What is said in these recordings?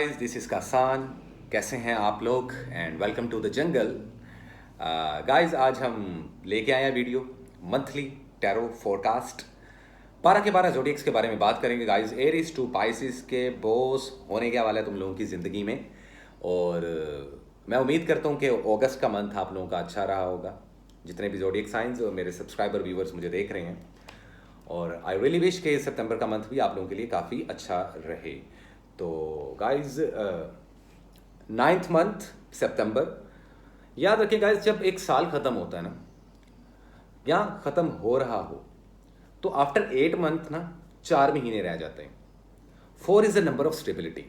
Guys, this is कासान। कैसे हैं आप लोग and welcome to the jungle. Guys, आज हम लेके आए हैं वीडियो मंथली टैरो फोरकास्ट 12 के 12 जोडियक्स के बारे में बात करेंगे। गाइस, एरीज टू पाइसिस के बॉस होने क्या वाला है तुम लोगों की ज़िंदगी में। और मैं उम्मीद करता हूँ कि अगस्त का मंथ आप लोगों का अच्छा रहा होगा, जितने भी जोडियक साइंस और मेरे सब्सक्राइबर व्यूवर्स मुझे देख रहे हैं। और आई रियली विश कि सितंबर का मंथ भी आप लोगों के लिए काफ़ी अच्छा रहे। तो गाइज, 9th मंथ सितंबर, याद रखें गाइज, जब एक साल ख़त्म होता है ना या ख़त्म हो रहा हो तो आफ्टर 8 मंथ ना 4 महीने रह जाते हैं। 4 is the number of stability.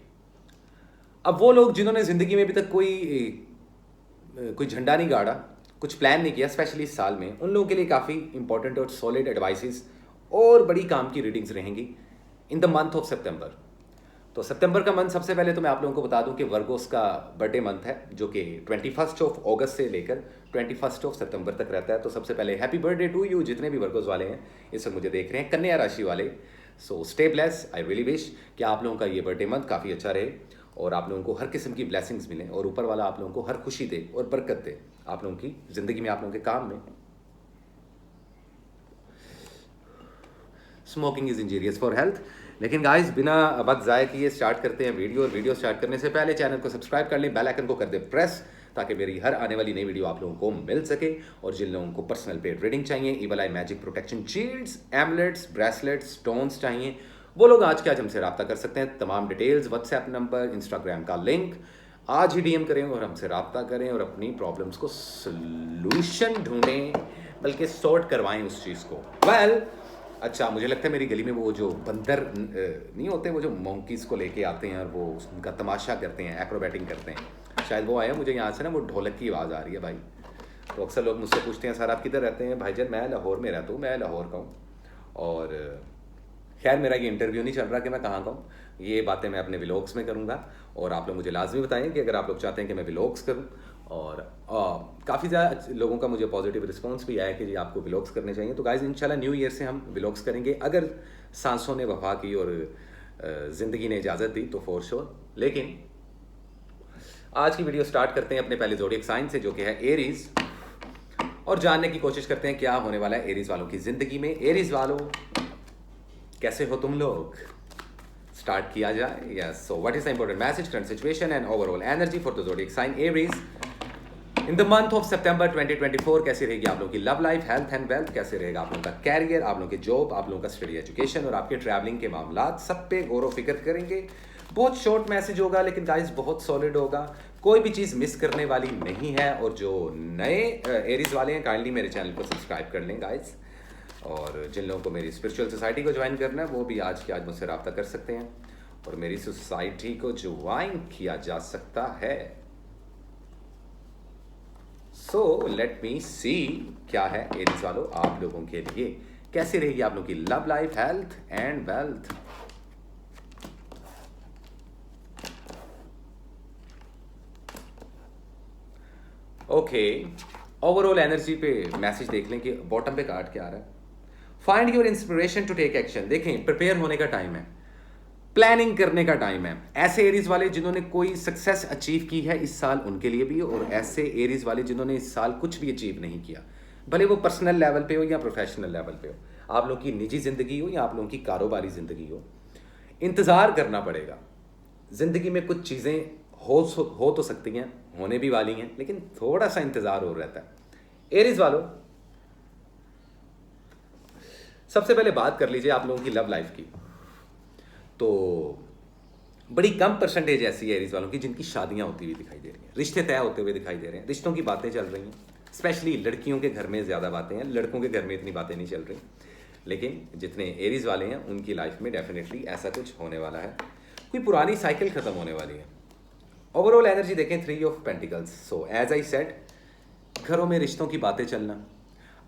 अब वो लोग जिन्होंने ज़िंदगी में अभी तक कोई झंडा नहीं गाड़ा, कुछ प्लान नहीं किया, स्पेशली इस साल में, उन लोगों के लिए काफ़ी इंपॉर्टेंट और सॉलिड एडवाइसेस और बड़ी काम की रीडिंग्स रहेंगी इन द मंथ ऑफ सितंबर। तो सितंबर का मंथ, सबसे पहले तो मैं आप लोगों को बता दूं कि वर्गोस का बर्थडे मंथ है, जो कि 21 ऑफ अगस्त से लेकर 21 ऑफ सितंबर तक रहता है। तो सबसे पहले हैप्पी बर्थडे टू यू, जितने भी वर्गोस वाले हैं इस वक्त मुझे देख रहे हैं, कन्या राशि वाले। So stay bless. I really wish कि आप लोगों का ये बर्थडे मंथ काफ़ी अच्छा रहे और आप लोगों को हर किस्म की ब्लेसिंग्स मिलें और ऊपर वाला आप लोगों को हर खुशी दे और बरकत दे आप लोगों की ज़िंदगी में, आप लोगों के काम में। Smoking is injurious for health. लेकिन गाइस, बिना वक्त ज़ाय किए स्टार्ट करते हैं वीडियो। और वीडियो स्टार्ट करने से पहले चैनल को सब्सक्राइब कर लें, बेल आइकन को कर दें प्रेस, ताकि मेरी हर आने वाली नई वीडियो आप लोगों को मिल सके। और जिन लोगों को पर्सनल पेड रीडिंग चाहिए, evil eye magic protection shields, amulets, bracelets, stones चाहिए, वो लोग आज के आज हमसे रब्ता कर सकते हैं। तमाम डिटेल्स, व्हाट्सएप नंबर, इंस्टाग्राम का लिंक, आज ही डीएम करें और हमसे रब्ता करें और अपनी प्रॉब्लम्स को सोल्यूशन ढूंढें, बल्कि सॉर्ट करवाएं उस चीज़ को। अच्छा, मुझे लगता है मेरी गली में वो जो बंदर नहीं होते, वो जो मोंकीज़ को लेके आते हैं और वो उनका तमाशा करते हैं, एक्रोबैटिंग करते हैं, शायद वो आया। मुझे यहाँ से ना वो ढोलक की आवाज़ आ रही है भाई। तो अक्सर लोग मुझसे पूछते हैं, सर आप किधर रहते हैं? भाईजान, मैं लाहौर में रहता हूँ, मैं लाहौर का हूँ। और खैर, मेरा ये इंटरव्यू नहीं चल रहा कि मैं कहाँ का हूँ, ये बातें मैं अपने व्लॉग्स में करूँगा। और आप लोग मुझे लाजमी बताएं कि अगर आप लोग चाहते हैं कि मैं व्लॉग्स करूँ। और काफ़ी ज़्यादा लोगों का मुझे पॉजिटिव रिस्पांस भी आया कि जी आपको व्लॉग्स करने चाहिए। तो गाइस, इंशाल्लाह न्यू ईयर से हम व्लॉग्स करेंगे, अगर सांसों ने वफा की और ज़िंदगी ने इजाज़त दी तो फॉर श्योर। लेकिन आज की वीडियो स्टार्ट करते हैं अपने पहले ज़ोडिएक साइन से, जो कि है एरीज़, और जानने की कोशिश करते हैं क्या होने वाला है एरीज़ वालों की ज़िंदगी में। एरीज़ वालों, कैसे हो तुम लोग? स्टार्ट किया जाए। Yes, so what is the important message, current situation and overall energy for the zodiac sign Aries in the month of September 2024। कैसी रहेगी आप लोगों की love life, health and wealth? कैसे रहेगा आप लोगों का कैरियर, आप लोगों की जॉब, आप लोगों का स्टडी एजुकेशन और आपके ट्रैवलिंग के मामला? सब पे गौर व फिक्र करेंगे। बहुत शॉर्ट मैसेज होगा, लेकिन गाइस बहुत सॉलिड होगा, कोई भी चीज़ मिस करने वाली नहीं है। और जो नए एरीज वाले हैं, काइंडली मेरे चैनल को सब्सक्राइब कर लें गाइस। और जिन लोगों को मेरी स्पिरिचुअल सोसाइटी को ज्वाइन करना है, वो भी आज के आज मुझसे रब्ता कर सकते हैं और मेरी सोसाइटी को ज्वाइन किया जा सकता है। सो लेट मी सी क्या है एरीज वालों आप लोगों के लिए, कैसी रहेगी आप लोगों की love life, health and wealth? Okay, overall energy पे मैसेज देख लें कि बॉटम पे कार्ड क्या आ रहा है। Find your inspiration to take action. देखें, प्रिपेयर होने का टाइम है, प्लानिंग करने का टाइम है। ऐसे एरीज वाले जिन्होंने कोई सक्सेस अचीव की है इस साल, उनके लिए भी, और ऐसे एरीज वाले जिन्होंने इस साल कुछ भी अचीव नहीं किया, भले वो पर्सनल लेवल पे हो या प्रोफेशनल लेवल पे हो, आप लोगों की निजी ज़िंदगी हो या आप लोगों की कारोबारी ज़िंदगी हो, इंतज़ार करना पड़ेगा। ज़िंदगी में कुछ चीज़ें हो तो सकती हैं, होने भी वाली हैं, लेकिन थोड़ा सा इंतज़ार हो रहता है। एरीज वालों, सबसे पहले बात कर लीजिए आप लोगों की लव लाइफ की। तो बड़ी कम परसेंटेज ऐसी है एरीज वालों की जिनकी शादियां होती हुई दिखाई दे रही हैं, रिश्ते तय होते हुए दिखाई दे रहे हैं, रिश्तों की बातें चल रही हैं। स्पेशली लड़कियों के घर में ज़्यादा बातें हैं, लड़कों के घर में इतनी बातें नहीं चल रही। लेकिन जितने एरीज वाले हैं उनकी लाइफ में डेफिनेटली ऐसा कुछ होने वाला है, कोई पुरानी साइकिल ख़त्म होने वाली है। ओवरऑल एनर्जी देखें, 3 of pentacles. So as I said, घरों में रिश्तों की बातें चलना।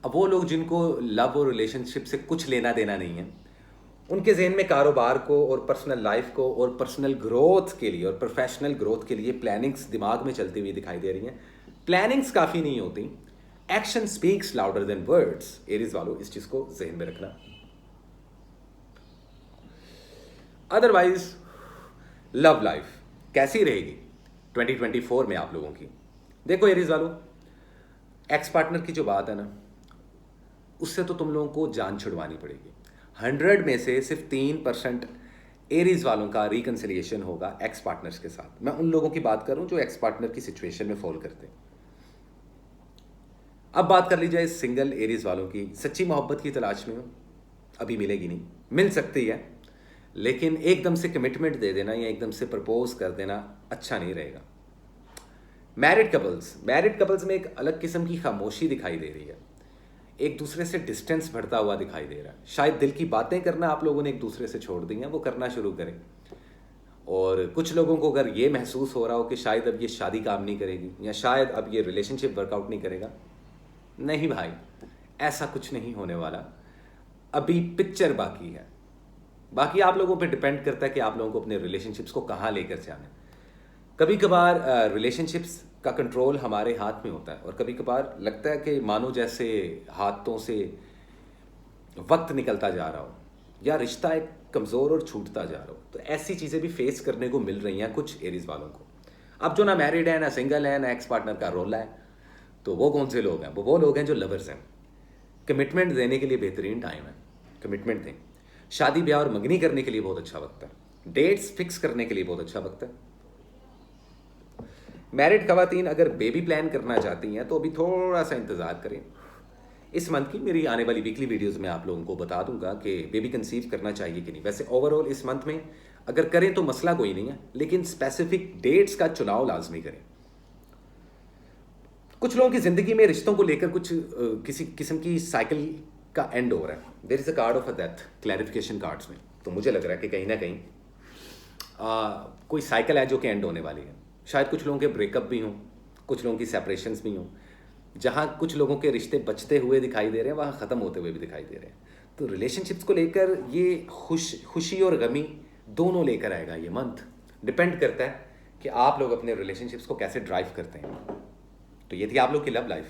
अब वो लोग जिनको लव और रिलेशनशिप से कुछ लेना देना नहीं है, उनके जहन में कारोबार को और पर्सनल लाइफ को और पर्सनल ग्रोथ के लिए और प्रोफेशनल ग्रोथ के लिए प्लानिंग्स दिमाग में चलती हुई दिखाई दे रही हैं। प्लानिंग्स काफ़ी नहीं होती, action speaks louder than words. Aries वालों, इस चीज़ को जहन में रखना। अदरवाइज लव लाइफ कैसी रहेगी 2024 में आप लोगों की। देखो एरीज वालों, एक्स पार्टनर की जो बात है ना, उससे तो तुम लोगों को जान छुड़वानी पड़ेगी। 100 में से सिर्फ 3% एरीज वालों का रिकन्सिलिएशन होगा एक्स पार्टनर्स के साथ। मैं उन लोगों की बात कर रहा हूं जो एक्स पार्टनर की सिचुएशन में फॉल करते हैं। अब बात कर ली जाए सिंगल एरीज वालों की। सच्ची मोहब्बत की तलाश में हो, अभी मिलेगी नहीं, मिल सकती है, लेकिन एकदम से कमिटमेंट दे देना या एकदम से प्रपोज कर देना अच्छा नहीं रहेगा। मैरिड कपल्स में एक अलग किस्म की खामोशी दिखाई दे रही है, एक दूसरे से डिस्टेंस बढ़ता हुआ दिखाई दे रहा है। शायद दिल की बातें करना आप लोगों ने एक दूसरे से छोड़ दी हैं, वो करना शुरू करें। और कुछ लोगों को अगर ये महसूस हो रहा हो कि शायद अब ये शादी काम नहीं करेगी या शायद अब ये रिलेशनशिप वर्कआउट नहीं करेगा, नहीं भाई, ऐसा कुछ नहीं होने वाला। अभी पिक्चर बाकी है। बाकी आप लोगों पे डिपेंड करता है कि आप लोगों को अपने रिलेशनशिप्स को कहाँ लेकर जाना है। कभी कभार रिलेशनशिप्स का कंट्रोल हमारे हाथ में होता है और कभी कभार लगता है कि मानो जैसे हाथों से वक्त निकलता जा रहा हो या रिश्ता एक कमज़ोर और छूटता जा रहा हो। तो ऐसी चीज़ें भी फेस करने को मिल रही हैं कुछ एरीज वालों को। अब जो ना मैरिड है, ना सिंगल है, ना एक्स पार्टनर का रोल है, तो वो कौन से लोग हैं? वो लोग हैं जो लवर्स हैं। कमिटमेंट देने के लिए बेहतरीन टाइम है, कमिटमेंट दें। शादी ब्याह और मंगनी करने के लिए बहुत अच्छा वक्त है। डेट्स फिक्स करने के लिए बहुत अच्छा वक्त है। मैरिड खवातीन अगर बेबी प्लान करना चाहती हैं तो अभी थोड़ा सा इंतज़ार करें। इस मंथ की मेरी आने वाली वीकली वीडियोस में आप लोगों को बता दूंगा कि बेबी कंसीव करना चाहिए कि नहीं। वैसे ओवरऑल इस मंथ में अगर करें तो मसला कोई नहीं है, लेकिन स्पेसिफिक डेट्स का चुनाव लाजमी करें। कुछ लोगों की ज़िंदगी में रिश्तों को लेकर कुछ किसी किस्म की साइकिल का एंड हो रहा है। There is a card of a death clarification cards में। तो मुझे लग रहा है कि कहीं ना कहीं कोई साइकिल है जो कि एंड होने वाली है। शायद कुछ लोगों के ब्रेकअप भी हों, कुछ लोगों की सेपरेशंस भी हों। जहाँ कुछ लोगों के रिश्ते बचते हुए दिखाई दे रहे हैं, वहाँ ख़त्म होते हुए भी दिखाई दे रहे हैं। तो रिलेशनशिप्स को लेकर ये खुशी और गमी दोनों लेकर आएगा ये मंथ। डिपेंड करता है कि आप लोग अपने रिलेशनशिप्स को कैसे ड्राइव करते हैं। तो ये थी आप लोग की लव लाइफ।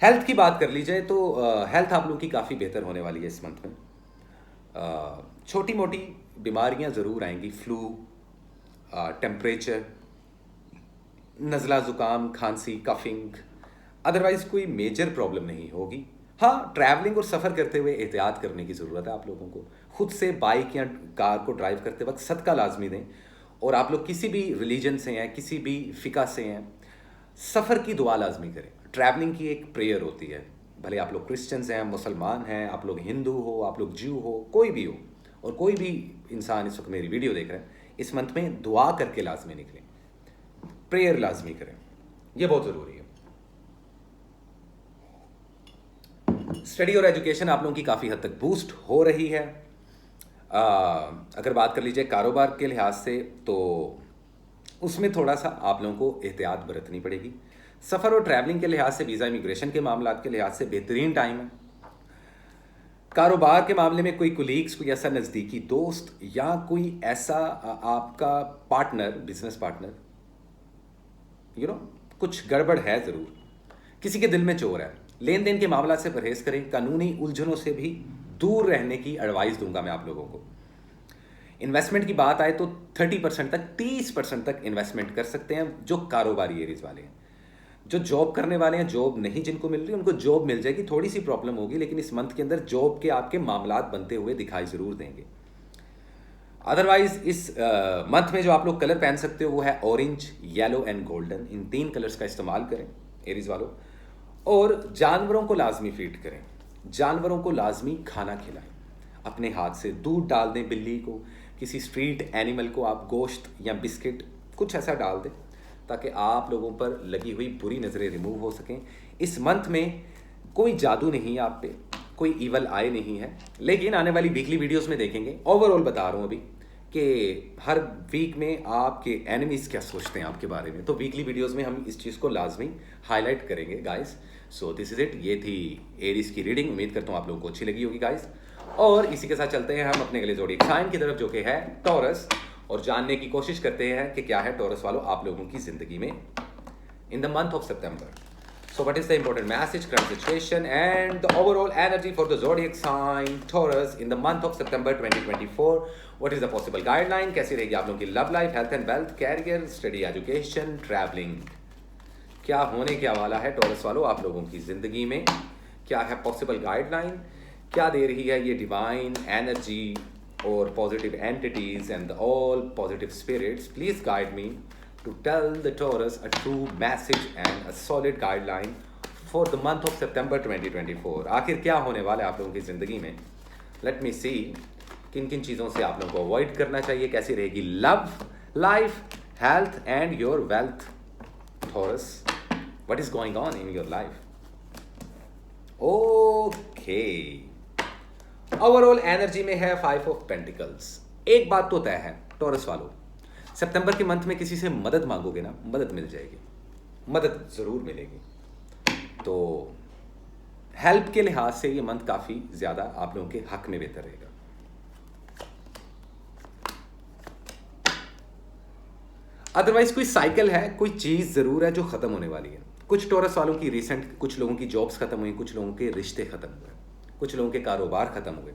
हेल्थ की बात कर ली जाए तो हेल्थ आप लोग की काफ़ी बेहतर होने वाली है इस मंथ में। छोटी मोटी बीमारियां ज़रूर आएंगी, फ्लू, टेम्परेचर, नज़ला, ज़ुकाम, खांसी, कफिंग। अदरवाइज़ कोई मेजर प्रॉब्लम नहीं होगी। हाँ, ट्रैवलिंग और सफ़र करते हुए एहतियात करने की ज़रूरत है आप लोगों को। खुद से बाइक या कार को ड्राइव करते वक्त सदका लाजमी दें। और आप लोग किसी भी रिलीजन से हैं, किसी भी फ़िका से हैं, सफ़र की दुआ लाजमी करें। ट्रैवलिंग की एक प्रेयर होती है, भले आप लोग क्रिश्चियंस हैं, मुसलमान हैं, आप लोग हिंदू हो, आप लोग ज्यू हो, कोई भी हो, और कोई भी इंसान इस वक्त मेरी वीडियो देख रहे हैं, इस मंथ में दुआ करके लाजमी निकलें, प्रेयर लाजमी करें, यह बहुत ज़रूरी है। स्टडी और एजुकेशन आप लोगों की काफ़ी हद तक बूस्ट हो रही है। अगर बात कर लीजिए कारोबार के लिहाज से, तो उसमें थोड़ा सा आप लोगों को एहतियात बरतनी पड़ेगी। सफ़र और ट्रैवलिंग के लिहाज से, वीज़ा इमिग्रेशन के मामला के लिहाज से बेहतरीन टाइम है। कारोबार के मामले में कोई कुलीग्स, कोई ऐसा नज़दीकी दोस्त या कोई ऐसा आपका पार्टनर, बिजनेस पार्टनर, कुछ गड़बड़ है ज़रूर, किसी के दिल में चोर है। लेन देन के मामला से परहेज़ करें। कानूनी उलझनों से भी दूर रहने की एडवाइस दूंगा मैं आप लोगों को। इन्वेस्टमेंट की बात आए तो 30% तक, 30% तक इन्वेस्टमेंट कर सकते हैं जो कारोबारी एरीज वाले हैं। जो जॉब करने वाले हैं, जॉब नहीं जिनको मिल रही, उनको जॉब मिल जाएगी। थोड़ी सी प्रॉब्लम होगी, लेकिन इस मंथ के अंदर जॉब के आपके मामलात बनते हुए दिखाई ज़रूर देंगे। अदरवाइज इस मंथ में जो आप लोग कलर पहन सकते हो वो है orange, yellow and golden. In 3 colours का इस्तेमाल करें एरीज वालों। और जानवरों को लाजमी फीड करें, जानवरों को लाजमी खाना खिलाएं। अपने हाथ से दूध डाल दें बिल्ली को, किसी स्ट्रीट एनिमल को आप गोश्त या बिस्किट कुछ ऐसा डाल दें ताकि आप लोगों पर लगी हुई बुरी नज़रें रिमूव हो सकें। इस मंथ में कोई जादू नहीं है आप पे, कोई ईवल आए नहीं है, लेकिन आने वाली वीकली वीडियोस में देखेंगे। ओवरऑल बता रहा हूँ अभी कि हर वीक में आपके एनिमीज़ क्या सोचते हैं आपके बारे में, तो वीकली वीडियोस में हम इस चीज़ को लाजमी हाईलाइट करेंगे guys. So this is it. ये थी एरीज की रीडिंग। उम्मीद करता हूँ आप लोगों को अच्छी लगी होगी गाइस। और इसी के साथ चलते हैं हम अपने अगले ज़ोडिएक साइन की तरफ, जो कि है टॉरस, और जानने की कोशिश करते हैं कि क्या है टॉरस वालों आप लोगों की ज़िंदगी में in the month of September. So what is the important message, current situation, and the overall energy for the zodiac sign Taurus in the month of September 2024? What is the possible guideline? कैसी रहेगी आप लोगों की love life, health and wealth, career, study, education, travelling? क्या होने क्या वाला है टॉरस वालों आप लोगों की जिंदगी में? क्या है पॉसिबल गाइडलाइन? क्या दे रही है ये डिवाइन एनर्जी और positive entities and all positive spirits? Please guide me to tell the Taurus a true message and a solid guideline for the month of September 2024. आखिर क्या होने वाला है आप लोगों की ज़िंदगी में? Let me see किन किन चीज़ों से आप लोगों को अवॉइड करना चाहिए, कैसी रहेगी love life, health and your wealth Taurus. What is going on in your life? Okay. Overall energy में है 5 ऑफ पेंटिकल्स. एक बात तो तय है टॉरस वालों, सितंबर के मंथ में किसी से मदद मांगोगे ना, मदद मिल जाएगी, मदद जरूर मिलेगी. तो हेल्प के लिहाज से ये मंथ काफी ज्यादा आप लोगों के हक में बेहतर रहेगा. अदरवाइज कोई साइकिल है, कोई चीज जरूर है जो खत्म होने वाली है. कुछ टॉरस वालों की रिसेंट, कुछ लोगों की जॉब्स खत्म हुई, कुछ लोगों के रिश्ते खत्म हुए, कुछ लोगों के कारोबार खत्म हुए.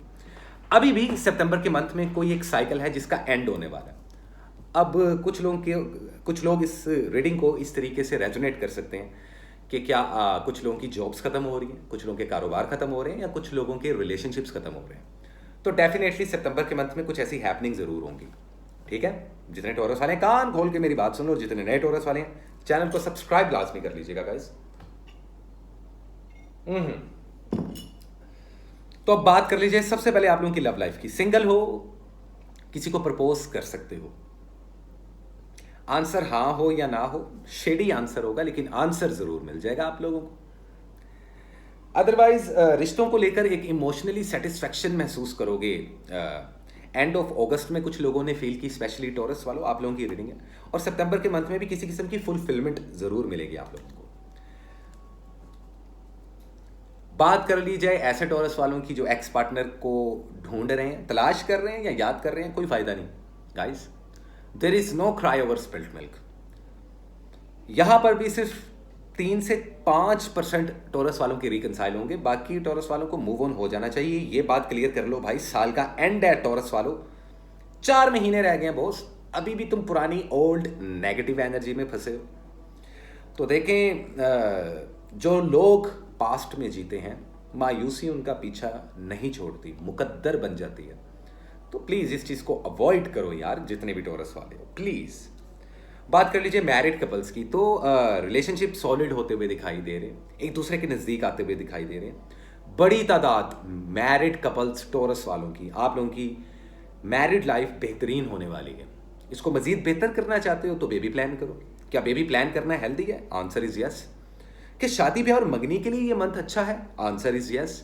अभी भी सितंबर के मंथ में कोई एक साइकिल है जिसका एंड होने वाला है. अब कुछ लोग इस रीडिंग को इस तरीके से रेजोनेट कर सकते हैं कि क्या कुछ लोगों की जॉब्स खत्म हो रही हैं, कुछ लोगों के कारोबार खत्म हो रहे हैं, या कुछ लोगों के रिलेशनशिप्स खत्म हो रहे हैं. तो डेफिनेटली सितंबर के मंथ में कुछ ऐसी हैपनिंग जरूर होंगी. ठीक है, जितने टॉरस वाले हैं कान खोल के मेरी बात सुनो, और जितने नए टॉरस वाले हैं चैनल को सब्सक्राइब लाजमी कर लीजिएगा गाइस. तो अब बात कर लीजिए सबसे पहले आप लोगों की लव लाइफ की. सिंगल हो, किसी को प्रपोज कर सकते हो. आंसर हाँ हो या ना हो, शेडी आंसर होगा लेकिन आंसर जरूर मिल जाएगा आप लोगों को. अदरवाइज रिश्तों को लेकर एक इमोशनली सेटिस्फैक्शन महसूस करोगे. एंड ऑफ अगस्त में कुछ लोगों ने फील की, स्पेशली टॉरस वालों, आप लोगों की रीडिंग है. और सितंबर के मंथ में भी किसी किस्म की फुलफिलमेंट जरूर मिलेगी आप लोगों को. बात कर ली जाए ऐसे टॉरस वालों की जो एक्स पार्टनर को ढूंढ रहे हैं, तलाश कर रहे हैं या याद कर रहे हैं, कोई फायदा नहीं guys. There is no cry over spilled milk. यहां पर भी सिर्फ 3 से 5% टॉरस वालों के रिकंसाइल होंगे, बाकी टॉरस वालों को मूव ऑन हो जाना चाहिए. ये बात क्लियर कर लो भाई, साल का एंड है टॉरस वालों, 4 महीने रह गए हैं बॉस, अभी भी तुम पुरानी ओल्ड नेगेटिव एनर्जी में फंसे हो. तो देखें, जो लोग पास्ट में जीते हैं, मायूसी उनका पीछा नहीं छोड़ती, मुकद्दर बन जाती है. तो प्लीज इस चीज को अवॉइड करो यार, जितने भी टॉरस वाले हो प्लीज. बात कर लीजिए मैरिड कपल्स की, तो रिलेशनशिप सॉलिड होते हुए दिखाई दे रहे, एक दूसरे के नजदीक आते हुए दिखाई दे रहे. बड़ी तादाद मैरिड कपल्स टॉरस वालों की, आप लोगों की मैरिड लाइफ बेहतरीन होने वाली है. इसको मजीद बेहतर करना चाहते हो तो बेबी प्लान करो. क्या बेबी प्लान करना हेल्दी है? Answer is yes. कि शादी ब्याह और मंगनी के लिए ये मंथ अच्छा है? Answer is yes.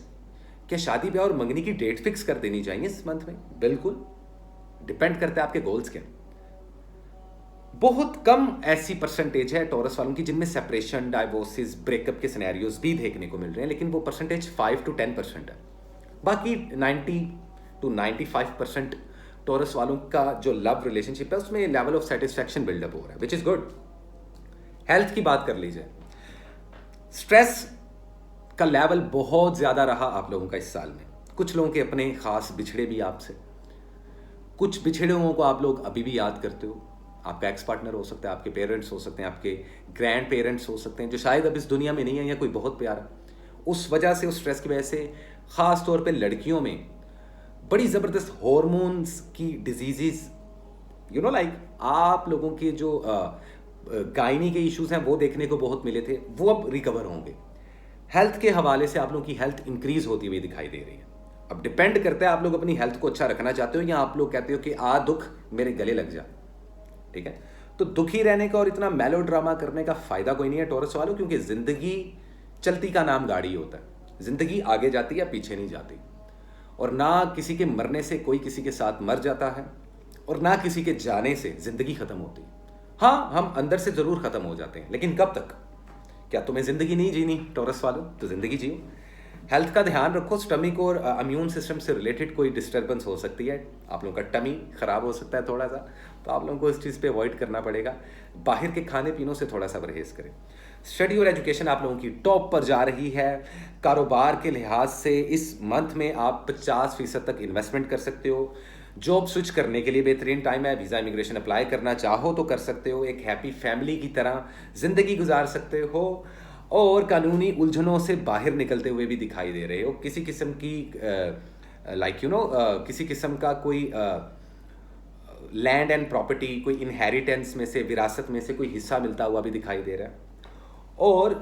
क्या शादी ब्याह और मंगनी की डेट फिक्स कर देनी चाहिए इस मंथ में? बिल्कुल, डिपेंड करता है आपके गोल्स क्या. बहुत कम ऐसी परसेंटेज है टॉरस वालों की जिनमें सेपरेशन, डाइवोर्सेस, ब्रेकअप के सिनेरियोज भी देखने को मिल रहे हैं, लेकिन वो परसेंटेज 5 to 10% है. बाकी 90 to 95% टॉरस वालों का जो लव रिलेशनशिप है उसमें लेवल ऑफ सेटिस्फैक्शन बिल्डअप हो रहा है, विच इज गुड. हेल्थ की बात कर लीजिए, स्ट्रेस का लेवल बहुत ज्यादा रहा आप लोगों का इस साल में. कुछ लोगों के अपने खास बिछड़े भी आपसे, कुछ बिछड़े हुओं को आप लोग अभी भी याद करते हो. आपका एक्स पार्टनर हो सकता है, आपके पेरेंट्स हो सकते हैं, आपके ग्रैंड पेरेंट्स हो सकते हैं जो शायद अब इस दुनिया में नहीं है, या कोई बहुत प्यारा. उस वजह से, उस स्ट्रेस की वजह से खास तौर पे लड़कियों में बड़ी ज़बरदस्त हॉर्मोन्स की डिजीजेस, यू नो लाइक आप लोगों के जो गायनी के इश्यूज हैं वो देखने को बहुत मिले थे, वो अब रिकवर होंगे. हेल्थ के हवाले से आप लोगों की हेल्थ इंक्रीज होती हुई दिखाई दे रही है. अब डिपेंड करता है आप लोग अपनी हेल्थ को अच्छा रखना चाहते हो, या आप लोग कहते हो कि दुख मेरे गले लग जा. ठीक है, तो दुखी रहने का और इतना मेलो ड्रामा करने का फायदा कोई नहीं है टॉरस वालों, क्योंकि जिंदगी चलती का नाम गाड़ी होता है. जिंदगी आगे जाती है, पीछे नहीं जाती. और ना किसी के मरने से कोई किसी के साथ मर जाता है, और ना किसी के जाने से जिंदगी खत्म होती. हाँ, हम अंदर से जरूर खत्म हो जाते हैं, लेकिन कब तक? क्या तुम्हें जिंदगी नहीं जीनी टॉरस वालों? तो जिंदगी जियो. हेल्थ का ध्यान रखो। स्टमिक और इम्यून सिस्टम से रिलेटेड कोई डिस्टर्बेंस हो सकती है, आप लोगों का टमी ख़राब हो सकता है थोड़ा सा, तो आप लोगों को इस चीज़ पे अवॉइड करना पड़ेगा। बाहर के खाने पीनों से थोड़ा सा परहेज़ करें। स्टडी और एजुकेशन आप लोगों की टॉप पर जा रही है। कारोबार के लिहाज से इस मंथ में आप 50% तक इन्वेस्टमेंट कर सकते हो। जॉब स्विच करने के लिए बेहतरीन टाइम है। वीज़ा इमिग्रेशन अप्लाई करना चाहो तो कर सकते हो। एक हैप्पी फैमिली की तरह ज़िंदगी गुजार सकते हो और कानूनी उलझनों से बाहर निकलते हुए भी दिखाई दे रहे हो। किसी किस्म की किसी किस्म का कोई लैंड एंड प्रॉपर्टी, कोई इनहेरिटेंस में से, विरासत में से कोई हिस्सा मिलता हुआ भी दिखाई दे रहा है। और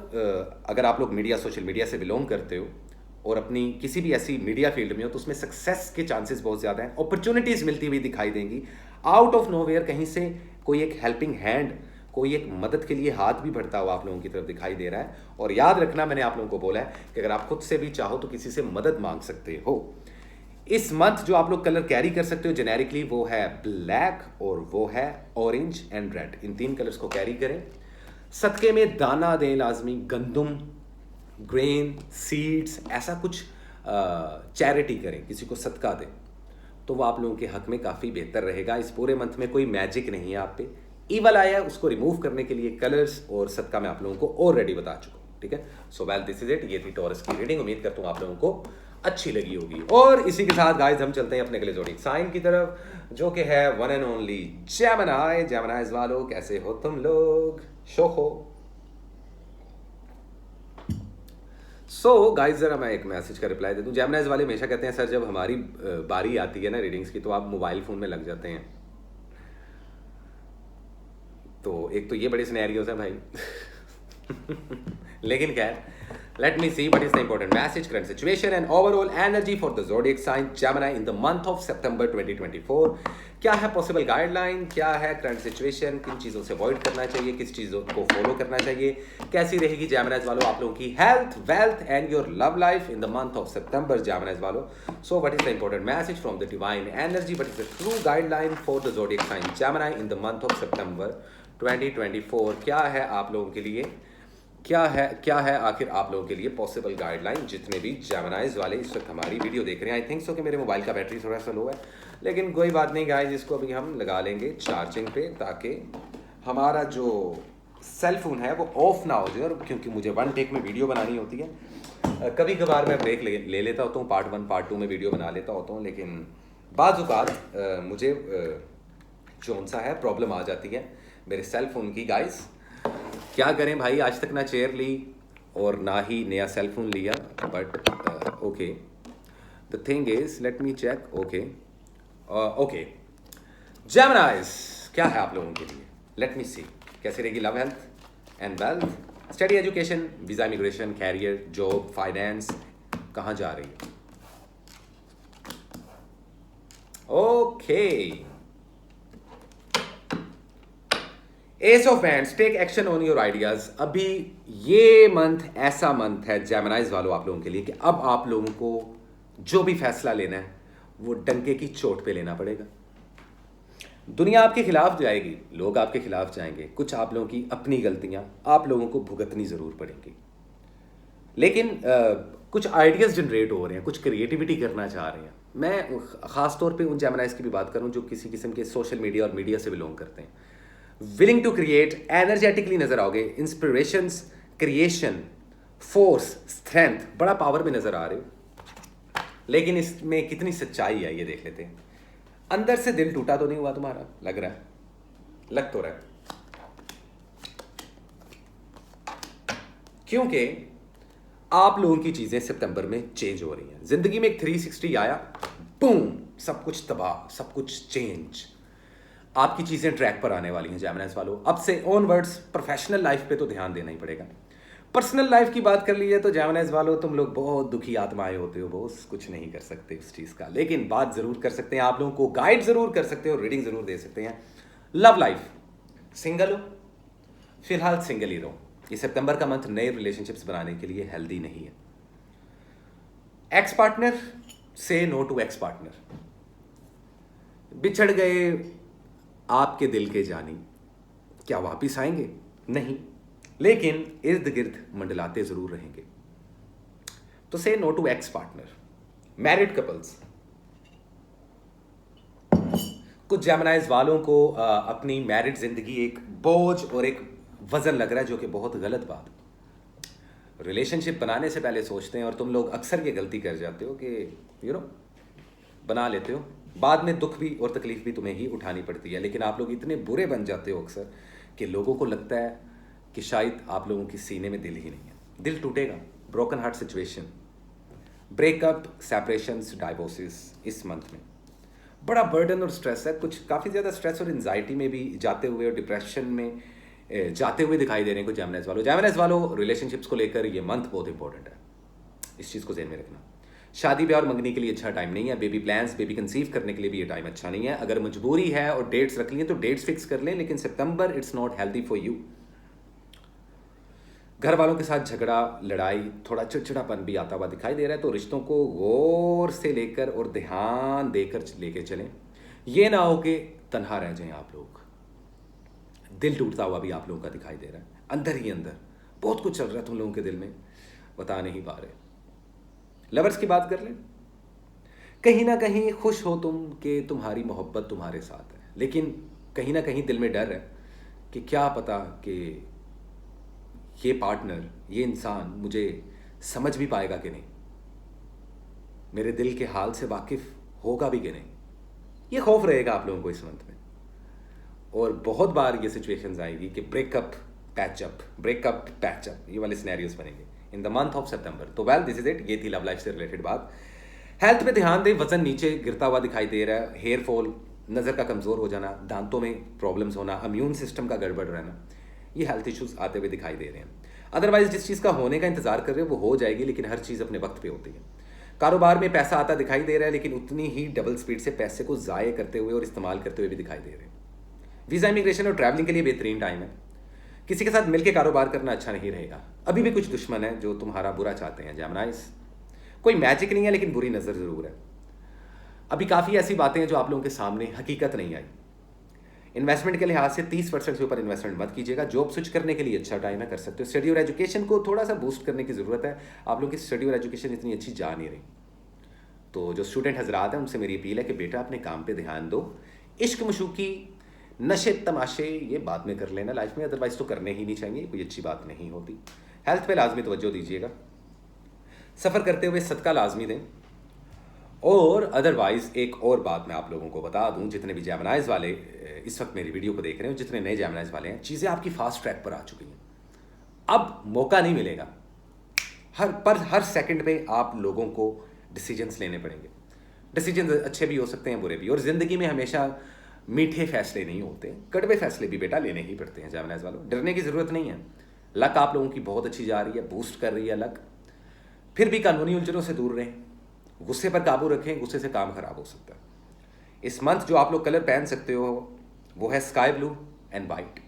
अगर आप लोग मीडिया, सोशल मीडिया से बिलोंग करते हो और अपनी किसी भी ऐसी मीडिया फील्ड में हो तो उसमें सक्सेस के चांसेस बहुत ज़्यादा हैं। अपॉर्चुनिटीज़ मिलती हुई दिखाई देंगी। आउट ऑफ नोवेयर कहीं से कोई एक हेल्पिंग हैंड, कोई एक मदद के लिए हाथ भी बढ़ता हुआ आप लोगों की तरफ दिखाई दे रहा है। और याद रखना, मैंने आप लोगों को बोला है कि अगर आप खुद से भी चाहो तो किसी से मदद मांग सकते हो। इस मंथ जो आप लोग कलर कैरी कर सकते हो जेनेरिकली वो है ब्लैक और वो है orange and red. In 3 colours को कैरी करें। सदके में दाना दें लाजमी, गंदुम, ग्रेन, सीड्स, ऐसा कुछ चैरिटी करें, किसी को सदका दें, तो वो आप लोगों के हक में काफ़ी बेहतर रहेगा। इस पूरे मंथ में कोई मैजिक नहीं है आप पे। ईवल आया है, उसको रिमूव करने के लिए कलर्स और सदका मैं आप लोगों को ऑलरेडी बता चुका हूँ, ठीक है। सो वेल, दिस इज इट। ये थी टॉरस की रीडिंग। उम्मीद करता हूँ आप लोगों को अच्छी लगी होगी। और इसी के साथ गाइस हम चलते हैं अपने अगले ज़ोडिएक साइन की तरफ, जो कि है वन एंड ओनली जेमिनी। जेमिनीज वालों, कैसे हो तुम लोग? शो हो। सो गाइस, जरा मैं एक मैसेज का रिप्लाई दे दूं। जेमिनीज वाले हमेशा कहते हैं सर जब हमारी बारी आती है ना रीडिंग्स की तो आप मोबाइल फ़ोन में लग जाते हैं। तो एक तो ये बड़े सिनेरियोज हैं भाई लेकिन खैर, let me see what is the important message, current situation and overall energy for the zodiac sign Gemini in the month of September 2024। क्या है पॉसिबल गाइडलाइन, क्या है करंट सिचुएशन, किन चीज़ों से अवॉइड करना चाहिए, किस चीज़ों को फॉलो करना चाहिए, कैसी रहेगी जेमिनीज वालों आप लोगों की health, wealth and your love life in the month of September Geminis वालों। So what is the important message from the divine energy, what is the true guideline for the zodiac sign Gemini in the month of September 2024। क्या है आप लोगों के लिए, क्या है आखिर आप लोगों के लिए पॉसिबल गाइडलाइन, जितने भी जेमिनीज वाले इस वक्त हमारी वीडियो देख रहे हैं। आई थिंक सो कि मेरे मोबाइल का बैटरी थोड़ा सा लो है, लेकिन कोई बात नहीं गाइस, इसको अभी हम लगा लेंगे चार्जिंग पे ताकि हमारा जो सेल फोन है वो ऑफ ना हो जाए। और क्योंकि मुझे वन टेक में वीडियो बनानी होती है, कभी कभार मैं ब्रेक ले लेता होता हूँ, पार्ट 1 पार्ट 2 में वीडियो बना लेता होता हूँ, लेकिन बाज़ मुझे कौन सा है प्रॉब्लम आ जाती है मेरे सेल फोन की। गाइस क्या करें भाई, आज तक ना चेयर ली और ना ही नया सेल फोन लिया, but okay, the thing is let me check. Okay Geminis, क्या है आप लोगों के लिए, लेट मी सी कैसे रहेगी love, health and wealth, study, education, visa, immigration, career, job, finance, कहाँ जा रही है। Okay, ace of hands, take action on your ideas. अभी ये मंथ ऐसा मंथ है जेमिनीज वालों आप लोगों के लिए कि अब आप लोगों को जो भी फैसला लेना है वो डंके की चोट पे लेना पड़ेगा। दुनिया आपके खिलाफ जाएगी, लोग आपके खिलाफ जाएंगे, कुछ आप लोगों की अपनी गलतियां आप लोगों को भुगतनी जरूर पड़ेंगी, लेकिन कुछ आइडियाज जनरेट हो रहे हैं, कुछ क्रिएटिविटी करना चाह रहे हैं। मैं खास तौर पे उन जेमिनीज की भी बात करूं जो किसी किस्म के सोशल मीडिया और मीडिया से बिलोंग करते हैं। विलिंग टू क्रिएट, एनर्जेटिकली नजर आओगे, इंस्पिरेशंस, क्रिएशन, फोर्स, स्ट्रेंथ, बड़ा पावर में नजर आ रहे हो। लेकिन इसमें कितनी सच्चाई है ये देख लेते हैं। अंदर से दिल टूटा तो नहीं हुआ तुम्हारा? लग रहा है, लग तो रहा है, क्योंकि आप लोगों की चीजें सितंबर में चेंज हो रही हैं। जिंदगी में एक 360 आया, बूम, सब कुछ तबाह, सब कुछ चेंज। आपकी चीज़ें ट्रैक पर आने वाली हैं जेमिनीज वालों। अब से ऑनवर्ड्स प्रोफेशनल लाइफ पे तो ध्यान देना ही पड़ेगा। पर्सनल लाइफ की बात कर लीजिए तो जेमिनीज वालों तुम लोग बहुत दुखी आत्माएं होते हो, बहुत कुछ नहीं कर सकते उस चीज़ का, लेकिन बात ज़रूर कर सकते हैं, आप लोगों को गाइड ज़रूर कर सकते हो, रीडिंग ज़रूर दे सकते हैं। लव लाइफ, सिंगल हो, फिलहाल सिंगल ही रहो। ये सितंबर का मंथ नए रिलेशनशिप्स बनाने के लिए हेल्दी नहीं है। एक्स पार्टनर, से नो टू एक्स पार्टनर। बिछड़ गए आपके दिल के जानी, क्या वापिस आएंगे? नहीं, लेकिन इर्द गिर्द मंडलाते जरूर रहेंगे। तो से no to ex partner. Married couples, कुछ जेमिनाइज वालों को अपनी मैरिड जिंदगी एक बोझ और एक वजन लग रहा है, जो कि बहुत गलत बात है। रिलेशनशिप बनाने से पहले सोचते हैं, और तुम लोग अक्सर ये गलती कर जाते हो कि बना लेते हो, बाद में दुख भी और तकलीफ भी तुम्हें ही उठानी पड़ती है। लेकिन आप लोग इतने बुरे बन जाते हो अक्सर कि लोगों को लगता है कि शायद आप लोगों की सीने में दिल ही नहीं है। दिल टूटेगा, broken heart situation, breakup, separations, divorces इस मंथ में बड़ा बर्डन और स्ट्रेस है। कुछ काफ़ी ज़्यादा स्ट्रेस और एंजाइटी में भी जाते हुए और डिप्रेशन में जाते हुए दिखाई दे रहे हैं कुछ जेमिनाइज वालों रिलेशनशिप्स को लेकर ये मंथ बहुत इंपॉर्टेंट है, इस चीज़ को ध्यान में रखना। शादी ब्याह और मंगनी के लिए अच्छा टाइम नहीं है। बेबी प्लान्स, बेबी कंसीव करने के लिए भी ये टाइम अच्छा नहीं है। अगर मजबूरी है और डेट्स रख लिए तो डेट्स फिक्स कर लें, लेकिन September it's not healthy for you. घर वालों के साथ झगड़ा, लड़ाई, थोड़ा चिड़चिड़ापन भी आता हुआ दिखाई दे रहा है। तो रिश्तों को गौर से लेकर और ध्यान देकर लेके चलें। ये ना हो कि तन्हा रह जाएं आप लोग। दिल टूटता हुआ भी आप लोगों का दिखाई दे रहा है, अंदर ही अंदर बहुत कुछ चल रहा है तुम लोगों के दिल में, बता नहीं पा रहे। लवर्स की बात कर लें, कहीं ना कहीं खुश हो तुम कि तुम्हारी मोहब्बत तुम्हारे साथ है, लेकिन कहीं ना कहीं दिल में डर है कि क्या पता कि ये पार्टनर, ये इंसान मुझे समझ भी पाएगा कि नहीं, मेरे दिल के हाल से वाकिफ होगा भी कि नहीं। ये खौफ रहेगा आप लोगों को इस मंथ में। और बहुत बार ये सिचुएशंस आएगी कि ब्रेकअप पैचअप, ये वाले सिनेरियोस बनेंगे इन द मंथ ऑफ सितंबर। तो वेल दिस इज इट, ये थी लव लाइफ से रिलेटेड बात। हेल्थ पे ध्यान दें, वजन नीचे गिरता हुआ दिखाई दे रहा है, हेयर फॉल, नज़र का कमज़ोर हो जाना, दांतों में प्रॉब्लम्स होना, इम्यून सिस्टम का गड़बड़ रहना, ये हेल्थ इश्यूज आते हुए दिखाई दे रहे हैं। अदरवाइज जिस चीज़ का होने का इंतजार कर रहे हो वो हो जाएगी, लेकिन हर चीज़ अपने वक्त पे होती है। कारोबार में पैसा आता दिखाई दे रहा है, लेकिन उतनी ही डबल स्पीड से पैसे को ज़ाये करते हुए और इस्तेमाल करते हुए भी दिखाई दे रहे हैं। वीज़ा, इमिग्रेशन और ट्रैवलिंग के लिए बेहतरीन टाइम है। किसी के साथ मिलकर कारोबार करना अच्छा नहीं रहेगा। अभी भी कुछ दुश्मन है जो तुम्हारा बुरा चाहते हैं जेमिनाइज। कोई मैजिक नहीं है, लेकिन बुरी नज़र ज़रूर है। अभी काफ़ी ऐसी बातें हैं जो आप लोगों के सामने हकीकत नहीं आई। इन्वेस्टमेंट के लिहाज से 30% से ऊपर इन्वेस्टमेंट मत कीजिएगा। जॉब स्विच करने के लिए अच्छा टाइम है, कर सकते हो। स्टडी और एजुकेशन को थोड़ा सा बूस्ट करने की ज़रूरत है। आप लोगों की स्टडी और एजुकेशन इतनी अच्छी जा नहीं रही। तो जो स्टूडेंट हजरात हैं उनसे मेरी अपील है कि बेटा अपने काम पे ध्यान दो। इश्क मशूकी, नशे तमाशे ये बाद में कर लेना लाइफ में, अदरवाइज तो करने ही नहीं चाहिए, कोई अच्छी बात नहीं होती। हेल्थ पे लाजमी तवज्जो दीजिएगा। सफ़र करते हुए सदका लाजमी दें। और अदरवाइज़ एक और बात मैं आप लोगों को बता दूं, जितने भी जेमिनाइज वाले इस वक्त मेरी वीडियो को देख रहे हो, जितने नए जेमिनाइज वाले हैं, चीज़ें आपकी फास्ट ट्रैक पर आ चुकी हैं। अब मौका नहीं मिलेगा। हर सेकंड पे आप लोगों को डिसीजंस लेने पड़ेंगे। डिसीजंस अच्छे भी हो सकते हैं, बुरे भी। और ज़िंदगी में हमेशा मीठे फैसले नहीं होते, कड़वे फैसले भी बेटा लेने ही पड़ते हैं। जेमिनाइज वालों, डरने की ज़रूरत नहीं है। लक आप लोगों की बहुत अच्छी जा रही है, बूस्ट कर रही है लक। फिर भी कानूनी उलझनों से दूर रहें, गुस्से पर काबू रखें, गुस्से से काम खराब हो सकता है। इस मंथ जो आप लोग कलर पहन सकते हो वो है sky blue and white,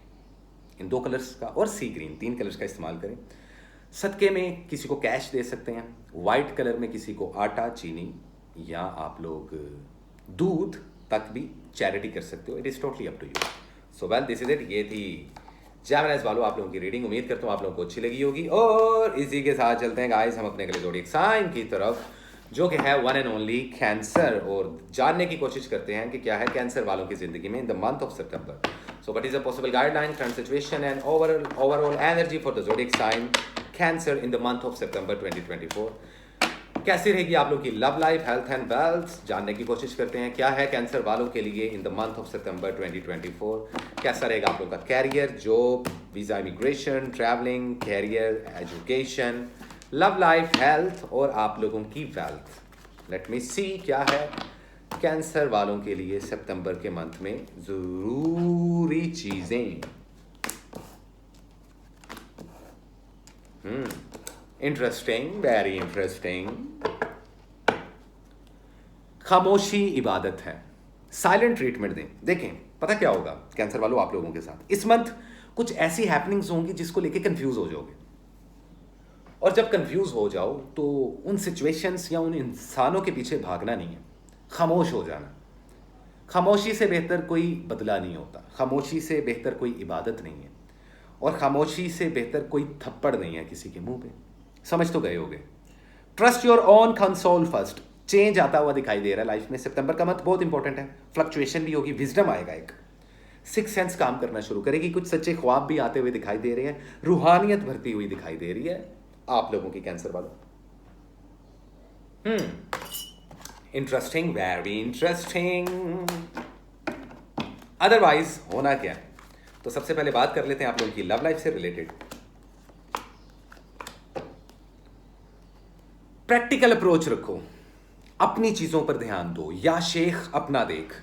in 2 colours का, और सी ग्रीन, 3 कलर्स का इस्तेमाल करें। सदके में किसी को कैश दे सकते हैं, वाइट कलर में किसी को आटा, चीनी या आप लोग दूध तक भी चैरिटी कर सकते हो। It is totally up to you. So well this is it, ये थी जेमिनाइज वालों आप लोगों की रीडिंग। उम्मीद करता हूँ आप लोगों को अच्छी लगी होगी। और इसी के साथ चलते हैं गाइस हम अपने अगले ज़ोडिएक साइन की तरफ, जो कि है वन एंड ओनली कैंसर, और जानने की कोशिश करते हैं कि क्या है कैंसर वालों की ज़िंदगी में in the month of September. So what is a possible guideline, current situation and overall energy for the zodiac sign Cancer in the month of September 2024। कैसी रहेगी आप लोग की love life, health and wealth, जानने की कोशिश करते हैं। क्या है कैंसर वालों के लिए in the month of September 2024। कैसा रहेगा आप लोग का career, job, visa, immigration, travelling, career, education, love life, health और आप लोगों की वेल्थ। लेट मी सी क्या है कैंसर वालों के लिए सितंबर के मंथ में ज़रूरी चीज़ें। Interesting, very interesting. खामोशी इबादत है, साइलेंट ट्रीटमेंट दें। देखें पता क्या होगा कैंसर वालों आप लोगों के साथ इस मंथ कुछ ऐसी हैपनिंग्स होंगी जिसको लेके कंफ्यूज हो जाओगे। और जब कंफ्यूज हो जाओ तो उन सिचुएशंस या उन इंसानों के पीछे भागना नहीं है, खामोश हो जाना। खामोशी से बेहतर कोई बदला नहीं होता, खामोशी से बेहतर कोई इबादत नहीं है, और खामोशी से बेहतर कोई थप्पड़ नहीं है किसी के मुंह पे। समझ तो गए होगे। Trust your own console first. Change आता हुआ दिखाई दे रहा है लाइफ में। सितंबर का मंथ बहुत इंपॉर्टेंट है, फ्लक्चुएशन भी होगी, विजडम आएगा, एक सिक्स सेंस काम करना शुरू करेगी, कुछ सच्चे ख्वाब भी आते हुए दिखाई दे रहे हैं, रूहानियत भरती हुई दिखाई दे रही है आप लोगों की कैंसर वालों। Interesting, very interesting. अदरवाइज होना क्या है, तो सबसे पहले बात कर लेते हैं आप लोगों की लव लाइफ से रिलेटेड। प्रैक्टिकल अप्रोच रखो, अपनी चीजों पर ध्यान दो, या शेख अपना देख।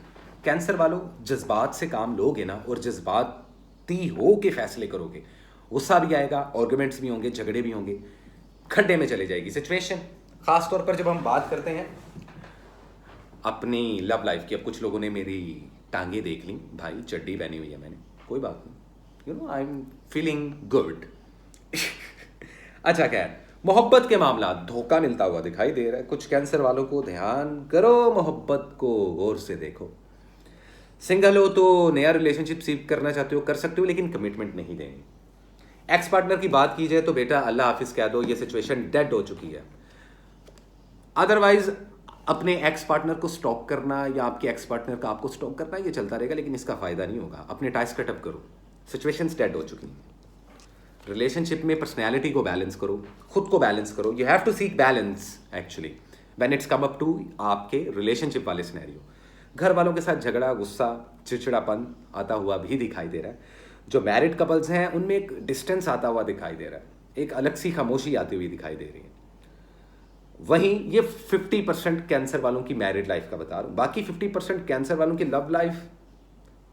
कैंसर वालों, जज्बात से काम लोगे ना और जज्बाती हो के फैसले करोगे, गुस्सा भी आएगा, आर्गुमेंट्स भी होंगे, झगड़े भी होंगे, खड्डे में चले जाएगी सिचुएशन। खासतौर पर जब हम बात करते हैं अपनी लव लाइफ की। अब कुछ लोगों ने मेरी टांगे देख ली, भाई चड्डी पहनी हुई है मैंने, कोई बात नहीं, you know I am feeling good. अच्छा खैर, मोहब्बत के मामला धोखा मिलता हुआ दिखाई दे रहा है कुछ कैंसर वालों को। ध्यान करो, मोहब्बत को गौर से देखो। सिंगल हो तो नया रिलेशनशिप सीख करना चाहते हो, कर सकते हो, लेकिन कमिटमेंट नहीं देंगे। एक्स पार्टनर की बात की जाए तो बेटा अल्लाह हाफिज कह दो, ये सिचुएशन डेड हो चुकी है। अदरवाइज अपने एक्स पार्टनर को स्टॉक करना या आपके एक्स पार्टनर का आपको स्टॉक करना, ये चलता रहेगा, लेकिन इसका फायदा नहीं होगा। अपने टाइस कट अप करो, सिचुएशंस डेड हो चुकी हैं। रिलेशनशिप में पर्सनैलिटी को बैलेंस करो, खुद को बैलेंस करो। You have to seek balance actually when it's come up to आपके रिलेशनशिप वाले सिनेरियो। घर वालों के साथ झगड़ा, गुस्सा, चिड़चिड़ापन आता हुआ भी दिखाई दे रहा है। जो मैरिड कपल्स हैं उनमें एक डिस्टेंस आता हुआ दिखाई दे रहा है, एक अलग सी खामोशी आती हुई दिखाई दे रही है। वहीं ये 50% कैंसर वालों की मैरिड लाइफ का बता रहा हूं, बाकी 50% कैंसर वालों की love life,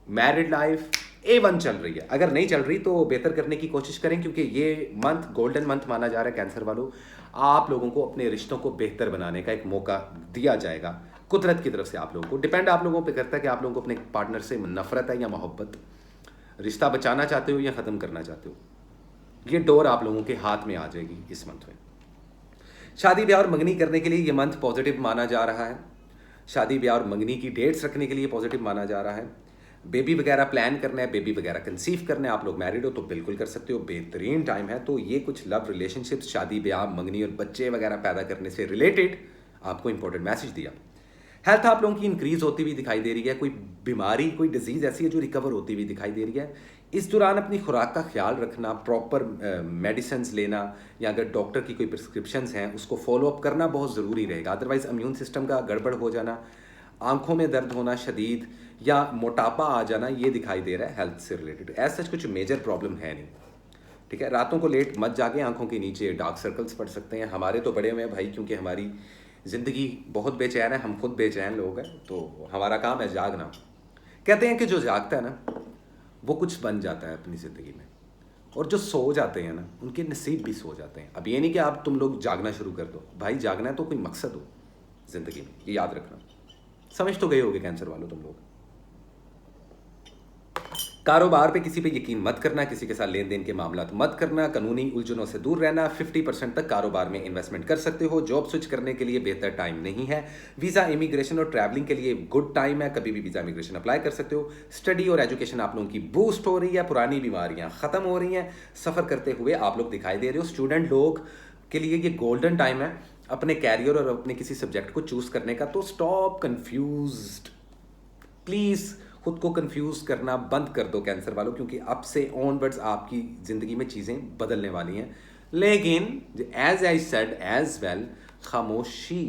married life A1 चल रही है। अगर नहीं चल रही तो बेहतर करने की कोशिश करें, क्योंकि ये मंथ गोल्डन मंथ माना जा रहा है कैंसर वालों। आप लोगों को अपने रिश्तों को बेहतर बनाने का एक मौका दिया जाएगा कुदरत की तरफ से। आप लोगों को डिपेंड आप लोगों पे करता है कि आप लोगों को अपने पार्टनर से नफरत है या मोहब्बत, रिश्ता बचाना चाहते हो या ख़त्म करना चाहते हो। ये डोर आप लोगों के हाथ में आ जाएगी इस मंथ में। शादी ब्याह और मंगनी करने के लिए ये मंथ पॉजिटिव माना जा रहा है। शादी ब्याह और मंगनी की डेट्स रखने के लिए पॉजिटिव माना जा रहा है। बेबी वगैरह प्लान करना है, बेबी वगैरह कंसीव करना है, आप लोग मैरिड हो तो बिल्कुल कर सकते हो, बेहतरीन टाइम है। तो ये कुछ लव रिलेशनशिप्स, शादी ब्याह, मंगनी और बच्चे वगैरह पैदा करने से रिलेटेड आपको इंपॉर्टेंट मैसेज दिया। हेल्थ आप लोगों की इंक्रीज होती हुई दिखाई दे रही है। कोई बीमारी, कोई डिजीज ऐसी है जो रिकवर होती हुई दिखाई दे रही है। इस दौरान अपनी खुराक का ख्याल रखना, प्रॉपर मेडिसिन लेना, या अगर डॉक्टर की कोई प्रिस्क्रिप्शंस हैं उसको फॉलो अप करना बहुत ज़रूरी रहेगा। अदरवाइज इम्यून सिस्टम का गड़बड़ हो जाना, आंखों में दर्द होना शदीद, या मोटापा आ जाना, ये दिखाई दे रहा है हेल्थ से रिलेटेड। ऐसा कुछ मेजर प्रॉब्लम है नहीं, ठीक है। रातों को लेट मत जागे, आंखों के नीचे डार्क सर्कल्स पड़ सकते हैं। हमारे तो बड़े हुए हैं भाई, क्योंकि हमारी ज़िंदगी बहुत बेचैन है, हम खुद बेचैन लोग हैं, तो हमारा काम है जागना। कहते हैं कि जो जागता है ना वो कुछ बन जाता है अपनी ज़िंदगी में, और जो सो जाते हैं ना उनके नसीब भी सो जाते हैं। अब ये नहीं कि आप तुम लोग जागना शुरू कर दो, भाई जागना है तो कोई मकसद हो ज़िंदगी में, ये याद रखना। समझ तो गए होगे कैंसर वालों तुम लोग। कारोबार पे किसी पे यकीन मत करना, किसी के साथ लेन देन के मामला मत करना, कानूनी उलझनों से दूर रहना। 50% तक कारोबार में इन्वेस्टमेंट कर सकते हो। जॉब स्विच करने के लिए बेहतर टाइम नहीं है। वीज़ा, इमिग्रेशन और ट्रैवलिंग के लिए गुड टाइम है, कभी भी वीज़ा इमिग्रेशन अप्लाई कर सकते हो। स्टडी और एजुकेशन आप लोगों की बूस्ट हो रही है, पुरानी बीमारियां खत्म हो रही हैं, सफ़र करते हुए आप लोग दिखाई दे रहे हो। स्टूडेंट लोग के लिए ये गोल्डन टाइम है अपने कैरियर और अपने किसी सब्जेक्ट को चूज़ करने का। तो स्टॉप कन्फ्यूज्ड, प्लीज़ खुद को कंफ्यूज करना बंद कर दो कैंसर वालों, क्योंकि अब से ऑनवर्ड्स आपकी ज़िंदगी में चीज़ें बदलने वाली हैं। लेकिन as I said as well, खामोशी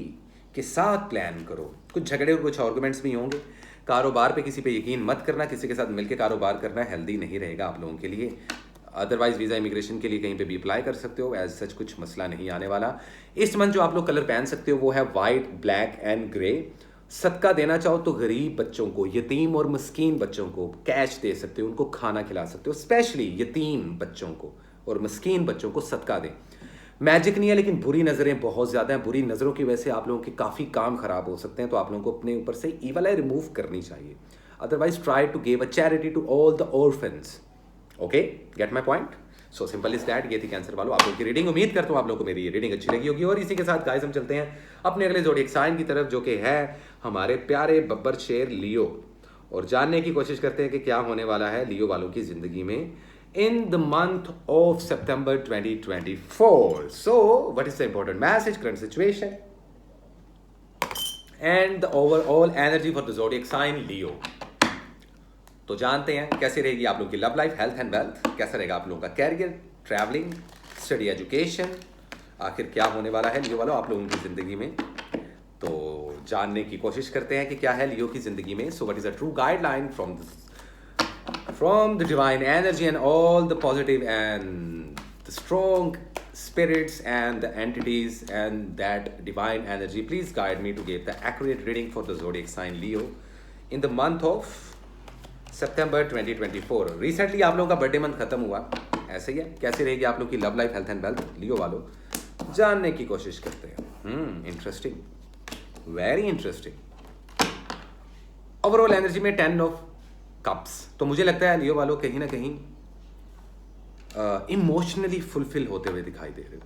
के साथ प्लान करो। कुछ झगड़े और कुछ आर्गुमेंट्स भी होंगे। कारोबार पे किसी पे यकीन मत करना, किसी के साथ मिलकर कारोबार करना हेल्दी नहीं रहेगा आप लोगों के लिए। अदरवाइज वीज़ा इमिग्रेशन के लिए कहीं पे भी अप्लाई कर सकते हो, एज सच कुछ मसला नहीं आने वाला। इस मंथ जो आप लोग कलर पहन सकते हो वो है वाइट, ब्लैक एंड ग्रे। सदका देना चाहो तो गरीब बच्चों को, यतीम और मस्कीन बच्चों को कैश दे सकते हो, उनको खाना खिला सकते हो। स्पेशली यतीम बच्चों को और मस्कीन बच्चों को सदका दें। मैजिक नहीं है, लेकिन बुरी नज़रें बहुत ज़्यादा हैं। बुरी नज़रों की वजह से आप लोगों के काफ़ी काम ख़राब हो सकते हैं, तो आप लोगों को अपने ऊपर से ईवल आई रिमूव करनी चाहिए। Otherwise try to give a charity to all the orphans. Okay, get my point. So simple is that. ये थी कैंसर वालों आप लोगों की रीडिंग। उम्मीद करता हूँ आप लोगों को मेरी ये रीडिंग अच्छी लगी होगी। और इसी के साथ गाइस हम चलते हैं अपने अगले ज़ोडिएक साइन की तरफ, जो कि है हमारे प्यारे बब्बर शेर लियो, और जानने की कोशिश करते हैं कि क्या होने वाला है लियो वालों की ज़िंदगी में in the month of September 2024. So what is the important message, current situation and the overall energy for the zodiac sign Leo? तो जानते हैं कैसे रहेगी आप लोगों की love life, health and wealth, कैसा रहेगा आप लोगों का कैरियर, ट्रैवलिंग, स्टडी, एजुकेशन, आखिर क्या होने वाला है लियो वालों आप लोगों की ज़िंदगी में। तो जानने की कोशिश करते हैं कि क्या है लियो की ज़िंदगी में। So what is a true guideline from the divine energy and all the positive and the strong spirits and the entities and that divine energy. Please guide me to get the accurate reading for the zodiac sign Leo in the month of September 2024. Recently आप लोगों का birthday month खत्म हुआ, ऐसे ही है। कैसे रहेगी आप लोग की love life, health and wealth Leo वालों, जानने की कोशिश करते हैं। Interesting, very interesting. Overall energy में 10 ऑफ कप्स, तो मुझे लगता है लियो वालों कहीं ना कहीं इमोशनली फुलफिल होते हुए दिखाई दे रहे हो।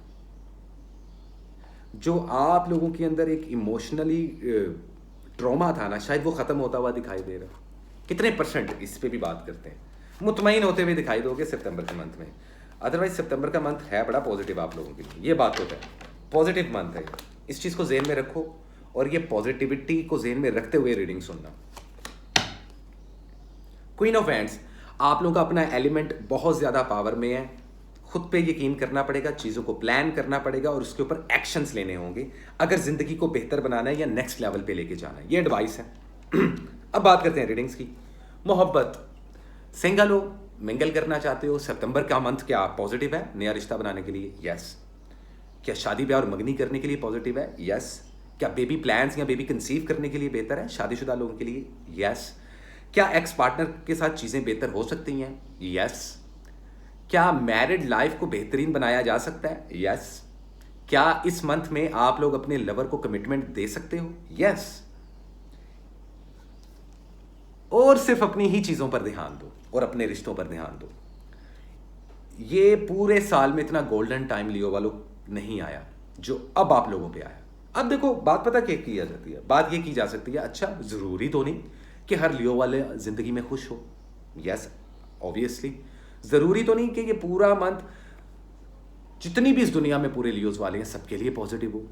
जो आप लोगों के अंदर एक इमोशनली ट्रॉमा था ना, शायद वो खत्म होता हुआ दिखाई दे रहा। कितने परसेंट, इस पे भी बात करते हैं। मुतमईन होते हुए दिखाई दोगे सितंबर के मंथ में। अदरवाइज सितंबर का मंथ है बड़ा पॉजिटिव आप लोगों के लिए, ये बात होता है। पॉजिटिव मंथ है, इस चीज़ को जेहन में रखो और ये पॉजिटिविटी को जेहन में रखते हुए रीडिंग सुनना। क्वीन ऑफ हैंड्स, आप लोगों का अपना एलिमेंट बहुत ज़्यादा पावर में है। खुद पे यकीन करना पड़ेगा, चीज़ों को प्लान करना पड़ेगा और उसके ऊपर एक्शंस लेने होंगे अगर ज़िंदगी को बेहतर बनाना है या नेक्स्ट लेवल पे लेके जाना है। ये एडवाइस है। अब बात करते हैं रीडिंग्स की। मोहब्बत, सिंगल हो, मिंगल करना चाहते हो, सितंबर का मंथ क्या पॉजिटिव है नया रिश्ता बनाने के लिए? यस। क्या शादी ब्याह और मंगनी करने के लिए पॉजिटिव है? यस। क्या बेबी प्लान्स या बेबी कंसीव करने के लिए बेहतर है शादीशुदा लोगों के लिए? यस। क्या एक्स पार्टनर के साथ चीज़ें बेहतर हो सकती हैं? यस। क्या मैरिड लाइफ को बेहतरीन बनाया जा सकता है? यस। क्या इस मंथ में आप लोग अपने लवर को कमिटमेंट दे सकते हो? यस। और सिर्फ अपनी ही चीज़ों पर ध्यान दो और अपने रिश्तों पर ध्यान दो। ये पूरे साल में इतना गोल्डन टाइम लियो वालों नहीं आया जो अब आप लोगों पे आया। अब देखो बात पता क्या की जाती है, बात ये की जा सकती है, अच्छा ज़रूरी तो नहीं कि हर लियो वाले ज़िंदगी में खुश हो। यस, ऑब्वियसली ज़रूरी तो नहीं कि ये पूरा मंथ जितनी भी इस दुनिया में पूरे लियोज वाले हैं सबके लिए पॉजिटिव हो।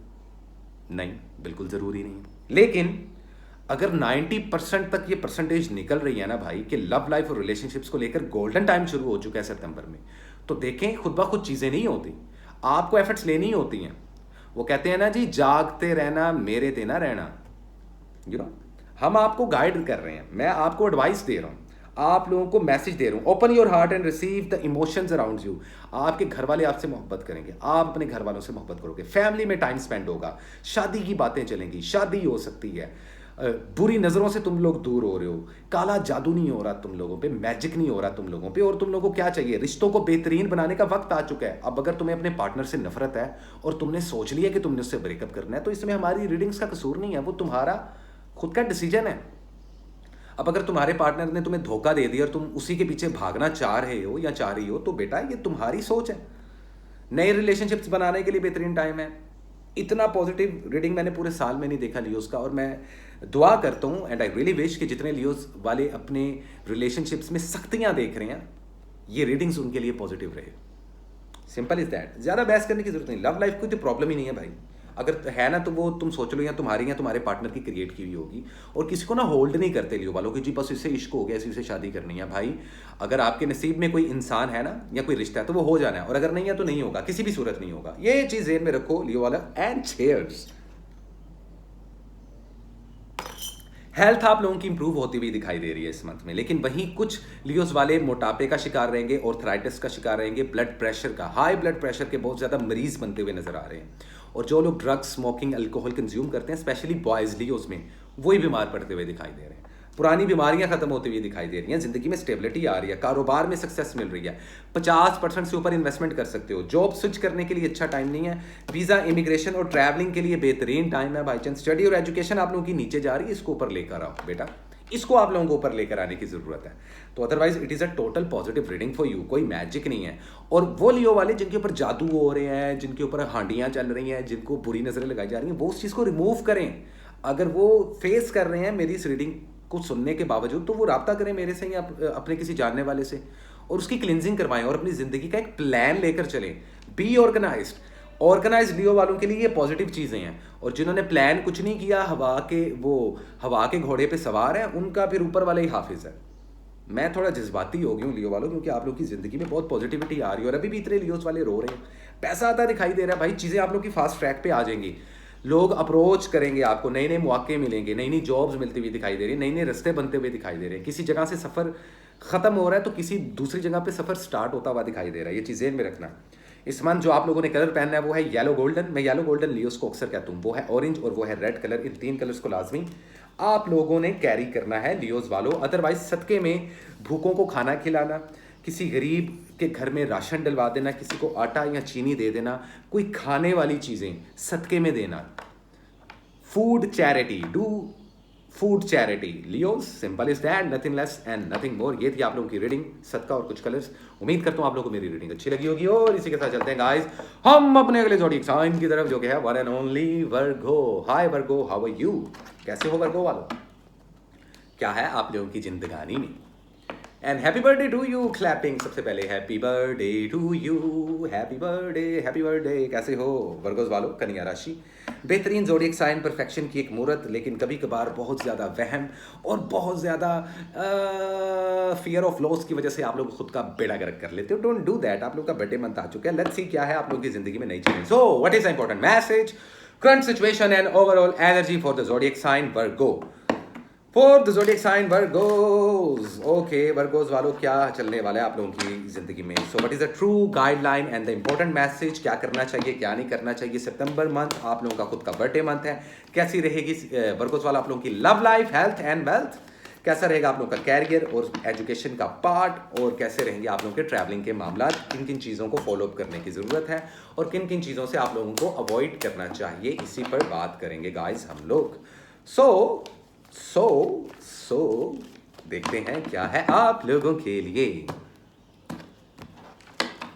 नहीं, बिल्कुल ज़रूरी नहीं। लेकिन अगर 90% तक ये परसेंटेज निकल रही है ना भाई कि लव लाइफ और रिलेशनशिप्स को लेकर गोल्डन टाइम शुरू हो चुका है सितंबर में, तो देखें खुद ब खुद चीज़ें नहीं होती, आपको एफर्ट्स लेनी ही होती हैं। वो कहते हैं ना जी, जागते रहना मेरे ते ना रहना। हम आपको गाइड कर रहे हैं, मैं आपको एडवाइस दे रहा हूँ, आप लोगों को मैसेज दे रहा हूँ। Open your heart and receive the emotions around you. आपके घर वाले आपसे मोहब्बत करेंगे, आप अपने घर वालों से मोहब्बत करोगे, फैमिली में टाइम स्पेंड होगा, शादी की बातें चलेंगी, शादी हो सकती है, बुरी नज़रों से तुम लोग दूर हो रहे हो, काला जादू नहीं हो रहा तुम लोगों पे, मैजिक नहीं हो रहा तुम लोगों पे। और तुम लोगों को क्या चाहिए? रिश्तों को बेहतरीन बनाने का वक्त आ चुका है। अब अगर तुम्हें अपने पार्टनर से नफरत है और तुमने सोच लिया कि तुमने उससे ब्रेकअप करना है, तो इसमें हमारी रीडिंग्स का कसूर नहीं है, वो तुम्हारा खुद का डिसीजन है। अब अगर तुम्हारे पार्टनर ने तुम्हें धोखा दे दिया और तुम उसी के पीछे भागना चाह रहे हो या चाह रही हो, तो बेटा ये तुम्हारी सोच है। नए रिलेशनशिप्स बनाने के लिए बेहतरीन टाइम है। इतना पॉजिटिव रीडिंग मैंने पूरे साल में नहीं देखा लियोज का, और मैं दुआ करता हूँ एंड आई रियली विश कि जितने लियोज वाले अपने रिलेशनशिप्स में सख्तियाँ देख रहे हैं, ये रीडिंग्स उनके लिए पॉजिटिव रहे। Simple is that. ज़्यादा बहस करने की जरूरत नहीं। लव लाइफ कोई तो प्रॉब्लम ही नहीं है भाई। अगर है ना तो वो तुम सोच लो या तुम्हारी या तुम्हारे पार्टनर की क्रिएट की हुई होगी। और किसी को ना होल्ड नहीं करते लियो वालों कि जी बस इससे इश्क हो गया, इसी से शादी करनी है। भाई अगर आपके नसीब में कोई इंसान है ना या कोई रिश्ता है तो वो हो जाना है, और अगर नहीं है तो नहीं होगा, किसी भी सूरत नहीं होगा। ये चीज़ ज़हन में रखो लियो वाला। And cheers. हेल्थ आप लोगों की इंप्रूव होती हुई दिखाई दे रही है इस मंथ में, लेकिन वहीं कुछ लियोस वाले मोटापे का शिकार रहेंगे, ऑर्थराइटिस का शिकार रहेंगे, ब्लड प्रेशर का, हाई ब्लड प्रेशर के बहुत ज़्यादा मरीज बनते हुए नजर आ रहे हैं। और जो लोग ड्रग्स, स्मोकिंग, अल्कोहल कंज्यूम करते हैं, स्पेशली बॉयज लियोस में, वही बीमार पड़ते हुए दिखाई दे रहे हैं। पुरानी बीमारियां खत्म होती हुई दिखाई दे रही हैं, जिंदगी में स्टेबिलिटी आ रही है, कारोबार में सक्सेस मिल रही है, 50% से ऊपर इन्वेस्टमेंट कर सकते हो। जॉब स्विच करने के लिए अच्छा टाइम नहीं है। वीज़ा, इमिग्रेशन और ट्रैवलिंग के लिए बेहतरीन टाइम है। बाई चांस स्टडी और एजुकेशन आप लोगों की नीचे जा रही है, इसको ऊपर लेकर आओ बेटा, इसको आप लोगों को ऊपर लेकर आने की जरूरत है। तो otherwise it is a total positive reading for you, कोई मैजिक नहीं है। और वो लियो वाले जिनके ऊपर जादू हो रहे हैं, जिनके ऊपर हांडियाँ चल रही हैं, जिनको बुरी नजरें लगाई जा रही हैं, वो उस चीज़ को रिमूव करें। अगर वो फेस कर रहे हैं मेरी इस रीडिंग को सुनने के बावजूद, तो वो राब्ता करें मेरे से या अपने किसी जानने वाले से, और उसकी क्लिनजिंग करवाएं और अपनी ज़िंदगी का एक प्लान लेकर चलें। बी ऑर्गेनाइज्ड लियो वालों के लिए ये पॉजिटिव चीज़ें हैं, और जिन्होंने प्लान कुछ नहीं किया, हवा के घोड़े पे सवार है, उनका फिर ऊपर वाला ही हाफिज है। मैं थोड़ा जज्बाती हो गया हूँ लियो वालों, क्योंकि आप लोग की ज़िंदगी में बहुत पॉजिटिविटी आ रही है और अभी भी इतने लियोस वाले रो रहे हैं। पैसा आता दिखाई दे रहा है भाई, चीज़ें आप लोग की फास्ट ट्रैक पे आ जाएंगी, लोग अप्रोच करेंगे आपको, नए नए मौके मिलेंगे, नई नई जॉब्स मिलती हुई दिखाई दे रही है, नए नए रास्ते बनते हुए दिखाई दे रहे हैं। किसी जगह से सफ़र ख़त्म हो रहा है तो किसी दूसरी जगह पे सफ़र स्टार्ट होता हुआ दिखाई दे रहा है, ये चीज़ें में रखना। इस मंथ जो आप लोगों ने कलर पहनना है वो है येलो गोल्डन। मैं येलो गोल्डन लियोस को अक्सर कहता हूँ, वो है ऑरेंज और वो है रेड कलर। इन 3 कलर्स को लाजमी आप लोगों ने कैरी करना है लियोस वालों। अदरवाइज सदके में भूखों को खाना खिलाना, किसी गरीब के घर में राशन डलवा देना, किसी को आटा या चीनी दे देना, कोई खाने वाली चीज़ें सदके में देना, food charity, do food charity Leos, simple is that, nothing less and nothing more. ये थी आप लोगों की रीडिंग, सदका और कुछ कलर्स। उम्मीद करता हूँ आप लोगों को मेरी रीडिंग अच्छी लगी होगी, और इसी के साथ चलते हैं गाइस हम अपने अगले ज़ोडिएक साइन की तरफ, जो कि है one and only Virgo. Hi Virgo, how are you? कैसे हो वर्गो वालों? क्या है आप लोगों की जिंदगानी में? And happy birthday to you, clapping. सबसे पहले happy birthday to you, happy birthday, happy birthday. कैसे हो वर्गोस वालों? कन्या राशि, बेहतरीन ज़ोडिएक साइन, परफेक्शन की एक मूरत, लेकिन कभी कभार बहुत ज़्यादा वहम और बहुत ज़्यादा फियर ऑफ लॉस की वजह से आप लोग खुद का बेड़ा गर्क कर लेते हो। Don't do that. आप लोग का बर्थडे मंथ आ चुका है, लेट्स सी क्या है आप लोगों की जिंदगी में नई चीजें। So what is the important message, current situation and overall energy for the zodiac sign Virgo. For the zodiac sign Virgos, okay Virgos वालों, क्या चलने वाला है आप लोगों की जिंदगी में? So what is the true guideline and the important message, क्या करना चाहिए क्या नहीं करना चाहिए? सितंबर मंथ आप लोगों का खुद का बर्थडे मंथ है, कैसी रहेगी वर्गोस वाला आप लोगों की love life, health and wealth? कैसा रहेगा आप लोगों का कैरियर और एजुकेशन का पार्ट? और कैसे रहेंगे आप लोगों के ट्रैवलिंग के मामला? किन किन चीज़ों को फॉलो अप करने की ज़रूरत है और किन किन चीज़ों से आप लोगों को अवॉइड करना चाहिए, इसी पर बात करेंगे गाइस हम लोग। सो देखते हैं क्या है आप लोगों के लिए,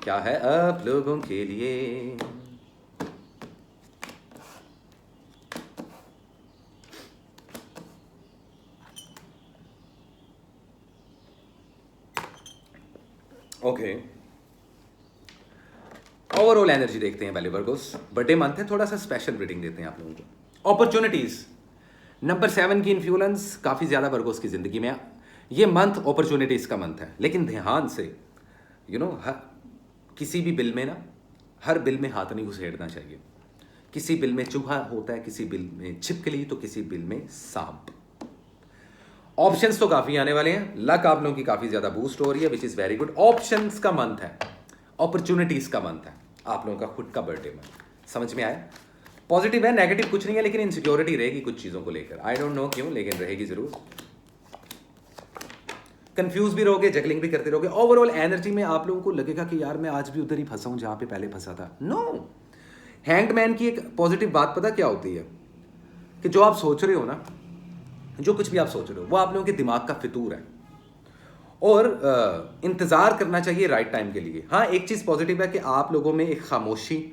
क्या है आप लोगों के लिए। ओके, ओवरऑल एनर्जी देखते हैं पहले वर्गोस। बर्थडे मंथ है, थोड़ा सा स्पेशल रीडिंग देते हैं आप लोगों को। अपॉर्चुनिटीज, नंबर 7 की इन्फ्लुएंस काफ़ी ज़्यादा वर्गोस की ज़िंदगी में। ये मंथ अपॉर्चुनिटीज़ का मंथ है, लेकिन ध्यान से किसी भी बिल में ना, हर बिल में हाथ नहीं घुसेड़ना चाहिए। किसी बिल में चूहा होता है, किसी बिल में छिपकली, तो किसी बिल में सांप। ऑप्शंस तो काफ़ी आने वाले हैं, लक आप लोगों की काफ़ी ज़्यादा बूस्ट हो रही है, विच इज़ वेरी गुड। ऑप्शंस का मंथ है, अपॉर्चुनिटीज़ का मंथ है, आप लोगों का खुद का बर्थडे मंथ। समझ में आया? पॉजिटिव है, नेगेटिव कुछ नहीं है, लेकिन इनसिक्योरिटी रहेगी कुछ चीज़ों को लेकर। आई डोंट नो क्यों, लेकिन रहेगी ज़रूर। कंफ्यूज भी रहोगे, जगलिंग भी करते रहोगे। ओवरऑल एनर्जी में आप लोगों को लगेगा कि यार मैं आज भी उधर ही फंसा हूँ जहाँ पे पहले फंसा था। नो, हैंग्ड मैन की एक पॉजिटिव बात पता क्या होती है, कि जो आप सोच रहे हो ना, जो कुछ भी आप सोच रहे हो, वो आप लोगों के दिमाग का फितूर है, और इंतज़ार करना चाहिए राइट टाइम के लिए। हाँ, एक चीज़ पॉजिटिव है कि आप लोगों में एक खामोशी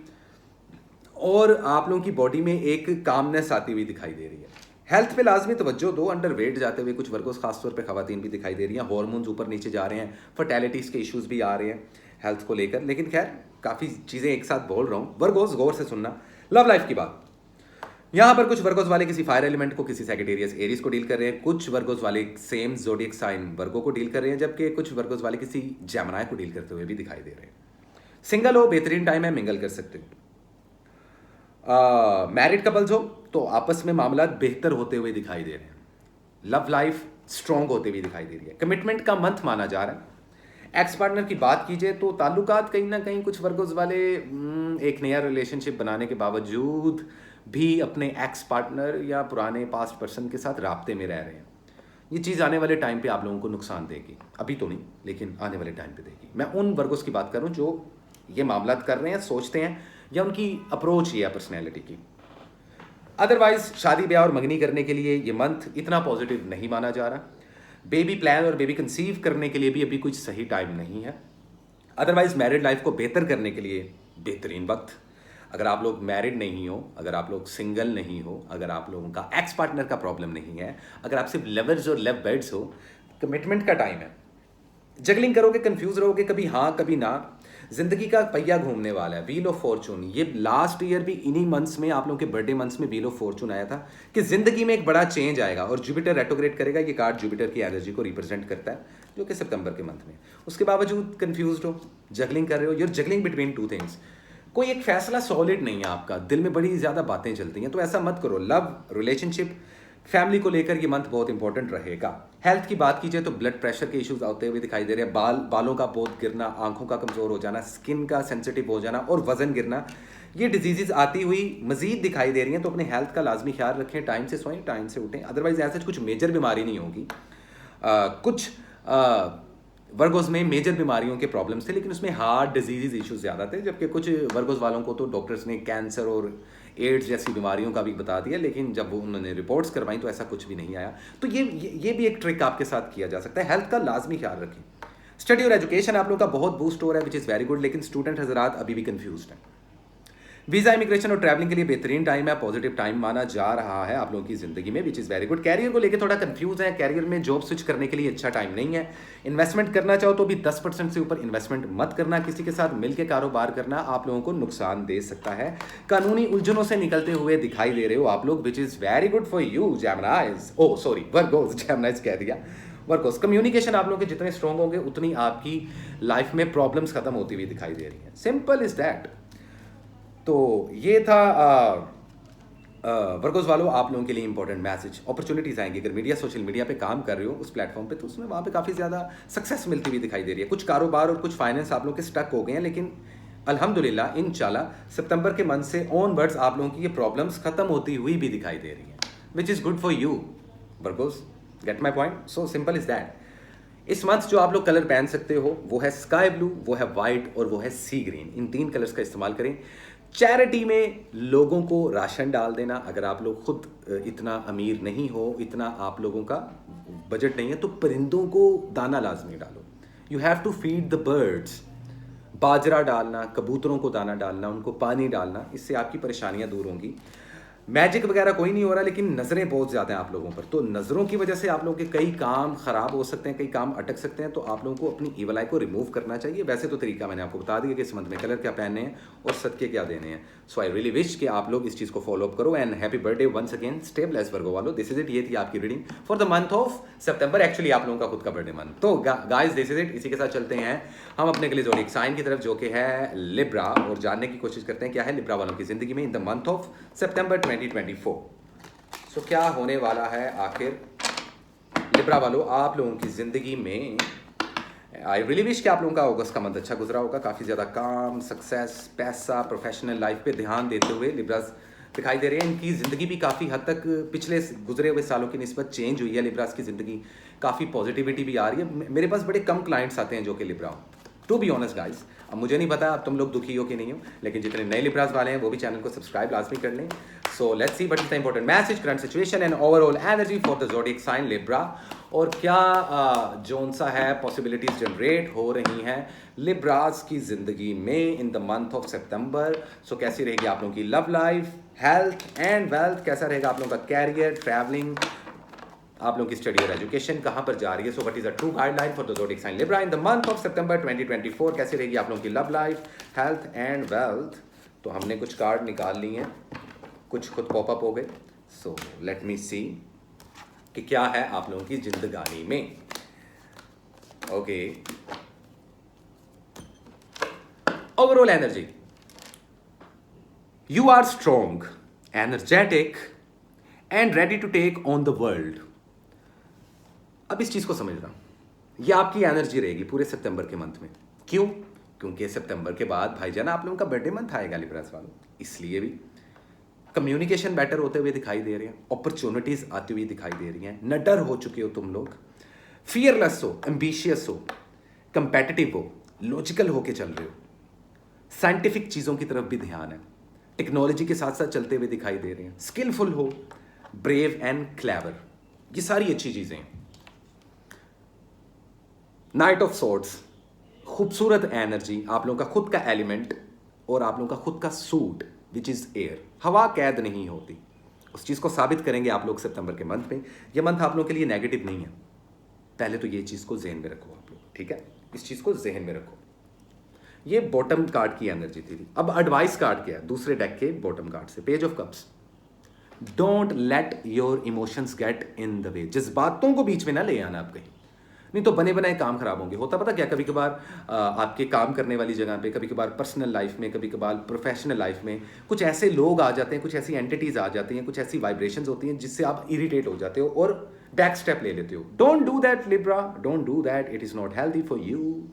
और आप लोगों की बॉडी में एक कामनेस आती हुई दिखाई दे रही है। हेल्थ पे लाजमी तवज्जो दो, अंडर वेट जाते हुए कुछ वर्गोस खासतौर पे खवातीन भी दिखाई दे रही हैं, हार्मोन्स ऊपर नीचे जा रहे हैं, फर्टेलिटीज़ के इश्यूज भी आ रहे हैं हेल्थ को लेकर। लेकिन खैर काफ़ी चीज़ें एक साथ बोल रहा हूँ, वर्गोस गौर से सुनना। लव लाइफ की बात, यहाँ पर कुछ वर्गोस वाले किसी फायर एलिमेंट को, किसी सैजिटेरियस एरीज को डील कर रहे हैं, कुछ वर्गोस वाले सेम ज़ोडिएक साइन वर्गो को डील कर रहे हैं, जबकि कुछ वर्गोस वाले किसी जेमिनी को डील करते हुए भी दिखाई दे रहे हैं। सिंगल हो, बेहतरीन टाइम है, मिंगल कर सकते हो। मैरिड कपल्स हो तो आपस में मामला बेहतर होते हुए दिखाई दे रहे हैं, लव लाइफ स्ट्रॉन्ग होते हुए दिखाई दे रही है। कमिटमेंट का मंथ माना जा रहा है। एक्स पार्टनर की बात कीजिए तो ताल्लुकात कहीं ना कहीं कुछ वर्गोस वाले एक नया रिलेशनशिप बनाने के बावजूद भी अपने एक्स पार्टनर या पुराने पास्ट पर्सन के साथ राब्ते में रह रहे हैं। ये चीज़ आने वाले टाइम पे आप लोगों को नुकसान देगी, अभी तो नहीं लेकिन आने वाले टाइम पे देगी। मैं उन वर्गोस की बात कर रहा हूँ जो ये मामला कर रहे हैं, सोचते हैं, या उनकी अप्रोच ये है पर्सनैलिटी की। अदरवाइज शादी ब्याह और मंगनी करने के लिए ये मंथ इतना पॉजिटिव नहीं माना जा रहा। बेबी प्लान और बेबी कंसीव करने के लिए भी अभी कुछ सही टाइम नहीं है। अदरवाइज मैरिड लाइफ को बेहतर करने के लिए बेहतरीन वक्त। अगर आप लोग मैरिड नहीं हो, अगर आप लोग सिंगल नहीं हो, अगर आप लोगों का एक्स पार्टनर का प्रॉब्लम नहीं है, अगर आप सिर्फ लवर्स और लव बर्ड्स हो, कमिटमेंट का टाइम है। जगलिंग करोगे, कंफ्यूज रहोगे, कभी हाँ कभी ना। जिंदगी का पहिया घूमने वाला है। व्हील ऑफ फॉर्चून, ये लास्ट ईयर भी इन्हीं मंथ्स में, आप लोगों के बर्थडे मंथ्स में व्हील ऑफ फॉर्चून आया था कि जिंदगी में एक बड़ा चेंज आएगा और जुपिटर रेट्रोग्रेड करेगा। ये कार्ड जुपिटर की एनर्जी को रिप्रेजेंट करता है, जो कि सितंबर के मंथ में। उसके बावजूद कंफ्यूज हो, जगलिंग कर रहे हो, you're juggling between two things. कोई एक फैसला सॉलिड नहीं है आपका, दिल में बड़ी ज़्यादा बातें चलती हैं, तो ऐसा मत करो। लव, रिलेशनशिप, फैमिली को लेकर ये मंथ बहुत इंपॉर्टेंट रहेगा। हेल्थ की बात कीजिए तो ब्लड प्रेशर के इश्यूज आते हुए दिखाई दे रहे हैं। बालों का बहुत गिरना, आंखों का कमज़ोर हो जाना, स्किन का सेंसिटिव हो जाना और वजन गिरना, ये डिजीजेज आती हुई मजीद दिखाई दे रही हैं। तो अपने हेल्थ का लाजमी ख्याल रखें, टाइम से सोएं, टाइम से उठें। अदरवाइज ऐसा कुछ मेजर बीमारी नहीं होगी। कुछ वर्गोज में मेजर बीमारियों के प्रॉब्लम्स थे, लेकिन उसमें हार्ट डिजीज इश्यूज ज़्यादा थे, जबकि कुछ वर्गोज वालों को तो डॉक्टर्स ने कैंसर और एड्स जैसी बीमारियों का भी बता दिया, लेकिन जब उन्होंने रिपोर्ट्स करवाई तो ऐसा कुछ भी नहीं आया। तो ये भी एक ट्रिक आपके साथ किया जा सकता है। हेल्थ का लाजमी ख्याल रखें। स्टडी और एजुकेशन आप लोगों का बहुत बूस्ट हो रहा है, विच इज़ वेरी गुड, लेकिन स्टूडेंट हजरात अभी भी कन्फ्यूज हैं। वीज़ा, इमिग्रेशन और ट्रैवलिंग के लिए बेहतरीन टाइम है, पॉजिटिव टाइम माना जा रहा है आप लोगों की ज़िंदगी में, which is very good. Career को लेकर थोड़ा कंफ्यूज है, कैरियर में जॉब स्विच करने के लिए अच्छा टाइम नहीं है। इन्वेस्टमेंट करना चाहो तो भी 10% से ऊपर इन्वेस्टमेंट मत करना। किसी के साथ मिलकर कारोबार करना आप लोगों को नुकसान दे सकता है। कानूनी उलझनों से निकलते हुए दिखाई दे रहे हो आप लोग, which is very good for you Geminis, oh sorry Virgos, Geminis कह दिया, वर्गोस। कम्युनिकेशन आप लोगों के जितने स्ट्रॉन्ग होंगे उतनी आपकी लाइफ में प्रॉब्लम्स खत्म होती हुई दिखाई दे रही हैं। Simple is that. तो ये था वर्गोस वालों आप लोगों के लिए इंपॉर्टेंट मैसेज। अपॉर्चुनिटीज आएंगी, अगर मीडिया, सोशल मीडिया पे काम कर रहे हो उस प्लेटफॉर्म पे, तो उसमें वहाँ पे काफ़ी ज़्यादा सक्सेस मिलती हुई दिखाई दे रही है। कुछ कारोबार और कुछ फाइनेंस आप लोग के स्टक हो गए हैं, लेकिन अल्हम्दुलिल्लाह इंशाल्लाह सितंबर के मंथ से ऑनवर्ड्स आप लोगों की ये प्रॉब्लम्स खत्म होती हुई भी दिखाई दे रही हैं, which is good for you Virgo's. Gate my point? So simple is that. इस मंथ जो आप लोग कलर पहन सकते हो वो है स्काई ब्लू, वो है वाइट और वो है सी ग्रीन। इन 3 कलर्स का इस्तेमाल करें। चैरिटी में लोगों को राशन डाल देना। अगर आप लोग खुद इतना अमीर नहीं हो, इतना आप लोगों का बजट नहीं है, तो परिंदों को दाना लाजमी डालो। You have to feed the birds. बाजरा डालना, कबूतरों को दाना डालना, उनको पानी डालना, इससे आपकी परेशानियां दूर होंगी। मैजिक वगैरह कोई नहीं हो रहा, लेकिन नज़रें बहुत ज़्यादा हैं आप लोगों पर, तो नज़रों की वजह से आप लोगों के कई काम ख़राब हो सकते हैं, कई काम अटक सकते हैं। तो आप लोगों को अपनी ईवल आई को रिमूव करना चाहिए। वैसे तो तरीका मैंने आपको बता दिया कि इस मंथ में कलर क्या पहनने हैं और सदके क्या देने हैं। सो आई रियली विश कि आप लोग इस चीज़ को फॉलो अप करो। And happy birthday once again, stay blessed Virgo वालों। दिस इज इट, ये थी आपकी reading for the month of September. Actually आप लोगों का खुद का बर्थडे मंथ। तो गाइस दिस इज इट। इसी के साथ चलते हैं हम अपने के लिए ज़ोडिएक साइन की तरफ, जो कि है लिब्रा, और जानने की कोशिश करते हैं क्या है लिब्रा वालों की ज़िंदगी में in the month of September 2024। सो क्या होने वाला है आखिर लिब्रा वालों आप लोगों की ज़िंदगी में। आई रियली विश कि आप लोगों का अगस्त का मंथ अच्छा गुजरा होगा। काफ़ी ज़्यादा काम, सक्सेस, पैसा, प्रोफेशनल लाइफ पे ध्यान देते हुए लिब्रास दिखाई दे रहे हैं। इनकी ज़िंदगी भी काफ़ी हद तक पिछले गुजरे हुए सालों की निस्बत चेंज हुई है। लिब्रास की ज़िंदगी काफ़ी पॉजिटिविटी भी आ रही है। मेरे पास बड़े कम क्लाइंट्स आते हैं जो कि लिब्रा हो, टू बी ऑनेस्ट गाइस। अब मुझे नहीं पता अब तुम लोग दुखी हो कि नहीं हो, लेकिन जितने नए लिब्रास वाले हैं वो भी चैनल को सब्सक्राइब लाजमी कर लें। So let's see what is the important message, current situation and overall energy for the zodiac sign Libra. और क्या जोन सा है पॉसिबिलिटीज जनरेट हो रही हैं लिब्रास की ज़िंदगी में in the month of September. सो कैसी रहेगी आप लोगों की love life, health and wealth, कैसा रहेगा आप लोगों का कैरियर, ट्रैवलिंग, आप लोगों की स्टडी और एजुकेशन कहाँ पर जा रही है। So what is a true guideline for the zodiac sign Libra in the month of September 2024। कैसी रहेगी आप लोगों की love life, health and wealth. तो हमने कुछ कार्ड निकाल लिए हैं, कुछ खुद पॉपअप हो गए। सो लेट मी सी कि क्या है आप लोगों की जिंदगानी में। Okay, overall energy, you are strong, energetic and ready to take on the world. अब इस चीज को समझना, ये आपकी एनर्जी रहेगी पूरे सितंबर के मंथ में। क्यों? क्योंकि सितंबर के बाद भाईजान आप लोगों का बर्थडे मंथ आएगा लिब्रास वालों, इसलिए भी कम्युनिकेशन बेटर होते हुए दिखाई दे रहे हैं, अपॉर्चुनिटीज आती हुई दिखाई दे रही हैं, नडर हो चुके हो तुम लोग, फियरलेस हो, एम्बिशियस हो, कंपेटिटिव हो, लॉजिकल होके चल रहे हो, साइंटिफिक चीज़ों की तरफ भी ध्यान है, टेक्नोलॉजी के साथ साथ चलते हुए दिखाई दे रहे हैं, स्किलफुल हो, ब्रेव एंड क्लेवर, ये सारी अच्छी चीज़ें हैं। नाइट ऑफ सॉर्ड्स, खूबसूरत एनर्जी, आप लोगों का खुद का एलिमेंट और आप लोगों का खुद का सूट विच इज़ एयर, हवा कैद नहीं होती, उस चीज़ को साबित करेंगे आप लोग सितंबर के मंथ में। ये मंथ आप लोगों के लिए नेगेटिव नहीं है, पहले तो ये चीज़ को ज़हन में रखो आप लोग। ठीक है, इस चीज को जहन में रखो। ये बॉटम कार्ड की एनर्जी थी। अब एडवाइस कार्ड क्या है दूसरे डेक के बॉटम कार्ड से? Page of cups. Don't let your emotions get in the way. जज्बातों को बीच में ना ले आना आप कहीं, नहीं तो बने बनाए काम खराब होंगे। होता पता क्या, कभी कभार आपके काम करने वाली जगह पे, कभी कभार पर्सनल लाइफ में, कभी कभार प्रोफेशनल लाइफ में कुछ ऐसे लोग आ जाते हैं, कुछ ऐसी एंटिटीज आ जाती हैं, कुछ ऐसी वाइब्रेशंस होती हैं जिससे आप इरिटेट हो जाते हो और बैक स्टेप ले लेते हो। Don't do that Libra, don't do that, it is not healthy for you.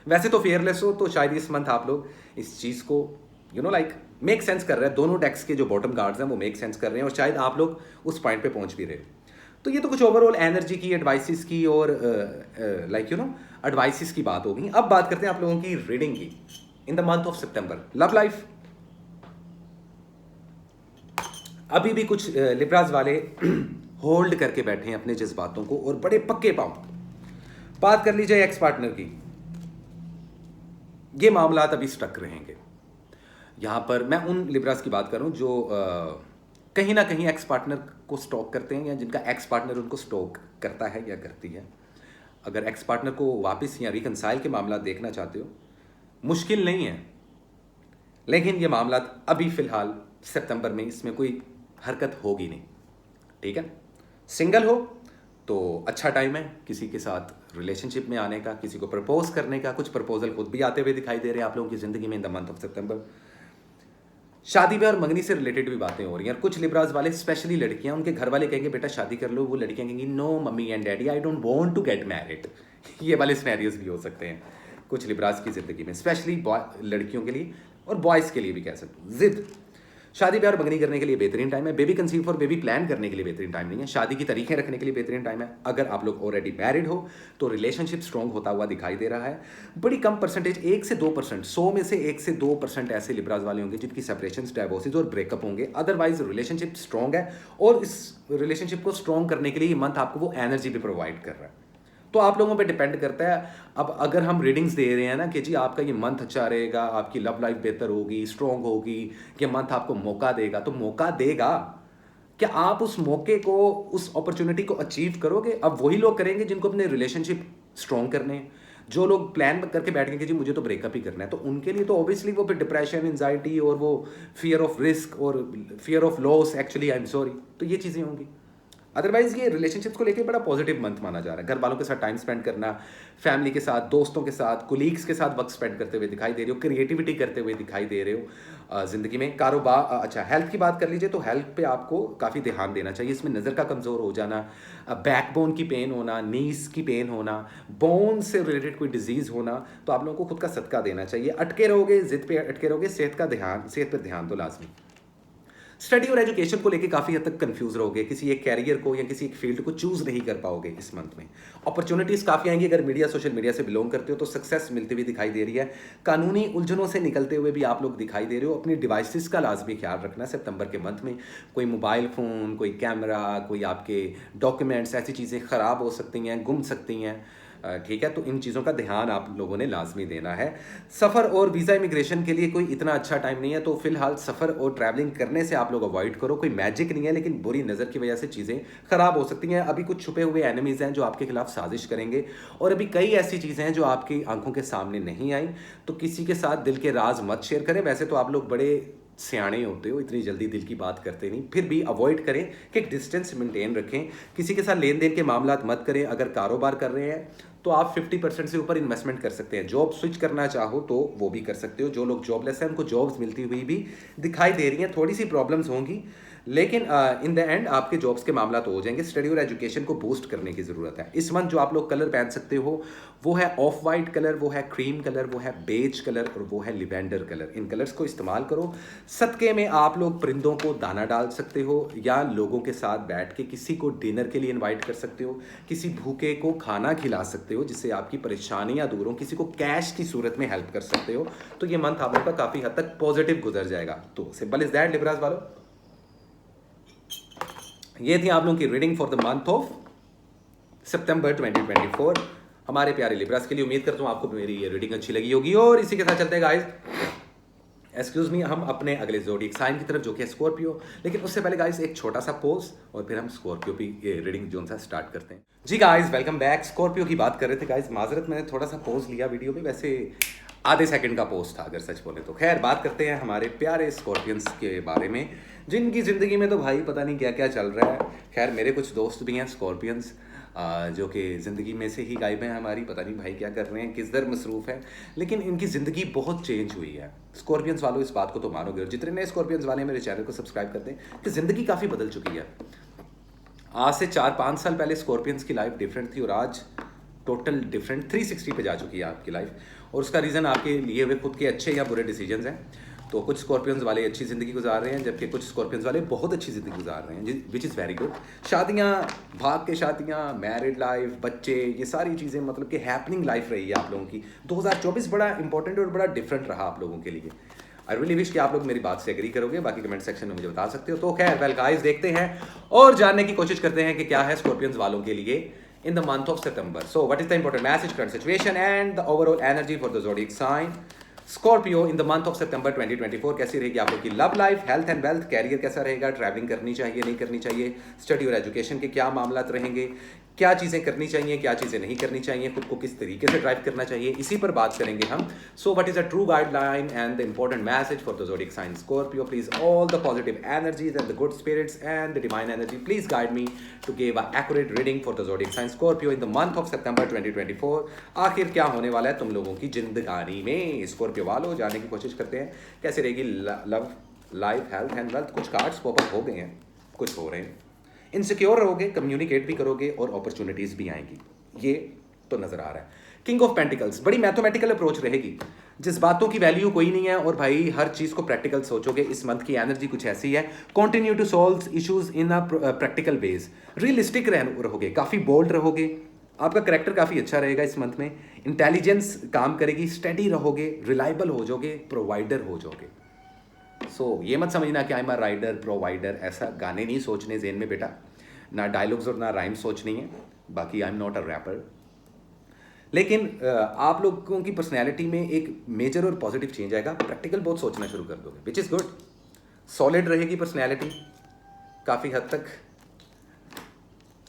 वैसे तो फेयरलेस हो, तो शायद इस मंथ आप लोग इस चीज को लाइक मेक सेंस कर रहे हैं। दोनों डेक्स के जो बॉटम कार्ड्स हैं वो मेक सेंस कर रहे हैं और शायद आप लोग उस पॉइंट पे पहुंच भी रहे हो। तो ये तो कुछ ओवरऑल एनर्जी की, एडवाइसिस की और एडवाइसिस की बात होगी। अब बात करते हैं आप लोगों की रीडिंग की इन the month of September. Love life, अभी भी कुछ लिब्राज वाले होल्ड करके बैठे हैं अपने जज्बातों को और बड़े पक्के पांव। बात कर लीजिए एक्स पार्टनर की, ये मामला अभी स्टक रहेंगे। यहां पर मैं उन लिब्रास की बात कर रहा हूं जो कहीं ना कहीं एक्स पार्टनर को स्टॉक करते हैं या जिनका एक्स पार्टनर उनको स्टॉक करता है या करती है। अगर एक्स पार्टनर को वापस या रिकंसाइल के मामला देखना चाहते हो, मुश्किल नहीं है, लेकिन ये मामला अभी फिलहाल सितंबर में इसमें कोई हरकत होगी नहीं, ठीक है। सिंगल हो तो अच्छा टाइम है किसी के साथ रिलेशनशिप में आने का, किसी को प्रपोज करने का। कुछ प्रपोजल खुद भी आते हुए दिखाई दे रहे हैं आप लोगों की जिंदगी में इन द मंथ ऑफ सितंबर। शादी ब्याह और मंगनी से रिलेटेड भी बातें हो रही हैं। कुछ लिब्रास वाले, स्पेशली लड़कियां, उनके घर वाले कहेंगे बेटा शादी कर लो, वो लड़कियां कहेंगी no mummy and daddy I don't want to get married. ये वाले सिनेरियोज भी हो सकते हैं कुछ लिब्रास की जिंदगी में, स्पेशली लड़कियों के लिए और बॉयज के लिए भी कह सकते हैं। जिद, शादी ब्याह और मंगनी करने के लिए बेहतरीन टाइम है। Baby conceive for baby plan करने के लिए बेहतरीन टाइम नहीं है। शादी की तारीखें रखने के लिए बेहतरीन टाइम है। अगर आप लोग ऑलरेडी मैरिड हो तो रिलेशनशिप स्ट्रॉन्ग होता हुआ दिखाई दे रहा है। बड़ी कम परसेंटेज, 1 से 2%, 100 में से 1 से 2% ऐसे लिब्रास वाले होंगे जिनकी सेपरेशन, डाइवोर्सेज और ब्रेकअप होंगे। अदरवाइज रिलेशनशिप स्ट्रॉन्ग है और इस रिलेशनशिप को स्ट्रॉन्ग करने के लिए ये मंथ आपको वो एनर्जी भी प्रोवाइड कर रहा है। तो आप लोगों पे डिपेंड करता है। अब अगर हम रीडिंग्स दे रहे हैं ना कि जी आपका ये मंथ अच्छा रहेगा, आपकी लव लाइफ बेहतर होगी, स्ट्रॉन्ग होगी, ये मंथ आपको मौका देगा, तो मौका देगा, क्या आप उस मौके को, उस अपॉर्चुनिटी को अचीव करोगे? अब वही लोग करेंगे जिनको अपने रिलेशनशिप स्ट्रॉन्ग करने हैं। जो लोग प्लान करके बैठ गए कि जी मुझे तो ब्रेकअप ही करना है, तो उनके लिए तो ऑब्वियसली वो फिर डिप्रेशन, एंजाइटी और वो फियर ऑफ रिस्क और fear of loss, actually I am sorry, तो ये चीज़ें होंगी। अदरवाइज ये रिलेशनशिप्स को लेके बड़ा पॉजिटिव मंथ माना जा रहा है। घर वालों के साथ टाइम स्पेंड करना, फैमिली के साथ, दोस्तों के साथ, कोलीग्स के साथ वक्त स्पेंड करते हुए दिखाई दे रहे हो, क्रिएटिविटी करते हुए दिखाई दे रहे हो जिंदगी में। कारोबार, अच्छा हेल्थ की बात कर लीजिए तो हेल्थ पे आपको काफ़ी ध्यान देना चाहिए। इसमें नज़र का कमज़ोर हो जाना, बैकबोन की पेन होना, नीज की पेन होना, बोन से रिलेटेड कोई डिजीज़ होना, तो आप लोगों को खुद का सदका देना चाहिए। अटके रहोगे, जिद पे अटके रहोगे, सेहत पर ध्यान दो लाजमी। स्टडी और एजुकेशन को लेके काफ़ी हद तक कंफ्यूज रहोगे, किसी एक कैरियर को या किसी एक फील्ड को चूज नहीं कर पाओगे इस मंथ में। अपॉर्चुनिटीज़ काफ़ी आएंगी। अगर मीडिया, सोशल मीडिया से बिलोंग करते हो तो सक्सेस मिलती हुई दिखाई दे रही है। कानूनी उलझनों से निकलते हुए भी आप लोग दिखाई दे रहे हो। अपनी डिवाइसेस का लाजमी ख्याल रखना सितंबर के मंथ में। कोई मोबाइल फ़ोन, कोई कैमरा, कोई आपके डॉक्यूमेंट्स, ऐसी चीज़ें ख़राब हो सकती हैं, गुम सकती हैं, ठीक है। तो इन चीज़ों का ध्यान आप लोगों ने लाजमी देना है। सफ़र और वीज़ा इमिग्रेशन के लिए कोई इतना अच्छा टाइम नहीं है, तो फिलहाल सफ़र और ट्रैवलिंग करने से आप लोग अवॉइड करो। कोई मैजिक नहीं है, लेकिन बुरी नज़र की वजह से चीज़ें ख़राब हो सकती हैं। अभी कुछ छुपे हुए एनिमीज़ हैं जो आपके खिलाफ साजिश करेंगे, और अभी कई ऐसी चीज़ें हैं जो आपकी आंखों के सामने नहीं आई। तो किसी के साथ दिल के राज मत शेयर करें। वैसे तो आप लोग बड़े सियाने होते हो, इतनी जल्दी दिल की बात करते नहीं, फिर भी अवॉइड करें कि एक डिस्टेंस मेंटेन रखें। किसी के साथ लेन देन के मामला मत करें। अगर कारोबार कर रहे हैं तो आप 50% से ऊपर इन्वेस्टमेंट कर सकते हैं। जॉब स्विच करना चाहो तो वो भी कर सकते हो। जो लोग जॉबलेस हैं उनको जॉब्स मिलती हुई भी दिखाई दे रही हैं। थोड़ी सी प्रॉब्लम्स होंगी, लेकिन इन द एंड आपके जॉब्स के मामला तो हो जाएंगे। स्टडी और एजुकेशन को बूस्ट करने की ज़रूरत है। इस मंथ जो आप लोग कलर पहन सकते हो वो है ऑफ वाइट कलर, वो है क्रीम कलर, वो है बेज कलर और वो है लिवेंडर कलर। इन कलर्स को इस्तेमाल करो। सदक़े में आप लोग परिंदों को दाना डाल सकते हो, या लोगों के साथ बैठ के किसी को डिनर के लिए इन्वाइट कर सकते हो, किसी भूखे को खाना खिला सकते हो जिससे आपकी परेशानियां दूर हो, किसी को कैश की सूरत में हेल्प कर सकते हो। तो ये मंथ आप लोग का काफ़ी हद तक पॉजिटिव गुजर जाएगा। तो सिंपल इज दैट लिब्रास वालों, ये थी आप लोगों की reading for the month of September 2024 हमारे प्यारे लिब्रास के लिए। उम्मीद करता हूँ आपको मेरी ये रीडिंग अच्छी लगी होगी, और इसी के साथ चलते हैं गाइस एक्सक्यूज मी, हम अपने अगले ज़ोडिएक साइन की तरफ जो कि है स्कॉर्पियो। लेकिन उससे पहले गाइस एक छोटा सा पोज और फिर हम स्कॉर्पियो की रीडिंग जोन सा स्टार्ट करते हैं। जी गाइस, वेलकम बैक। स्कॉर्पियो की बात कर रहे थे गाइस, माजरत मैंने थोड़ा सा पोज लिया वीडियो में, वैसे आधे सेकंड का पोस्ट था अगर सच बोले तो। खैर, बात करते हैं हमारे प्यारे स्कॉर्पियंस के बारे में, जिनकी ज़िंदगी में तो भाई पता नहीं क्या क्या चल रहा है। खैर, मेरे कुछ दोस्त भी हैं स्कॉर्पियंस जो कि ज़िंदगी में से ही गायब हैं हमारी, पता नहीं भाई क्या कर रहे हैं, किस दर मसरूफ़ है, लेकिन इनकी ज़िंदगी बहुत चेंज हुई है। स्कॉर्पियंस वालों, इस बात को तो मानोगे, और जितने नए स्कॉर्पियंस वाले मेरे चैनल को सब्सक्राइब करते हैं कि ज़िंदगी काफ़ी बदल चुकी है। आज से 4-5 साल पहले स्कॉर्पियंस की लाइफ डिफरेंट थी और आज टोटल डिफरेंट 360 पे जा चुकी है आपकी लाइफ। और उसका रीज़न आपके लिए हुए खुद के अच्छे या बुरे डिसीजंस हैं। तो कुछ स्कॉर्पियंस वाले अच्छी ज़िंदगी गुजार रहे हैं, जबकि कुछ स्कॉर्पियंस वाले बहुत अच्छी ज़िंदगी गुजार रहे हैं, विच इज़ वेरी गुड। शादियाँ, भाग के शादियाँ, मैरिड लाइफ, बच्चे, ये सारी चीज़ें मतलब कि हैपनिंग लाइफ रही है आप लोगों की। 2024 बड़ा इंपॉर्टेंट और बड़ा डिफरेंट रहा आप लोगों के लिए। आई रियली विश कि आप लोग मेरी बात से एग्री करोगे, बाकी कमेंट सेक्शन में मुझे बता सकते हो। तो खैर, वेल गाइस, देखते हैं और जानने की कोशिश करते हैं कि क्या है स्कॉर्पियंस वालों के लिए in the month of September. So what is the important message, current situation and the overall energy for the zodiac sign Scorpio in the month of September 2024? कैसी रहेगी आप लोग की love life, health and wealth, career कैसा रहेगा, travelling करनी चाहिए नहीं करनी चाहिए, स्टडी और एजुकेशन के क्या मामला रहेंगे, क्या चीज़ें करनी चाहिए, क्या चीज़ें नहीं करनी चाहिए, खुद को किस तरीके से ड्राइव करना चाहिए, इसी पर बात करेंगे हम। So what is a true guideline and the important message for the zodiac sign Scorpio? Please all the positive energies and the good spirits and the divine energy please guide me to give a accurate reading for the zodiac sign Scorpio in the month of September 2024। आखिर क्या होने वाला है तुम लोगों की जिंदगानी में स्कॉर्पियो वालों, जानने की कोशिश करते हैं कैसे रहेगी love life, health and wealth. कुछ कार्ड्स पॉप अप हो गए हैं, कुछ हो रहे हैं। इनसिक्योर रहोगे, कम्युनिकेट भी करोगे और अपॉर्चुनिटीज भी आएंगी, ये तो नजर आ रहा है। किंग ऑफ पेंटिकल्स, बड़ी मैथमेटिकल अप्रोच रहेगी, जिस बातों की वैल्यू कोई नहीं है और भाई हर चीज को प्रैक्टिकल सोचोगे। इस मंथ की एनर्जी कुछ ऐसी है, continue to solve issues in a practical base, realistic रहोगे, काफी बोल्ड रहोगे, आपका करेक्टर काफी अच्छा रहेगा इस मंथ में, इंटेलिजेंस काम करेगी, स्टडी रहोगे, रिलायबल हो जाओगे, प्रोवाइडर हो जाओगे। ये मत समझना कि I am a rider provider, ऐसा गाने नहीं सोचने जेन में बेटा, ना डायलॉग्स और ना राइम सोचनी है। बाकी I am not a rapper, लेकिन आप लोगों की पर्सनैलिटी में एक मेजर और पॉजिटिव चेंज आएगा, प्रैक्टिकल बहुत सोचना शुरू कर दोगे, विच इज़ गुड। सॉलिड रहेगी पर्सनैलिटी काफ़ी हद तक,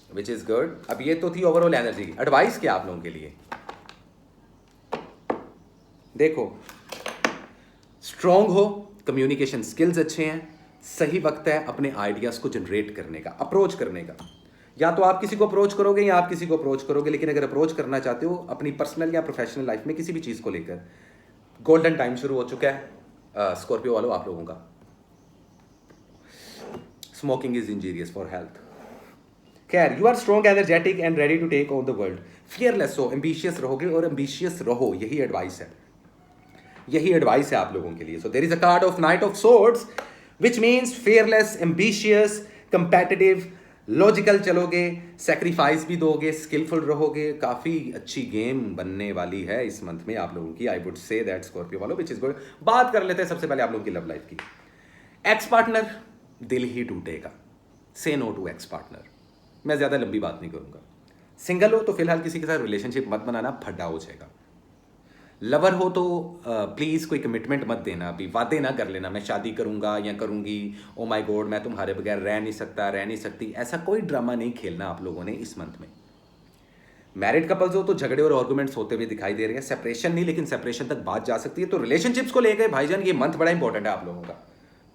विच इज़ गुड। अब ये तो थी ओवरऑल एनर्जी की। एडवाइस क्या आप लोगों के लिए, देखो, स्ट्रॉन्ग हो, कम्युनिकेशन स्किल्स अच्छे हैं, सही वक्त है अपने आइडियाज़ को जनरेट करने का, अप्रोच करने का। या तो आप किसी को अप्रोच करोगे या आप किसी को अप्रोच करोगे, लेकिन अगर अप्रोच करना चाहते हो अपनी पर्सनल या प्रोफेशनल लाइफ में किसी भी चीज़ को लेकर, गोल्डन टाइम शुरू हो चुका है स्कॉर्पियो वालों आप लोगों का। Smoking is injurious for health. खैर, you are strong, energetic and ready to take on the world. Fearless हो, एम्बिशियस रहोगे और एम्बिशियस रहो, यही एडवाइस है, यही एडवाइस है आप लोगों के लिए। So there is a card of knight of swords which means fearless, ambitious, competitive, logical चलोगे, सेक्रीफाइस भी दोगे, स्किलफुल रहोगे, काफ़ी अच्छी गेम बनने वाली है इस मंथ में आप लोगों की। I would say that Scorpio वालों, विच इज गुड। बात कर लेते हैं सबसे पहले आप लोगों की लव लाइफ की। एक्स पार्टनर, दिल ही टूटेगा, से नो टू एक्स पार्टनर। मैं ज़्यादा लंबी बात नहीं करूँगा। सिंगल हो तो फिलहाल किसी के साथ रिलेशनशिप मत बनाना, फड्डा हो जाएगा। लवर हो तो प्लीज़ कोई कमिटमेंट मत देना, अभी वादे ना कर लेना मैं शादी करूंगा या करूंगी, ओ माय गॉड मैं तुम्हारे बगैर रह नहीं सकता, रह नहीं सकती, ऐसा कोई ड्रामा नहीं खेलना आप लोगों ने इस मंथ में। मैरिड कपल्स हो तो झगड़े और आर्गुमेंट्स होते हुए दिखाई दे रहे हैं, सेपरेशन नहीं लेकिन सेपरेशन तक बात जा सकती है। तो रिलेशनशिप्स को लेकर भाईजान ये मंथ बड़ा इंपॉर्टेंट है आप लोगों का।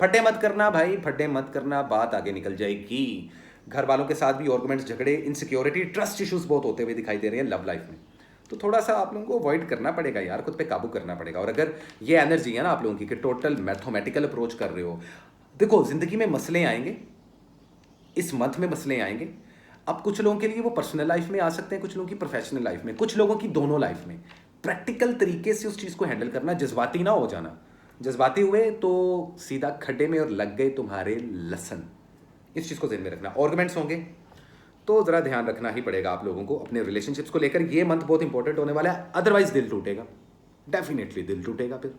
फड्डे मत करना भाई, फड्डे मत करना, बात आगे निकल जाएगी। घर वालों के साथ भी आर्गुमेंट्स, झगड़े, इनसिक्योरिटी, ट्रस्ट इश्यूज बहुत होते हुए दिखाई दे रहे हैं लव लाइफ में। तो थोड़ा सा आप लोगों को अवॉइड करना पड़ेगा यार, खुद पे काबू करना पड़ेगा। और अगर ये एनर्जी है ना आप लोगों की कि टोटल मैथमेटिकल अप्रोच कर रहे हो, देखो जिंदगी में मसले आएंगे, इस मंथ में मसले आएंगे। अब कुछ लोगों के लिए वो पर्सनल लाइफ में आ सकते हैं, कुछ लोगों की प्रोफेशनल लाइफ में, कुछ लोगों की दोनों लाइफ में। प्रैक्टिकल तरीके से उस चीज़ को हैंडल करना, जज्बाती ना हो जाना। जज्बाती हुए तो सीधा खड्डे में और लग गए तुम्हारे लसन, इस चीज़ को ध्यान में रखना। आर्गुमेंट्स होंगे तो ज़रा ध्यान रखना ही पड़ेगा आप लोगों को अपने रिलेशनशिप्स को लेकर। ये मंथ बहुत इंपॉर्टेंट होने वाला है, अदरवाइज दिल टूटेगा, डेफिनेटली दिल टूटेगा फिर।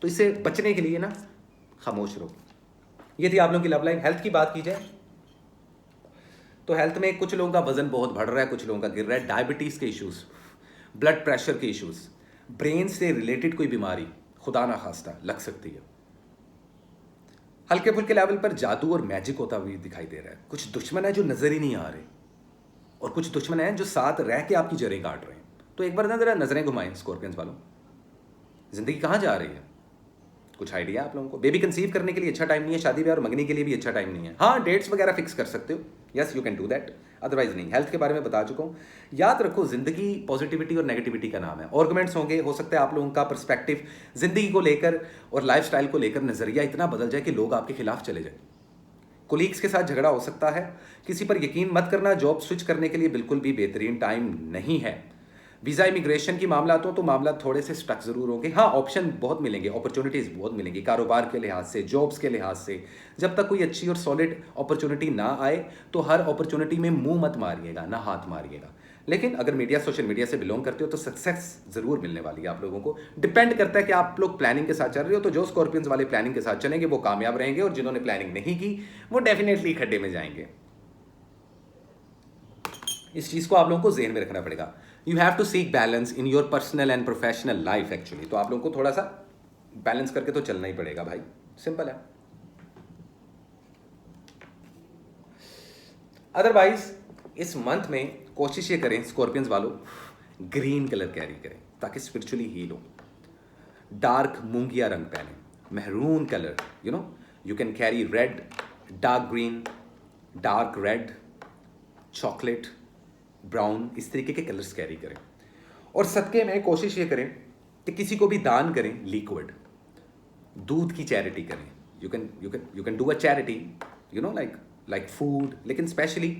तो इससे बचने के लिए ना खामोश रहो। ये थी आप लोगों की लव लाइफ। हेल्थ की बात की जाए तो हेल्थ में कुछ लोगों का वजन बहुत बढ़ रहा है, कुछ लोगों का गिर रहा है। डायबिटीज़ के इश्यूज़, ब्लड प्रेशर के इश्यूज़, ब्रेन से रिलेटेड कोई बीमारी खुदा ना खास्ता लग सकती है, हल्के फुल्के लेवल पर जादू और मैजिक होता हुआ दिखाई दे रहा है। कुछ दुश्मन है जो नजर ही नहीं आ रहे, और कुछ दुश्मन है जो साथ रह के आपकी जड़ें काट रहे हैं। तो एक बार ना जरा नजरें घुमाएं स्कॉर्पियंस वालों, जिंदगी कहाँ जा रही है? कुछ आइडिया आप लोगों को? बेबी कंसीव करने के लिए अच्छा टाइम नहीं है, शादी ब्याह और मंगनी के लिए भी अच्छा टाइम नहीं है। हाँ, डेट्स वगैरह फिक्स कर सकते हो, yes you can do that, otherwise नहीं। हेल्थ के बारे में बता चुका हूँ। याद रखो, जिंदगी पॉजिटिविटी और नेगेटिविटी का नाम है। आर्गुमेंट्स होंगे, हो सकता है आप लोगों का पर्सपेक्टिव जिंदगी को लेकर और लाइफस्टाइल को लेकर नजरिया इतना बदल जाए कि लोग आपके खिलाफ चले जाए। कोलीग्स के साथ झगड़ा हो सकता है। किसी पर यकीन मत करना, जॉब स्विच करने के लिए बिल्कुल भी बेहतरीन टाइम नहीं है। वीज़ा इमिग्रेशन की मामला तो मामला थोड़े से स्टक जरूर होंगे। हाँ, ऑप्शन बहुत मिलेंगे, अपॉर्चुनिटीज़ बहुत मिलेंगी कारोबार के लिहाज से, जॉब्स के लिहाज से। जब तक कोई अच्छी और सॉलिड अपॉर्चुनिटी ना आए तो हर अपॉर्चुनिटी में मुंह मत मारिएगा, ना हाथ मारिएगा। लेकिन अगर मीडिया, सोशल मीडिया से बिलोंग करते हो तो सक्सेस जरूर मिलने वाली है आप लोगों को। डिपेंड करता है कि आप लोग प्लानिंग के साथ चल रहे हो। तो जो स्कॉर्पियंस वाले प्लानिंग के साथ चलेंगे वो कामयाब रहेंगे, और जिन्होंने प्लानिंग नहीं की वो डेफिनेटली खड्डे में जाएंगे। इस चीज को आप लोगों को ज़हन में रखना पड़ेगा। You have to seek balance in your personal and professional life actually. तो आप लोगों को थोड़ा सा बैलेंस करके तो चलना ही पड़ेगा भाई, सिंपल है। अदरवाइज इस मंथ में कोशिश ये करें स्कॉर्पियंस वालों, ग्रीन कलर कैरी करें ताकि स्पिरिचुअली हील हो। डार्क मूंगिया रंग पहने, maroon colour, you can carry red, dark green, dark red, chocolate, brown, इस तरीके के कलर्स कैरी करें। और सदके में कोशिश ये करें कि किसी को भी दान करें लिक्विड, दूध की चैरिटी करें। You can do a charity like food, लेकिन स्पेशली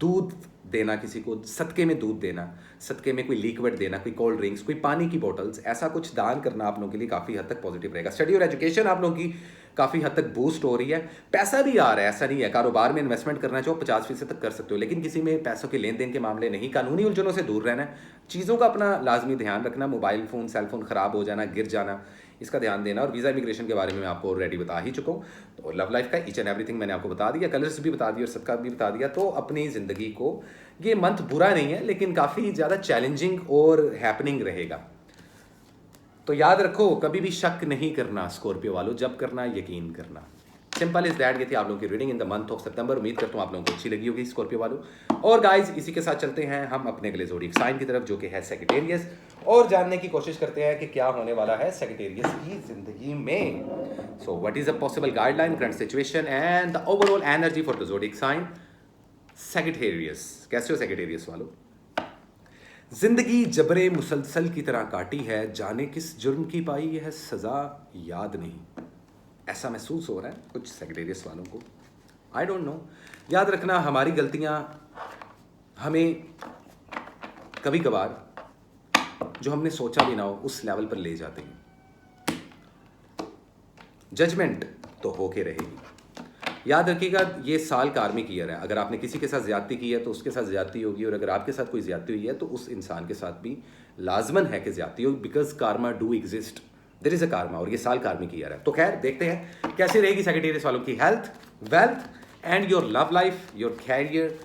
दूध देना, किसी को सदके में दूध देना, सदके में कोई लिक्विड देना, कोई कोल्ड ड्रिंक्स, कोई पानी की बोतल्स, ऐसा कुछ दान करना आप लोगों के लिए काफ़ी हद तक पॉजिटिव रहेगा। स्टडी और एजुकेशन आप लोगों की काफ़ी हद तक बूस्ट हो रही है। पैसा भी आ रहा है, ऐसा नहीं है। कारोबार में इन्वेस्टमेंट करना चाहो 50% तक कर सकते हो, लेकिन किसी में पैसों के लेन देन के मामले नहीं। कानूनी उलझनों से दूर रहना है, चीज़ों का अपना लाजमी ध्यान रखना। मोबाइल फ़ोन, सेल फोन ख़राब हो जाना, गिर जाना, इसका ध्यान देना। और वीज़ा इमिग्रेशन के बारे में मैं आपको ऑलरेडी बता ही चुका हूँ। तो लव लाइफ का ईच एंड एवरीथिंग मैंने आपको बता दिया, कलर्स भी बता दिए और सदका भी बता दिया। तो अपनी ज़िंदगी को, ये मंथ बुरा नहीं है लेकिन काफ़ी ज़्यादा चैलेंजिंग और हैपनिंग रहेगा। तो याद रखो, कभी भी शक नहीं करना स्कॉर्पियो वालों, जब करना यकीन करना। Simple is that. ये थी आप लोगों की reading in the month of September. उम्मीद करता हूँ आप लोगों को अच्छी लगी होगी स्कॉर्पियो वालों। और गाइज, इसी के साथ चलते हैं हम अपने अगले ज़ोडिएक साइन की तरफ, जो कि है सैजिटेरियस, और जानने की कोशिश करते हैं कि क्या होने वाला है सैजिटेरियस की जिंदगी में। So what is a possible guideline, current situation and the overall energy for the zodiac sign Sagittarius. कैसे हो सैजिटेरियस वालों? जिंदगी जबरे मुसलसल की तरह काटी है, जाने किस जुर्म की पाई है सजा याद नहीं। ऐसा महसूस हो रहा है कुछ सैजिटेरियस वालों को, आई डोंट नो। याद रखना, हमारी गलतियां हमें कभी कभार जो हमने सोचा भी ना हो उस लेवल पर ले जाते हैं। जजमेंट तो होके रहेगी। याद रखिएगा, ये साल कार्मिक ईयर है। अगर आपने किसी के साथ ज्यादती की है तो उसके साथ ज्यादती होगी, और अगर आपके साथ कोई ज्यादती हुई है तो उस इंसान के साथ भी लाजमन है कि ज्यादती होगी, because karma do exist, there is a karma. और ये साल कार्मिक ईयर है। तो खैर, देखते हैं कैसे रहेगी सैजिटेरियस वालों की health, wealth and your love life, your career,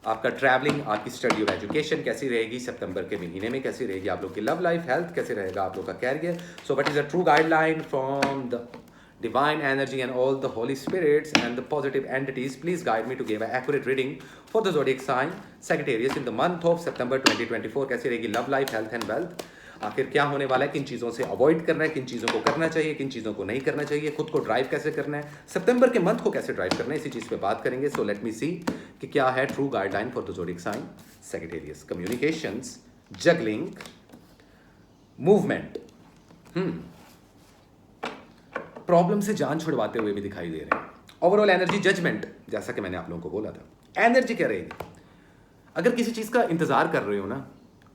आपका ट्रैवलिंग, आपकी स्टडी और एजुकेशन कैसी रहेगी सितंबर के महीने में, कैसी रहेगी आप लोग की लव लाइफ, हेल्थ कैसे रहेगा आप लोग का career. So what is a true guideline from the divine energy and all the holy spirits and the positive entities, please guide me to give an accurate reading for the zodiac sign Sagittarius in the month of September 2024। कैसी रहेगी love life, health and wealth, आखिर क्या होने वाला है, किन चीज़ों से अवॉइड करना है, किन चीज़ों को करना चाहिए, किन चीज़ों को नहीं करना चाहिए, खुद को ड्राइव कैसे करना है, सितंबर के मंथ को कैसे ड्राइव करना है, इसी चीज़ पे बात करेंगे। सो लेट मी सी कि क्या है true guideline for the zodiac sign Sagittarius. Communications, juggling, movement, problem से जान छुड़वाते हुए भी दिखाई दे रहे हैं। ओवरऑल एनर्जी, जजमेंट, जैसा कि मैंने आप लोगों को बोला था। एनर्जी क्या रहेगी? अगर किसी चीज़ का इंतज़ार कर रहे हो ना,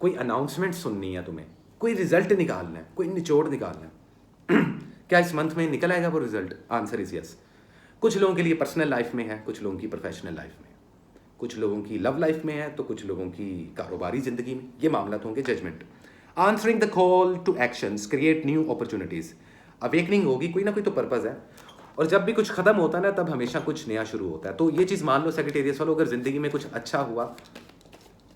कोई अनाउंसमेंट सुननी है तुम्हें, कोई रिजल्ट निकालना है, कोई निचोड़ निकालना है क्या इस मंथ में निकल आएगा वो रिजल्ट? Answer is yes. कुछ लोगों के लिए पर्सनल लाइफ में है, कुछ लोगों की प्रोफेशनल लाइफ में, कुछ लोगों की लव लाइफ में है, तो कुछ लोगों की कारोबारी जिंदगी में। ये मामला तो होंगे judgement. Answering the call to actions, create new opportunities. Awakening होगी, कोई ना कोई तो पर्पज़ है। और जब भी कुछ खत्म होता है ना, तब हमेशा कुछ नया शुरू होता है। तो ये चीज़ मान लो सैजिटेरियस वालों, अगर ज़िंदगी में कुछ अच्छा हुआ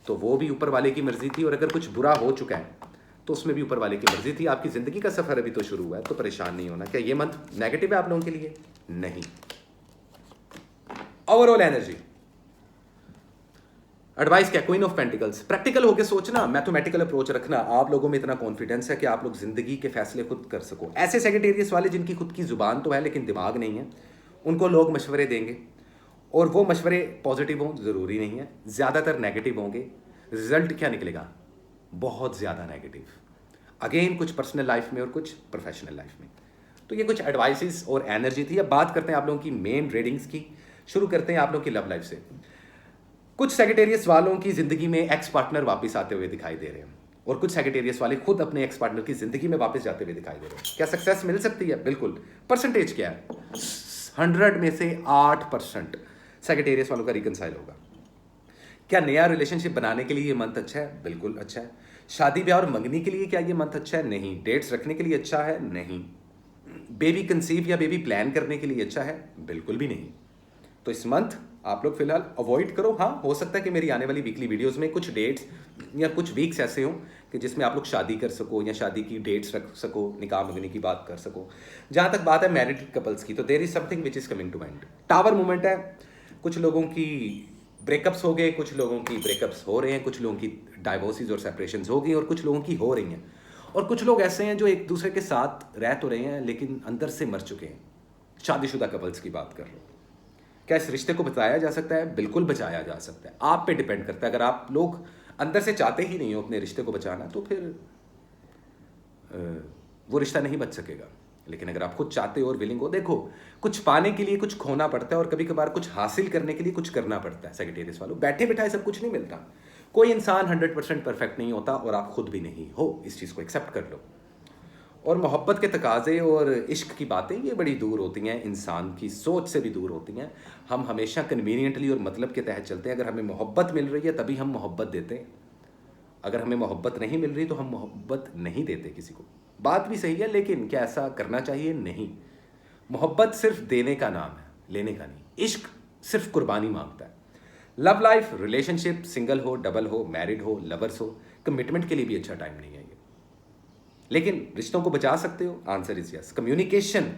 तो वो भी ऊपर वाले की मर्जी थी, और अगर कुछ बुरा हो चुका है तो उसमें भी ऊपर वाले की मर्जी थी। आपकी ज़िंदगी का सफ़र अभी तो शुरू हुआ है, तो परेशान नहीं होना। क्या ये मंथ नेगेटिव है आप लोगों के लिए? नहीं। ओवरऑल एनर्जी, एडवाइस क्या, क्वीन ऑफ पेंटिकल्स, प्रैक्टिकल होकर सोचना, मैथमेटिकल अप्रोच रखना, आप लोगों में इतना कॉन्फिडेंस है कि आप लोग जिंदगी के फैसले खुद कर सको। ऐसे सेक्रेटेरियस वाले जिनकी खुद की जुबान तो है लेकिन दिमाग नहीं है, उनको लोग मशवरे देंगे और वो मशवरे पॉजिटिव हों ज़रूरी नहीं है, ज़्यादातर नेगेटिव होंगे। रिजल्ट क्या निकलेगा, बहुत ज़्यादा नेगेटिव, अगेन कुछ पर्सनल लाइफ में और कुछ प्रोफेशनल लाइफ में। तो ये कुछ एडवाइसेस और एनर्जी थी। अब बात करते हैं आप लोगों की मेन रीडिंग्स की। शुरू करते हैं आप लोगों की लव लाइफ से। कुछ सेक्रेटेरियस वालों की जिंदगी में एक्स पार्टनर वापस आते हुए दिखाई दे रहे हैं और कुछ सेक्रेटेरियस वाले खुद अपने एक्स पार्टनर की जिंदगी में वापस जाते हुए दिखाई दे रहे हैं। क्या सक्सेस मिल सकती है? बिल्कुल। परसेंटेज क्या है? 100 में से 8% सेक्रेटेरियस वालों का रिकंसाइल होगा। क्या नया रिलेशनशिप बनाने के लिए ये मंथ अच्छा है? बिल्कुल अच्छा है। शादी ब्याह और मंगनी के लिए क्या ये मंथ अच्छा है? नहीं। डेट्स रखने के लिए अच्छा है? नहीं। बेबी कंसीव या बेबी प्लान करने के लिए अच्छा है? बिल्कुल भी नहीं। तो इस मंथ आप लोग फिलहाल अवॉइड करो। हाँ, हो सकता है कि मेरी आने वाली वीकली वीडियोस में कुछ डेट्स या कुछ वीक्स ऐसे हों कि जिसमें आप लोग शादी कर सको या शादी की डेट्स रख सको, निकाह मंगनी की बात कर सको। जहाँ तक बात है मैरिड कपल्स की, तो there is something which is coming to mind. Tower movement है, कुछ लोगों की ब्रेकअप्स हो गए, कुछ लोगों की ब्रेकअप्स हो रहे हैं, कुछ लोगों की डाइवोर्सेज और सेपरेशंस हो गई और कुछ लोगों की हो रही हैं। और कुछ लोग ऐसे हैं जो एक दूसरे के साथ रह तो रहे हैं लेकिन अंदर से मर चुके हैं। शादीशुदा कपल्स की बात कर रहे हो। क्या इस रिश्ते को बचाया जा सकता है? बिल्कुल बचाया जा सकता है। आप पे डिपेंड करता है। अगर आप लोग अंदर से चाहते ही नहीं हो अपने रिश्ते को बचाना तो फिर वो रिश्ता नहीं बच सकेगा। लेकिन अगर आप खुद चाहते हो और विलिंग हो, देखो कुछ पाने के लिए कुछ खोना पड़ता है और कभी कभार कुछ हासिल करने के लिए कुछ करना पड़ता है। सेक्रेटेरियस वालों, बैठे बिठाए सब कुछ नहीं मिलता। कोई इंसान 100% परफेक्ट नहीं होता और आप खुद भी नहीं हो, इस चीज़ को एक्सेप्ट कर लो। और मोहब्बत के तकाजे और इश्क की बातें ये बड़ी दूर होती हैं, इंसान की सोच से भी दूर होती हैं। हम हमेशा कन्वीनियंटली और मतलब के तहत चलते हैं। अगर हमें मोहब्बत मिल रही है तभी हम मोहब्बत देते हैं, अगर हमें मोहब्बत नहीं मिल रही तो हम मोहब्बत नहीं देते किसी को। बात भी सही है, लेकिन क्या ऐसा करना चाहिए? नहीं। मोहब्बत सिर्फ देने का नाम है, लेने का नहीं। इश्क सिर्फ कुर्बानी मांगता है। लव लाइफ, रिलेशनशिप, सिंगल हो, डबल हो, मैरिड हो, लवर्स हो, कमिटमेंट के लिए भी अच्छा टाइम नहीं है ये। लेकिन रिश्तों को बचा सकते हो? Answer is yes. कम्युनिकेशन,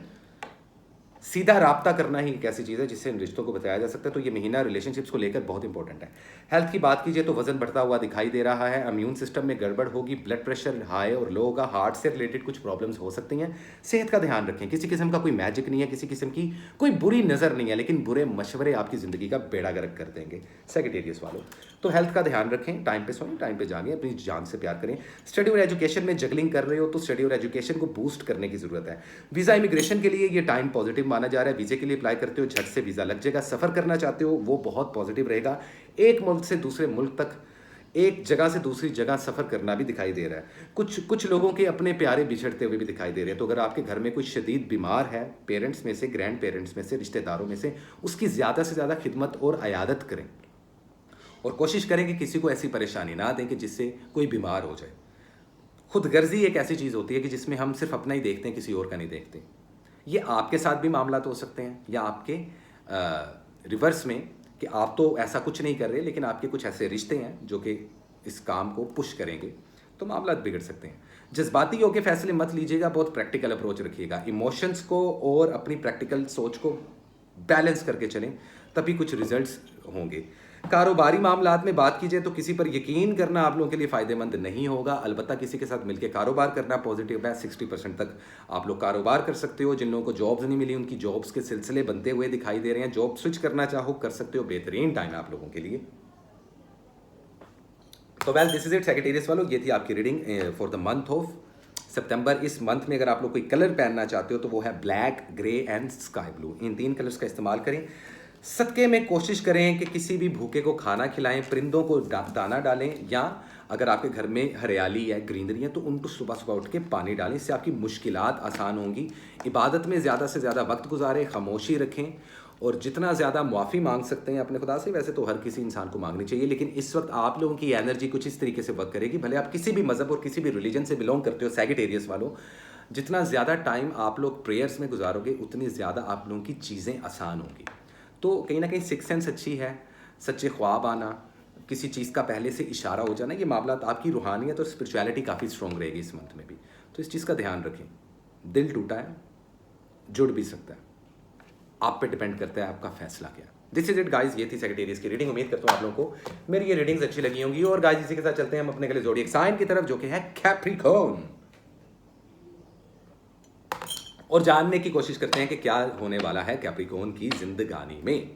सीधा राब्ता करना ही एक ऐसी चीज़ है जिससे इन रिश्तों को बताया जा सकता है। तो ये महीना रिलेशनशिप्स को लेकर बहुत इंपॉर्टेंट है। हेल्थ की बात कीजिए तो वजन बढ़ता हुआ दिखाई दे रहा है, इम्यून सिस्टम में गड़बड़ होगी, ब्लड प्रेशर हाई और लो होगा, हार्ट से रिलेटेड कुछ प्रॉब्लम्स हो सकती हैं। सेहत का ध्यान रखें। किसी किस्म का कोई मैजिक नहीं है, किसी किस्म की कोई बुरी नज़र नहीं है, लेकिन बुरे मशवरे आपकी ज़िंदगी का बेड़ा गर्क कर देंगे सेक्रेटेरियस वालों। तो हेल्थ का ध्यान रखें, टाइम पे सोएं, टाइम पे जागें, अपनी जान से प्यार करें। स्टडी और एजुकेशन में जगलिंग कर रहे हो तो स्टडी और एजुकेशन को बूस्ट करने की ज़रूरत है। वीज़ा इमिग्रेशन के लिए ये टाइम पॉजिटिव माना जा रहा है। वीज़े के लिए अप्लाई करते हो, झट से वीज़ा लग जाएगा। सफ़र करना चाहते हो, वो बहुत पॉजिटिव रहेगा। एक मुल्क से दूसरे मुल्क तक, एक जगह से दूसरी जगह सफ़र करना भी दिखाई दे रहा है। कुछ लोगों के अपने प्यारे बिछड़ते हुए भी दिखाई दे रहे हैं। तो अगर आपके घर में कोई शदीद बीमार है, पेरेंट्स में से, ग्रैंड पेरेंट्स में से, रिश्तेदारों में से, उसकी ज़्यादा से ज़्यादा खिदमत और अयादत करें और कोशिश करें कि किसी को ऐसी परेशानी ना दें कि जिससे कोई बीमार हो जाए। खुद गर्जी एक ऐसी चीज़ होती है कि जिसमें हम सिर्फ अपना ही देखते हैं, किसी और का नहीं देखते। ये आपके साथ भी मामला तो हो सकते हैं या आपके रिवर्स में कि आप तो ऐसा कुछ नहीं कर रहे लेकिन आपके कुछ ऐसे रिश्ते हैं जो कि इस काम को पुश करेंगे, तो मामला बिगड़ सकते हैं। जज्बाती होकर फैसले मत लीजिएगा, बहुत प्रैक्टिकल अप्रोच रखिएगा। इमोशंस को और अपनी प्रैक्टिकल सोच को बैलेंस करके चलें, तभी कुछ रिजल्ट्स होंगे। कारोबारी मामलात में बात कीजिए तो किसी पर यकीन करना आप लोगों के लिए फ़ायदेमंद नहीं होगा। अलबत्ता किसी के साथ मिलकर कारोबार करना पॉजिटिव है। 60% तक आप लोग कारोबार कर सकते हो। जिन लोगों को जॉब्स नहीं मिली उनकी जॉब्स के सिलसिले बनते हुए दिखाई दे रहे हैं। जॉब स्विच करना चाहो कर सकते हो, बेहतरीन टाइम है आप लोगों के लिए। तो well this is it Sagittarius वालों, ये थी आपकी reading for the month of September. इस मंथ में अगर आप लोग कोई कलर पहनना चाहते हो तो वो है black, grey and sky blue. In 3 colours का इस्तेमाल करें। सदके में कोशिश करें कि किसी भी भूखे को खाना खिलाएं, परिंदों को दाना डालें, या अगर आपके घर में हरियाली है, ग्रीनरी है, तो उनको सुबह सुबह उठ के पानी डालें। इससे आपकी मुश्किलात आसान होंगी। इबादत में ज़्यादा से ज़्यादा वक्त गुजारें, खामोशी रखें और जितना ज़्यादा मुआफ़ी मांग सकते हैं अपने खुदा से, वैसे तो हर किसी इंसान को मांगनी चाहिए, लेकिन इस वक्त आप लोगों की एनर्जी कुछ इस तरीके से वर्क करेगी। भले आप किसी भी मज़हब और किसी भी रिलीजन से बिलोंग करते हो, सेक्रेटेरियस वालों, जितना ज़्यादा टाइम आप लोग प्रेयर्स में गुजारोगे उतनी ज़्यादा आप लोगों की चीज़ें आसान होंगी। तो कहीं ना कहीं सिक्स सेंस अच्छी है, सच्चे ख्वाब आना, किसी चीज़ का पहले से इशारा हो जाना, ये मामला आपकी रूहानियत और स्पिरिचुअलिटी काफ़ी स्ट्रॉन्ग रहेगी इस मंथ में भी। तो इस चीज़ का ध्यान रखें। दिल टूटा है, जुड़ भी सकता है, आप पे डिपेंड करता है आपका फैसला क्या है। दिस इज इट गाइज, ये थी सेक्रेटेरियस की रीडिंग। उम्मीद करता हूँ आप लोगों को मेरी ये रीडिंग्स अच्छी लगी होंगी। और गाइज इसी के साथ चलते हैं हम अपने अगले ज़ोडिएक साइन की तरफ, जो कि है कैप्रिकॉर्न, और जानने की कोशिश करते हैं कि क्या होने वाला है कैप्रिकॉर्न की जिंदगानी में।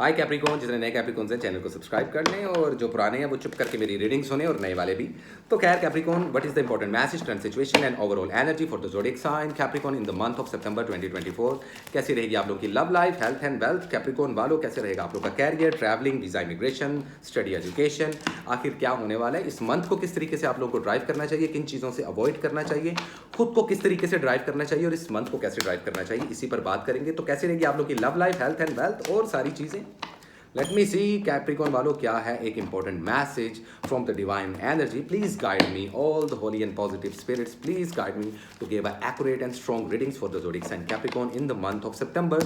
हाय कैप्रिकॉर्न, जितने नए कैप्रिकॉर्न हैं चैनल को सब्सक्राइब कर लें, और जो पुराने हैं वो चुप करके मेरी रीडिंग सुने, और नए वाले भी। तो खैर Capricorn, what is the important message, current situation and overall energy for the zodiac sign Capricorn in the month of September 2024। कैसी रहेगी आप लोगों की love life, health and wealth, Capricorn वालों कैसे रहेगा आप लोग का career, travelling, visa, immigration, study, education, आखिर क्या होने वाला है इस मंथ को, किस तरीके से आप लोगों को ड्राइव करना चाहिए, किन चीज़ों से अवॉइड करना चाहिए, खुद को किस तरीके से ड्राइव करना चाहिए, और इस मंथ को कैसे ड्राइव करना चाहिए, इसी पर बात करेंगे। तो कैसी रहेगी आप लोग की love life, health and wealth और सारी चीज़ें। लेट मी सी कैप्रिकॉर्न वालों क्या है एक important message from the divine energy. Please guide me, all the holy and positive spirits, please guide me to give a accurate and strong readings for the zodiac sign Capricorn in the month of September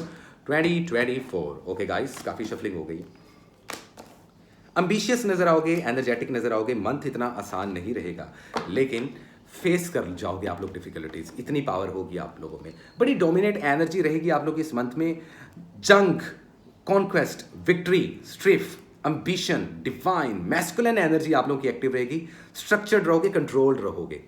2024। Okay guys, काफी shuffling हो गई। Ambitious नजर आओगे, energetic नजर आओगे। Month इतना आसान नहीं रहेगा, लेकिन फेस कर जाओगे आप लोग डिफिकल्टीज, इतनी पावर होगी आप लोगों में, बड़ी डोमिनेट एनर्जी रहेगी आप लोग इस मंथ में। जंग, conquest, victory, strife, ambition, divine, masculine energy आप लोगों की एक्टिव रहेगी। स्ट्रक्चर्ड रहोगे, कंट्रोल्ड रहोगे।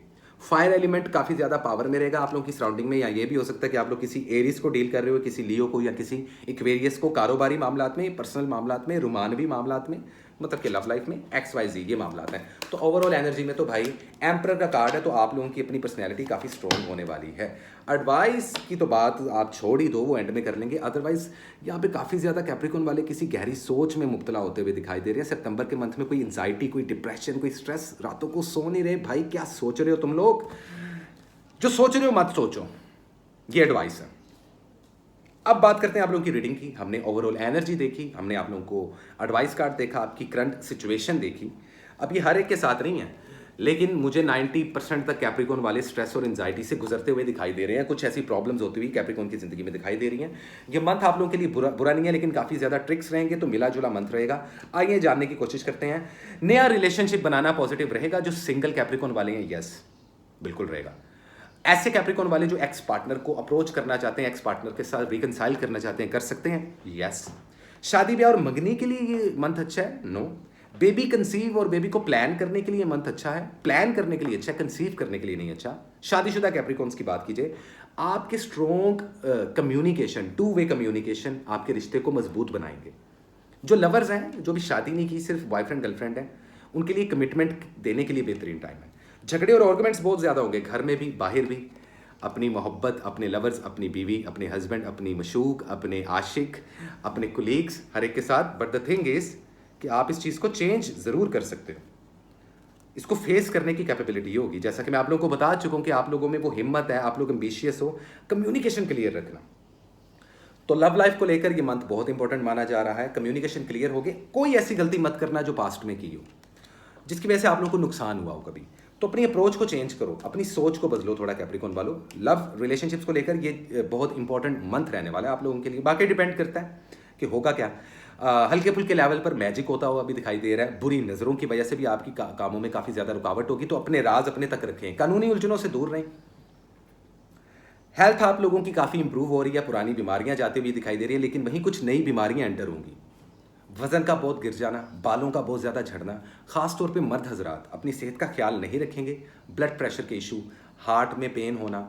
फायर एलिमेंट काफी ज्यादा पावर में रहेगा आप लोगों की सराउंडिंग में। या ये भी हो सकता है कि आप लोग किसी एरिस को डील कर रहे हो, किसी लियो को या किसी इक्वेरियस को, कारोबारी मामलात में, पर्सनल मामलात में, रोमानवी मामलात में, मतलब कि लव लाइफ में, XYZ ये मामलात हैं। तो ओवरऑल एनर्जी में तो भाई एम्परर का कार्ड है, तो आप लोगों की अपनी पर्सनैलिटी काफ़ी स्ट्रॉन्ग होने वाली है। एडवाइस की तो बात आप छोड़ ही दो, वो एंड में कर लेंगे। अदरवाइज यहाँ पे काफ़ी ज़्यादा कैप्रिकॉर्न वाले किसी गहरी सोच में मुब्तला होते हुए दिखाई दे रहे हैं। सितंबर के मंथ में कोई एंजाइटी, कोई डिप्रेशन, कोई स्ट्रेस, रातों को सो नहीं रहे। भाई क्या सोच रहे हो तुम लोग? जो सोच रहे हो मत सोचो, ये एडवाइस है। अब बात करते हैं आप लोगों की रीडिंग की। हमने ओवरऑल एनर्जी देखी, हमने आप लोगों को एडवाइस कार्ड देखा, आपकी करंट सिचुएशन देखी। अब ये हर एक के साथ नहीं है, लेकिन मुझे 90% तक कैप्रिकॉर्न वाले स्ट्रेस और एंजाइटी से गुजरते हुए दिखाई दे रहे हैं। कुछ ऐसी प्रॉब्लम्स होती हुई कैप्रिकॉर्न की जिंदगी में दिखाई दे रही हैं। ये मंथ आप लोगों के लिए बुरा नहीं है, लेकिन काफ़ी ज़्यादा ट्रिक्स रहेंगे, तो मिला जुला मंथ रहेगा। आइए जानने की कोशिश करते हैं। नया रिलेशनशिप बनाना पॉजिटिव रहेगा। जो सिंगल कैप्रिकॉर्न वाले हैं, यस बिल्कुल रहेगा। ऐसे कैप्रिकॉर्न वाले जो एक्स पार्टनर को अप्रोच करना चाहते हैं, एक्स पार्टनर के साथ रिकनसाइल करना चाहते हैं, कर सकते हैं, यस। शादी ब्याह और मंगनी के लिए ये मंथ अच्छा है, नो। बेबी कंसीव और बेबी को प्लान करने के लिए मंथ अच्छा है, प्लान करने के लिए अच्छा है, कंसीव करने के लिए नहीं अच्छा। शादीशुदा कैप्रिकॉर्न्स की बात कीजिए, आपके स्ट्रॉन्ग कम्युनिकेशन, 2 वे कम्युनिकेशन आपके रिश्ते को मजबूत बनाएंगे। जो लवर्स हैं, जो भी शादी नहीं की, सिर्फ बॉयफ्रेंड गर्लफ्रेंड है, उनके लिए कमिटमेंट देने के लिए बेहतरीन टाइम है। झगड़े और आर्गुमेंट्स बहुत ज़्यादा होंगे, घर में भी बाहर भी। अपनी मोहब्बत, अपने लवर्स, अपनी बीवी, अपने हस्बैंड, अपनी मशूक, अपने आशिक, अपने कुलीग्स, हर एक के साथ। बट द थिंग इज़ कि आप इस चीज़ को चेंज ज़रूर कर सकते हो। इसको फेस करने की कैपेबिलिटी होगी। जैसा कि मैं आप लोगों को बता चुका हूँ कि आप लोगों में वो हिम्मत है, आप लोग एम्बिशियस हो, कम्युनिकेशन क्लियर रखना। तो लव लाइफ को लेकर ये मंथ बहुत इंपॉर्टेंट माना जा रहा है। कम्युनिकेशन क्लियर हो गए, कोई ऐसी गलती मत करना जो पास्ट में की हो, जिसकी वजह से आप लोगों को नुकसान हुआ हो कभी। तो अपनी अप्रोच को चेंज करो, अपनी सोच को बदलो थोड़ा कैप्रिकॉर्न वालों। लव रिलेशनशिप्स को लेकर ये बहुत इंपॉर्टेंट मंथ रहने वाला है आप लोगों के लिए। बाकी डिपेंड करता है कि होगा क्या। हल्के फुल्के लेवल पर मैजिक होता हुआ भी दिखाई दे रहा है। बुरी नज़रों की वजह से भी आपकी कामों में काफ़ी ज़्यादा रुकावट होगी, तो अपने राज अपने तक रखें, कानूनी उलझनों से दूर रहें। हेल्थ आप लोगों की काफ़ी इंप्रूव हो रही है, पुरानी बीमारियां जाती हुई दिखाई दे रही हैं, लेकिन वहीं कुछ नई बीमारियां एंटर होंगी। वजन का बहुत गिर जाना, बालों का बहुत ज़्यादा झड़ना, ख़ास तौर पे मर्द हजरात अपनी सेहत का ख्याल नहीं रखेंगे। ब्लड प्रेशर के इशू, हार्ट में पेन होना,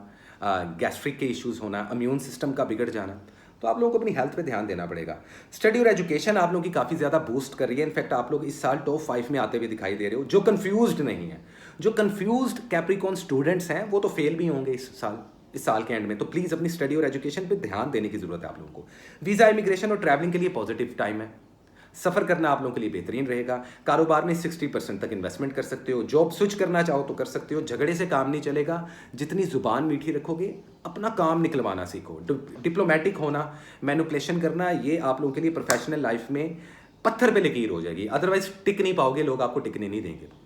गैस्ट्रिक के इश्यूज़ होना, इम्यून सिस्टम का बिगड़ जाना, तो आप लोगों को अपनी हेल्थ पे ध्यान देना पड़ेगा। स्टडी और एजुकेशन आप लोगों की काफ़ी ज़्यादा बूस्ट कर रही है। इनफैक्ट आप लोग इस साल टॉप 5 में आते हुए दिखाई दे रहे हो। जो कन्फ्यूज्ड नहीं है, जो कन्फ्यूज्ड कैप्रिकॉर्न स्टूडेंट्स हैं, वो तो फेल भी होंगे इस साल के एंड में। तो प्लीज़ अपनी स्टडी और एजुकेशन पे ध्यान देने की ज़रूरत है आप लोगों को। वीज़ा, इमिग्रेशन और ट्रैवलिंग के लिए पॉजिटिव टाइम है। सफ़र करना आप लोगों के लिए बेहतरीन रहेगा। कारोबार में 60% तक इन्वेस्टमेंट कर सकते हो। जॉब स्विच करना चाहो तो कर सकते हो। झगड़े से काम नहीं चलेगा। जितनी ज़ुबान मीठी रखोगे, अपना काम निकलवाना सीखो। डिप्लोमेटिक होना, मैनिपुलेशन करना, ये आप लोगों के लिए प्रोफेशनल लाइफ में पत्थर पे लकीर हो जाएगी। अदरवाइज टिक नहीं पाओगे, लोग आपको टिकने नहीं देंगे।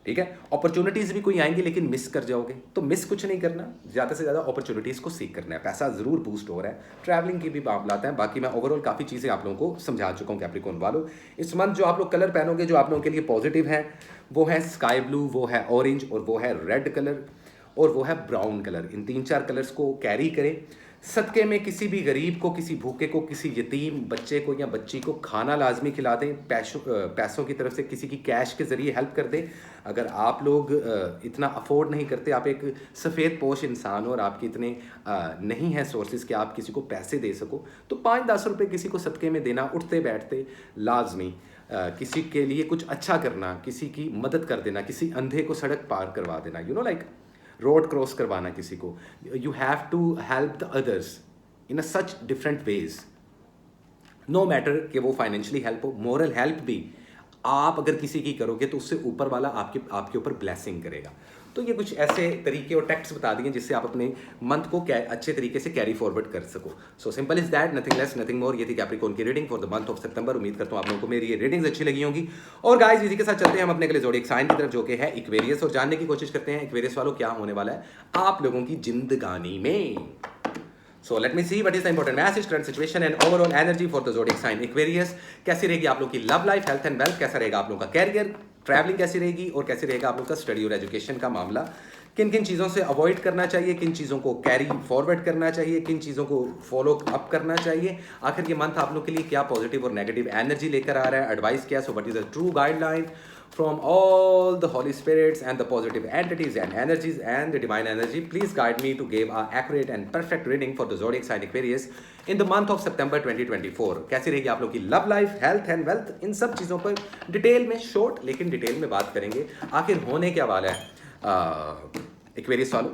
ठीक है, अपॉर्चुनिटीज़ भी कोई आएंगी, लेकिन मिस कर जाओगे। तो मिस कुछ नहीं करना, ज़्यादा से ज़्यादा अपॉर्चुनिटीज़ को सीख करना है। पैसा ज़रूर बूस्ट हो रहा है, ट्रैवलिंग की भी मामलात हैं। बाकी मैं ओवरऑल काफ़ी चीज़ें आप लोगों को समझा चुका हूँ कैप्रिकॉर्न वालों। इस मंथ जो आप लोग कलर पहनोगे, जो आप लोगों के लिए पॉजिटिव है, वो है स्काई ब्लू, वो है ऑरेंज और वो है रेड कलर। और वो है ब्राउन कलर। इन 3-4 कलर्स को कैरी करें। सदक़े में किसी भी गरीब को, किसी भूखे को, किसी यतीम बच्चे को या बच्ची को खाना लाजमी खिला दें। पैसों की तरफ से किसी की कैश के ज़रिए हेल्प कर दें। अगर आप लोग इतना अफोर्ड नहीं करते, आप एक सफ़ेद पोश इंसान हो और आपके इतने नहीं है सोर्सेज कि आप किसी को पैसे दे सको, तो 5-10 रुपये किसी को सदक़े में देना उठते बैठते लाजमी। किसी के लिए कुछ अच्छा करना, किसी की मदद कर देना, किसी अंधे को सड़क पार करवा देना, you know like road cross करवाना किसी को। You have to help the others in a such different ways, no matter कि वो फाइनेंशियली हेल्प हो, मोरल हेल्प भी आप अगर किसी की करोगे तो उससे ऊपर वाला आपके ऊपर ब्लेसिंग करेगा। तो ये कुछ ऐसे तरीके और टैक्ट्स बता दिए जिससे आप अपने मंथ को अच्छे तरीके से कैरी फॉरवर्ड कर सको। So simple is that, nothing less nothing more. ये थी कैप्रिकॉर्न की reading for the month of September. उम्मीद करता हूँ आप लोगों को मेरी ये रीडिंग्स अच्छी लगी होंगी। और गाइस इसी के साथ चलते हैं हम अपने अगले ज़ोडिएक साइन की तरफ, जो कि है इक्वेरियस, और जानने की कोशिश करते हैं इक्वेरियस वालों क्या होने वाला है आप लोगों की जिंदगानी में। So let me see what is the important message, current situation and overall energy for the zodiac sign Aquarius। कैसी रहेगी आप लोग की love life, health and wealth, कैसा रहेगा आप लोगों का कैरियर, ट्रैवलिंग कैसी रहेगी, और कैसे रहेगा आप लोग का स्टडी और एजुकेशन का मामला। किन किन चीज़ों से अवॉइड करना चाहिए, किन चीज़ों को कैरी फॉरवर्ड करना चाहिए, किन चीज़ों को फॉलो अप करना चाहिए। आखिर ये मंथ आप लोग के लिए क्या पॉजिटिव और नेगेटिव एनर्जी लेकर आ रहा है, एडवाइस क्या। सो what is the true guideline from all the holy spirits and the positive entities and energies and the divine energy, please guide me to give a accurate and perfect reading for the zodiac sign Aquarius in the month of September 2024। कैसी रहेगी आप लोग की love life, health and wealth, इन सब चीज़ों पर detail में, शॉर्ट लेकिन डिटेल में बात करेंगे। आखिर होने क्या वाला है एक्वेरियस वालों,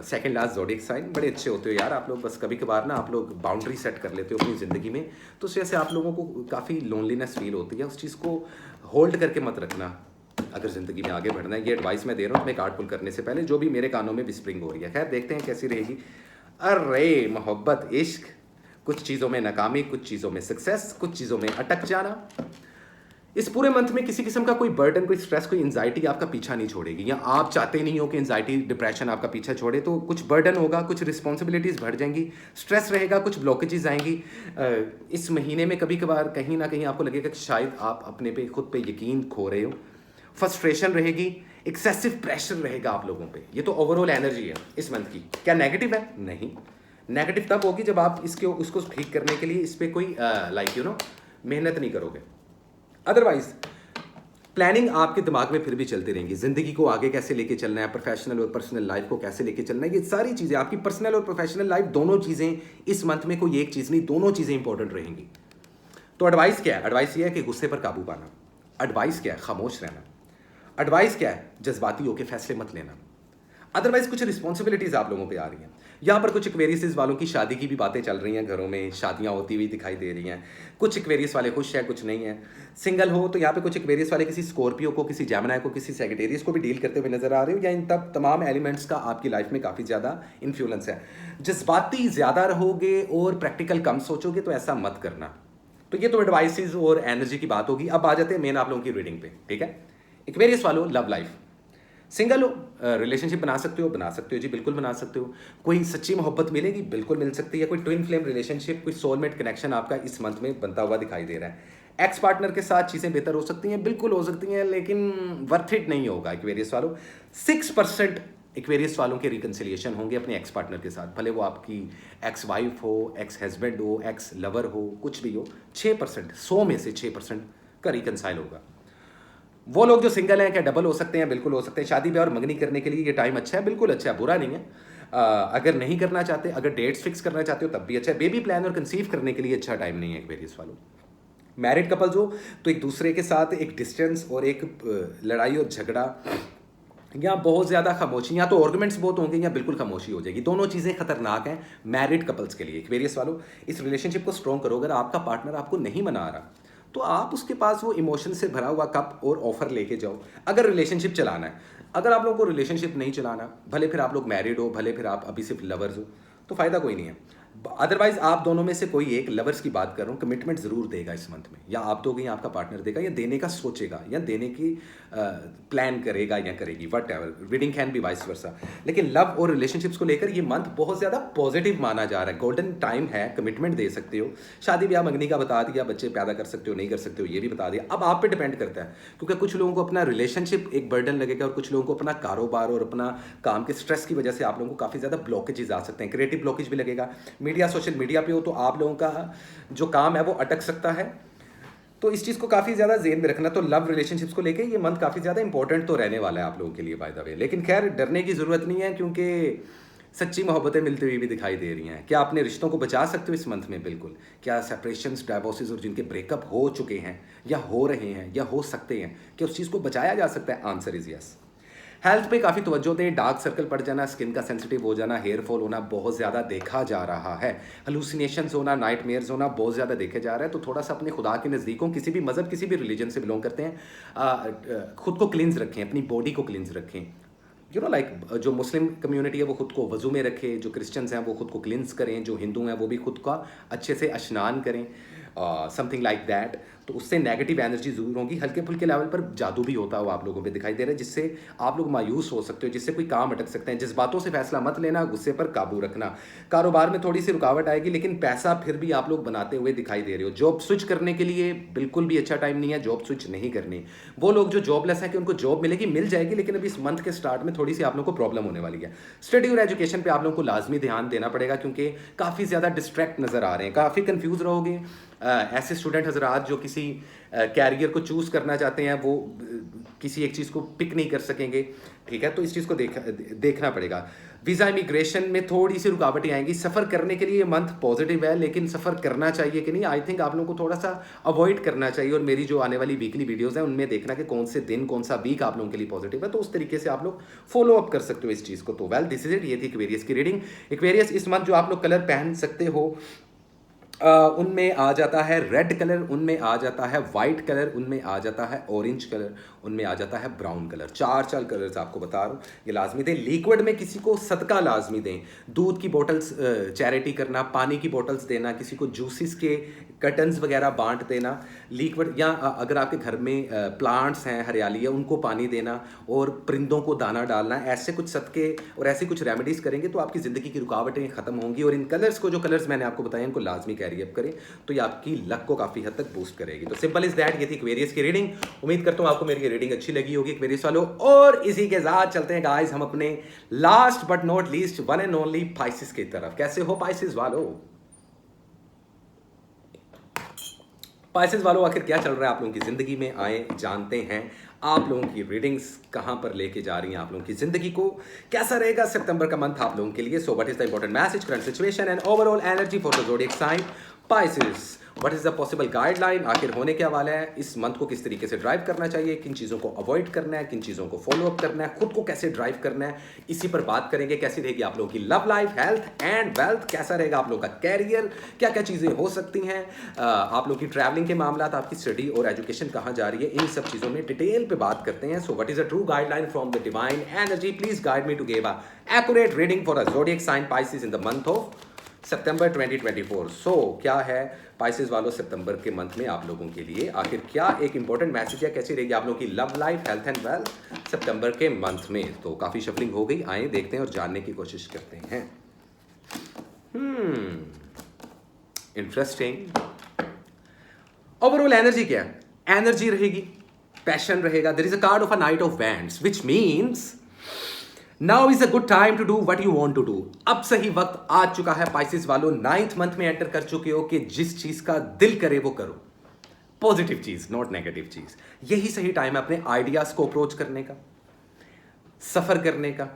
सेकंड लास्ट ज़ोडिएक साइन। बड़े अच्छे होते हो यार आप लोग, बस कभी कभार ना आप लोग बाउंड्री सेट कर लेते हो अपनी ज़िंदगी में, तो उस वजह से आप लोगों को काफ़ी लोनलीनेस फील होती है। उस चीज़ को होल्ड करके मत रखना अगर ज़िंदगी में आगे बढ़ना है। ये एडवाइस मैं दे रहा हूँ अपने कार्ड पुल करने से पहले, जो भी मेरे कानों में विस्परिंग हो रही है। खैर देखते हैं कैसी रहेगी। अरे मोहब्बत, इश्क, कुछ चीज़ों में नाकामी, कुछ चीज़ों में सक्सेस, कुछ चीज़ों में अटक जाना। इस पूरे मंथ में किसी किस्म का कोई बर्डन, कोई स्ट्रेस, कोई एंजाइटी आपका पीछा नहीं छोड़ेगी, या आप चाहते नहीं हो कि एंजाइटी डिप्रेशन आपका पीछा छोड़े, तो कुछ बर्डन होगा, कुछ रिस्पॉन्सिबिलिटीज़ बढ़ जाएंगी, स्ट्रेस रहेगा, कुछ ब्लॉकेजेस आएंगी। इस महीने में कभी कभार कहीं ना कहीं आपको लगेगा कि शायद आप अपने पे खुद पे यकीन खो रहे हो, फ्रस्ट्रेशन रहेगी, एक्सेसिव प्रेशर रहेगा आप लोगों पे। ये तो ओवरऑल एनर्जी है इस मंथ की। क्या नेगेटिव है? नहीं, नेगेटिव तब होगी जब आप उसको ठीक करने के लिए इस पर कोई मेहनत नहीं करोगे। अदरवाइज प्लानिंग आपके दिमाग में फिर भी चलती रहेंगी। ज़िंदगी को आगे कैसे लेके चलना है, प्रोफेशनल और पर्सनल लाइफ को कैसे लेके चलना है, ये सारी चीज़ें आपकी पर्सनल और प्रोफेशनल लाइफ दोनों चीज़ें इस मंथ में कोई एक चीज़ नहीं, दोनों चीज़ें इंपॉर्टेंट रहेंगी। तो एडवाइस क्या है? एडवाइस ये है कि गुस्से पर काबू पाना। एडवाइस क्या है? खामोश रहना। एडवाइस क्या है? जज्बाती होकर फैसले मत लेना। अदरवाइज कुछ रिस्पॉन्सिबिलिटीज़ आप लोगों पे आ रही हैं। यहाँ पर कुछ एक्वेरियस वालों की शादी की भी बातें चल रही हैं, घरों में शादियाँ होती हुई दिखाई दे रही हैं। कुछ एक्वेरियस वाले खुश हैं, कुछ नहीं हैं। सिंगल हो तो यहाँ पे कुछ एक्वेरियस वाले किसी स्कॉर्पियो को, किसी जेमिनी को, किसी सैजिटेरियस को भी डील करते हुए नजर आ रहे हो, या इन तमाम एलिमेंट्स का आपकी लाइफ में काफ़ी ज़्यादा इन्फ्लुएंस है। जज्बाती ज़्यादा रहोगे और प्रैक्टिकल कम सोचोगे तो ऐसा मत करना। तो ये तो एडवाइसेज और एनर्जी की बात होगी। अब आ जाते हैं मेन आप लोगों की रीडिंग पे, ठीक है। एक्वेरियस वालों, लव लाइफ, सिंगल हो, रिलेशनशिप बना सकते हो जी, बिल्कुल बना सकते हो। कोई सच्ची मोहब्बत मिलेगी, बिल्कुल मिल सकती है। कोई ट्विन फ्लेम रिलेशनशिप, कोई सोलमेट कनेक्शन आपका इस मंथ में बनता हुआ दिखाई दे रहा है। एक्स पार्टनर के साथ चीज़ें बेहतर हो सकती हैं, बिल्कुल हो सकती हैं, लेकिन वर्थ इट नहीं होगा एक्वेरियस वालों। 6% एक्वेरियस वालों के रिकन्सिलिएशन होंगे अपने एक्स पार्टनर के साथ, भले वो आपकी एक्स वाइफ हो, एक्स हस्बैंड हो, एक्स लवर हो, कुछ भी हो। 6%, 100 में से 6% का रिकन्साइल होगा। वो लोग जो सिंगल हैं, क्या डबल हो सकते हैं? बिल्कुल हो सकते हैं। शादी ब्याह और मंगनी करने के लिए ये टाइम अच्छा है, बिल्कुल अच्छा है, बुरा नहीं है। अगर नहीं करना चाहते, अगर डेट्स फिक्स करना चाहते हो तब भी अच्छा है। बेबी प्लान और कंसीव करने के लिए अच्छा टाइम नहीं है एक्वेरियस वालों। मैरिड कपल्स हो तो एक दूसरे के साथ एक डिस्टेंस और एक लड़ाई और झगड़ा, या बहुत ज़्यादा खामोशी, या तो आर्गुमेंट्स बहुत होंगे या बिल्कुल खामोशी हो जाएगी। दोनों चीज़ें खतरनाक हैं मैरिड कपल्स के लिए। एक्वेरियस वालों, इस रिलेशनशिप को स्ट्रॉन्ग करो। अगर आपका पार्टनर आपको नहीं मना रहा तो आप उसके पास वो इमोशन से भरा हुआ कप और ऑफर लेके जाओ, अगर रिलेशनशिप चलाना है। अगर आप लोगों को रिलेशनशिप नहीं चलाना, भले फिर आप लोग मैरिड हो, भले फिर आप अभी सिर्फ लवर्स हो, तो फ़ायदा कोई नहीं है। अदरवाइज आप दोनों में से कोई एक, लवर्स की बात कर रहा हूँ, कमिटमेंट जरूर देगा इस मंथ में, या आप दोगे या आपका पार्टनर देगा, या देने का सोचेगा, या देने की प्लान करेगा या करेगी, what ever, reading can be vice versa. लेकिन लव और रिलेशनशिप्स को लेकर ये मंथ बहुत ज़्यादा पॉजिटिव माना जा रहा है, गोल्डन टाइम है, कमिटमेंट दे सकते हो, शादी ब्याह मंगनी का बता दिया, बच्चे पैदा कर सकते हो नहीं कर सकते हो ये भी बता दिया, अब आप पे डिपेंड करता है, क्योंकि कुछ लोगों को अपना रिलेशनशिप एक बर्डन लगेगा और कुछ लोगों को अपना कारोबार और अपना काम के स्ट्रेस की वजह से आप लोगों को काफ़ी ज़्यादा ब्लॉकेजेस आ सकते हैं, क्रिएटिव ब्लॉकेज भी लगेगा, मीडिया सोशल मीडिया पे हो तो आप लोगों का जो काम है वो अटक सकता है। तो इस चीज़ को काफ़ी ज़्यादा ज़हन में रखना। तो लव रिलेशनशिप्स को लेके ये मंथ काफ़ी ज़्यादा इंपॉर्टेंट तो रहने वाला है आप लोगों के लिए बाय द वे, लेकिन खैर डरने की ज़रूरत नहीं है, क्योंकि सच्ची मोहब्बतें मिलती हुई भी दिखाई दे रही हैं। क्या अपने रिश्तों को बचा सकते हो इस मंथ में? बिल्कुल। क्या सेपरेशंस, डाइवोर्सेस और जिनके ब्रेकअप हो चुके हैं या हो रहे हैं या हो सकते हैं, क्या उस चीज़ को बचाया जा सकता है? Answer is yes. हेल्थ पे काफ़ी तवज्जो दें, डार्क सर्कल पड़ जाना, स्किन का सेंसिटिव हो जाना, हेयर फॉल होना बहुत ज़्यादा देखा जा रहा है, हलूसिनेशंस होना, नाइटमेयर्स होना बहुत ज़्यादा देखे जा रहा है। तो थोड़ा सा अपने खुदा के नज़दीक हो, किसी भी मज़हब किसी भी रिलीजन से बिलोंग करते हैं, खुद को क्लींस रखें, अपनी बॉडी को क्लींस रखें, यू नो लाइक जो मुस्लिम कम्युनिटी है वो खुद को वज़ू में रखे, जो क्रिश्चियंस हैं वो खुद को क्लिन्स करें, जो हिंदू हैं वो भी खुद का अच्छे से स्नान करें, समथिंग लाइक दैट। तो उससे नेगेटिव एनर्जी जरूर होगी, हल्के फुल्के लेवल पर जादू भी होता हो आप लोगों पे दिखाई दे रहा है, जिससे आप लोग मायूस हो सकते हो, जिससे कोई काम अटक सकते हैं। जज्बातों से फैसला मत लेना, गुस्से पर काबू रखना। कारोबार में थोड़ी सी रुकावट आएगी, लेकिन पैसा फिर भी आप लोग बनाते हुए दिखाई दे रहे हो। जॉब स्विच करने के लिए बिल्कुल भी अच्छा टाइम नहीं है, जॉब स्विच नहीं करनी। वो लोग जो जॉबलेस हैं कि उनको जॉब मिलेगी, मिल जाएगी, लेकिन अभी इस मंथ के स्टार्ट में थोड़ी सी आप लोग को प्रॉब्लम होने वाली है। स्टडी और एजुकेशन पे आप लोगों को लाजमी ध्यान देना पड़ेगा, क्योंकि काफ़ी ज़्यादा डिस्ट्रैक्ट नज़र आ रहे हैं, काफ़ी कंफ्यूज रहोगे। ऐसे स्टूडेंट हजरात जो किसी कैरियर को चूज़ करना चाहते हैं वो किसी एक चीज़ को पिक नहीं कर सकेंगे, ठीक है? तो इस चीज़ को देखना पड़ेगा। वीज़ा इमिग्रेशन में थोड़ी सी रुकावटें आएंगी। सफ़र करने के लिए ये मंथ पॉजिटिव है, लेकिन सफ़र करना चाहिए कि नहीं, आई थिंक आप लोगों को थोड़ा सा अवॉइड करना चाहिए। और मेरी जो आने वाली वीकली वीडियोस हैं उनमें देखना कि कौन से दिन, कौन सा वीक आप लोगों के लिए पॉजिटिव है, तो उस तरीके से आप लोग फॉलो अप कर सकते हो इस चीज़ को। तो वेल दिस इज इट, ये थी एक्वेरियस की रीडिंग। एक्वेरियस इस मंथ जो आप लोग कलर पहन सकते हो उनमें आ जाता है रेड कलर, उनमें आ जाता है वाइट कलर, उनमें आ जाता है ऑरेंज कलर, उनमें आ जाता है ब्राउन कलर। चार कलर्स आपको बता रहा हूँ, ये लाजमी दें। लिक्विड में किसी को सदका लाजमी दें, दूध की बोटल्स चैरिटी करना, पानी की बोटल्स देना, किसी को जूसेस के कर्टन्स वगैरह बांट देना, लिक्विड, या अगर आपके घर में प्लांट्स हैं, हरियाली है, उनको पानी देना और परिंदों को दाना डालना। ऐसे कुछ सदके और ऐसी कुछ रेमेडीज़ करेंगे तो आपकी ज़िंदगी की रुकावटें ख़त्म होंगी। और इन कलर्स को, जो कलर्स मैंने आपको बताए, इनको लाजमी कैरी अप करें, तो ये आपकी लक को काफ़ी हद तक बूस्ट करेगी। तो सिंपल इज दैट, ये थी एक्वेरियस की रीडिंग। उम्मीद करता हूँ आपको मेरी रीडिंग अच्छी लगी होगी एक्वेरियस वालों। और इसी के साथ चलते हैं गाइस हम अपने last but not least one and only Pisces की तरफ। कैसे हो पाइसेस वालों? पाइसेस वालों, आखिर क्या चल रहा है आप लोगों की जिंदगी में, आए जानते हैं आप लोगों की रीडिंग्स कहां पर लेके जा रही हैं आप लोगों की जिंदगी को। कैसा रहेगा सितंबर का मंथ आप लोगों के लिए? So what is the important message, current situation and overall energy for the zodiac sign Pisces? What is the possible guideline? आखिर होने क्या वाला है? इस मंथ को किस तरीके से ड्राइव करना चाहिए, किन चीज़ों को अवॉइड करना है, किन चीज़ों को फॉलो अप करना है, खुद को कैसे ड्राइव करना है, इसी पर बात करेंगे। कैसी रहेगी आप लोगों की love life, health and wealth, कैसा रहेगा आप लोगों का कैरियर, क्या क्या चीज़ें हो सकती हैं, आप लोगों की ट्रैवलिंग के मामला, आपकी स्टडी और एजुकेशन कहाँ जा रही है, इन सब चीज़ों में डिटेल पे बात करते हैं। So what is a true guideline from the divine energy? Please guide me to give a accurate reading for a zodiac sign Pisces in the month of September 2024। सो क्या है पाइसेस वालों सितंबर के मंथ में आप लोगों के लिए? आखिर क्या एक इंपॉर्टेंट मैसेज है, कैसी रहेगी आप लोगों की love life, health and wealth सितंबर के मंथ में? तो काफ़ी शफलिंग हो गई, आए देखते हैं और जानने की कोशिश करते हैं। इंटरेस्टिंग। ओवरऑल एनर्जी क्या है? एनर्जी रहेगी, पैशन रहेगा। There is a card of a knight of wands which means now is a good time to do what you want to do. अब सही वक्त आ चुका है पाइसेस वालों, 9th मंथ में एंटर कर चुके हो कि जिस चीज का दिल करे वो करो। पॉजिटिव चीज, नॉट नेगेटिव चीज। यही सही टाइम है अपने आइडियाज को अप्रोच करने का, सफर करने का,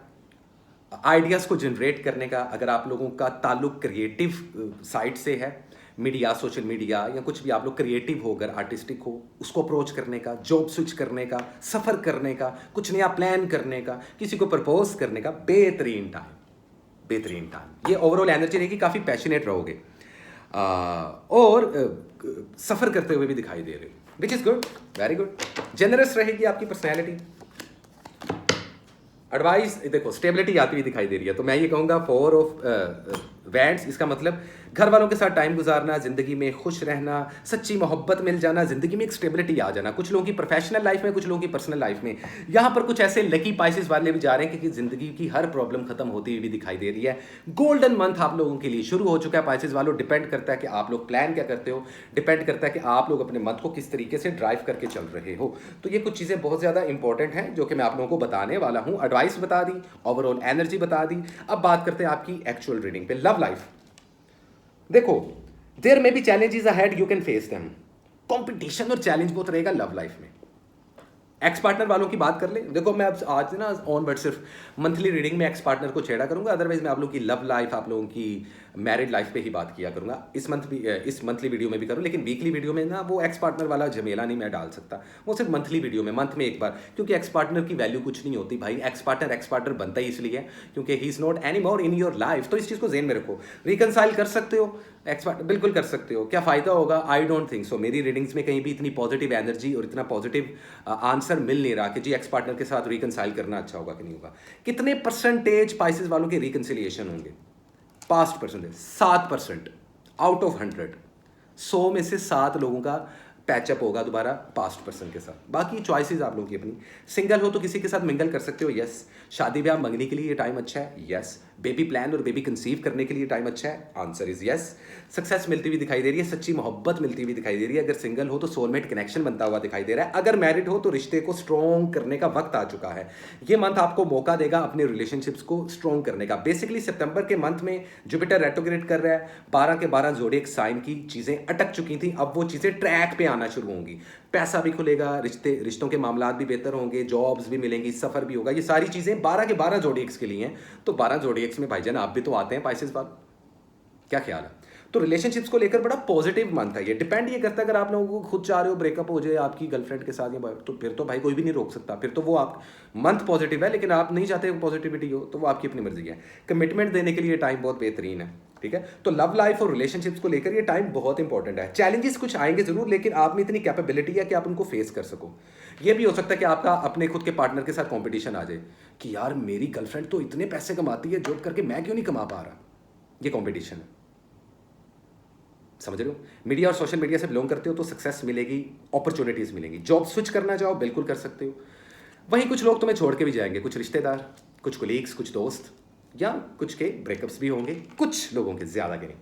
आइडियाज को जनरेट करने का। अगर आप लोगों का ताल्लुक क्रिएटिव साइड से है, मीडिया, सोशल मीडिया या कुछ भी, आप लोग क्रिएटिव हो, अगर आर्टिस्टिक हो, उसको अप्रोच करने का, जॉब स्विच करने का, सफ़र करने का, कुछ नया प्लान करने का, किसी को प्रपोज करने का, बेहतरीन टाइम, बेहतरीन टाइम। ये ओवरऑल एनर्जी रहेगी, काफ़ी पैशनेट रहोगे और सफ़र करते हुए भी दिखाई दे रहे हो, which is good, very good. Generous रहेगी आपकी पर्सनैलिटी। एडवाइस देखो, स्टेबिलिटी आती हुई दिखाई दे रही है, तो मैं ये कहूँगा 4 ऑफ वैंड्स इसका मतलब घर वालों के साथ टाइम गुजारना, ज़िंदगी में खुश रहना, सच्ची मोहब्बत मिल जाना, ज़िंदगी में एक स्टेबिलिटी आ जाना। कुछ लोगों की प्रोफेशनल लाइफ में, कुछ लोगों की पर्सनल लाइफ में। यहाँ पर कुछ ऐसे लकी पाइसेस वाले भी जा रहे हैं कि ज़िंदगी की हर प्रॉब्लम खत्म होती हुई भी दिखाई दे रही है। गोल्डन मंथ आप लोगों के लिए शुरू हो चुका है पाइसेस वालों। डिपेंड करता है कि आप लोग प्लान क्या करते हो, डिपेंड करता है कि आप लोग अपने मंथ को किस तरीके से ड्राइव करके चल रहे हो। तो ये कुछ चीज़ें बहुत ज़्यादा इंपॉर्टेंट हैं जो कि मैं आप लोगों को बताने वाला हूँ। एडवाइस बता दी, ओवरऑल एनर्जी बता दी। अब बात करते हैं आपकी एक्चुअल रीडिंग पे। लव लाइफ, देखो there may be challenges ahead, you can face them. Competition और चैलेंज बहुत रहेगा लव लाइफ में। एक्स पार्टनर वालों की बात कर ले। देखो मैं अब आज ना ऑन बट सिर्फ मंथली रीडिंग में एक्स पार्टनर को छेड़ा करूंगा, अदरवाइज मैं आप लोगों की लव लाइफ, आप लोगों की मैरिड लाइफ पे ही बात किया करूंगा। इस मंथली वीडियो में भी करूं, लेकिन वीकली वीडियो में ना वो एक्स पार्टनर वाला झमेला नहीं मैं डाल सकता। वो सिर्फ मंथली वीडियो में, मंथ में एक बार, क्योंकि एक्स पार्टनर की वैल्यू कुछ नहीं होती भाई। एक्स पार्टनर बनता ही इसलिए है क्योंकि he is not any more in your life. तो इस चीज़ को ज़हन में रखो। रिकनसाइल कर सकते हो एक्स पार्टनर, बिल्कुल कर सकते हो। क्या फ़ायदा होगा? I don't think so. मेरी रीडिंग्स में कहीं भी इतनी पॉजिटिव एनर्जी और इतना पॉजिटिव आंसर मिल नहीं रहा कि जी एक्स पार्टनर के साथ रिकनसाइल करना अच्छा होगा कि नहीं होगा। कितने परसेंटेज पाइसेस वालों के रिकनसिलिएशन होंगे? Past percentage 7% out of 100। 100 में से 7 लोगों का पैचअप होगा दोबारा पास्ट पर्सन के साथ। बाकी चॉइसेस आप लोगों की अपनी। सिंगल हो तो किसी के साथ मिंगल कर सकते हो, यस। शादी ब्याह मंगने के लिए ये टाइम अच्छा है, यस। बेबी प्लान और बेबी कंसीव करने के लिए टाइम अच्छा है, आंसर इज यस। सक्सेस मिलती हुई दिखाई दे रही है, सच्ची मोहब्बत मिलती हुई दिखाई दे रही है। अगर सिंगल हो तो सोलमेट कनेक्शन बनता हुआ दिखाई दे रहा है। अगर मैरिड हो तो रिश्ते को स्ट्रॉन्ग करने का वक्त आ चुका है। ये मंथ आपको मौका देगा अपने रिलेशनशिप्स को स्ट्रॉन्ग करने का। बेसिकली सितंबर के मंथ में जुपिटर रेट्रोग्रेड कर रहा है। 12 के 12 ज़ोडिएक साइन की चीज़ें अटक चुकी थी, अब वो चीज़ें ट्रैक पे आना शुरू होंगी। पैसा भी खुलेगा, रिश्तों के मामलात भी बेहतर होंगे, जॉब्स भी मिलेंगी, सफ़र भी होगा। ये सारी चीज़ें 12 के 12 जोडिएक्स के लिए हैं। तो 12 जोडिएक्स में भाईजान आप भी तो आते हैं पाइसेस बात, क्या ख्याल है? तो रिलेशनशिप्स को लेकर बड़ा पॉजिटिव मंथ है ये। डिपेंड ये करता है, अगर आप लोगों को खुद चाह रहे हो ब्रेकअप हो जाए आपकी गर्लफ्रेंड के साथ या तो फिर तो भाई कोई भी नहीं रोक सकता। फिर तो वो आप मंथ पॉजिटिव है, लेकिन आप नहीं चाहते पॉजिटिविटी हो तो वो आपकी अपनी मर्जी है। कमिटमेंट देने के लिए टाइम बहुत बेहतरीन है, ठीक है। तो लव लाइफ और रिलेशनशिप्स को लेकर ये टाइम बहुत इंपॉर्टेंट है। चैलेंजेस कुछ आएंगे जरूर, लेकिन आप में इतनी कैपेबिलिटी है कि आप उनको फेस कर सको। ये भी हो सकता है कि आपका अपने खुद के पार्टनर के साथ कंपटीशन आ जाए कि यार मेरी गर्लफ्रेंड तो इतने पैसे कमाती है जॉब करके, मैं क्यों नहीं कमा पा रहा। ये कंपटीशन है, समझ रहे हो? मीडिया और सोशल मीडिया से बिलोंग करते हो तो सक्सेस मिलेगी, अपॉर्चुनिटीज मिलेंगी। जॉब स्विच करना चाहो बिल्कुल कर सकते हो। वहीं कुछ लोग तुम्हें छोड़ के भी जाएंगे, कुछ रिश्तेदार, कुछ कोलीग्स, कुछ दोस्त, या कुछ के ब्रेकअप्स भी होंगे, कुछ लोगों के, ज़्यादा के नहीं।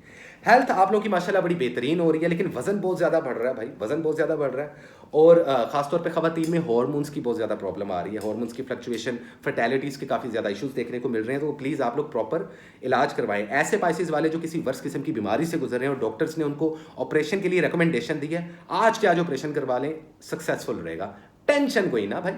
हेल्थ आप लोगों की माशाल्लाह बड़ी बेहतरीन हो रही है, लेकिन वजन बहुत ज़्यादा बढ़ रहा है भाई, वजन बहुत ज़्यादा बढ़ रहा है। और ख़ासतौर पे ख़वातीन में हार्मोन्स की बहुत ज़्यादा प्रॉब्लम आ रही है। हार्मोन्स की फ्लक्चुएशन, फर्टेलिटीज़ के काफ़ी ज़्यादा इश्यूज़ देखने को मिल रहे हैं। तो प्लीज़ आप लोग प्रॉपर इलाज करवाएं। ऐसे पाइसेस वाले जो किसी वर्ष किस्म की बीमारी से गुजर रहे हैं और डॉक्टर्स ने उनको ऑपरेशन के लिए रिकमेंडेशन दी है, आज के आज ऑपरेशन करवा लें, सक्सेसफुल रहेगा। टेंशन कोई ना भाई।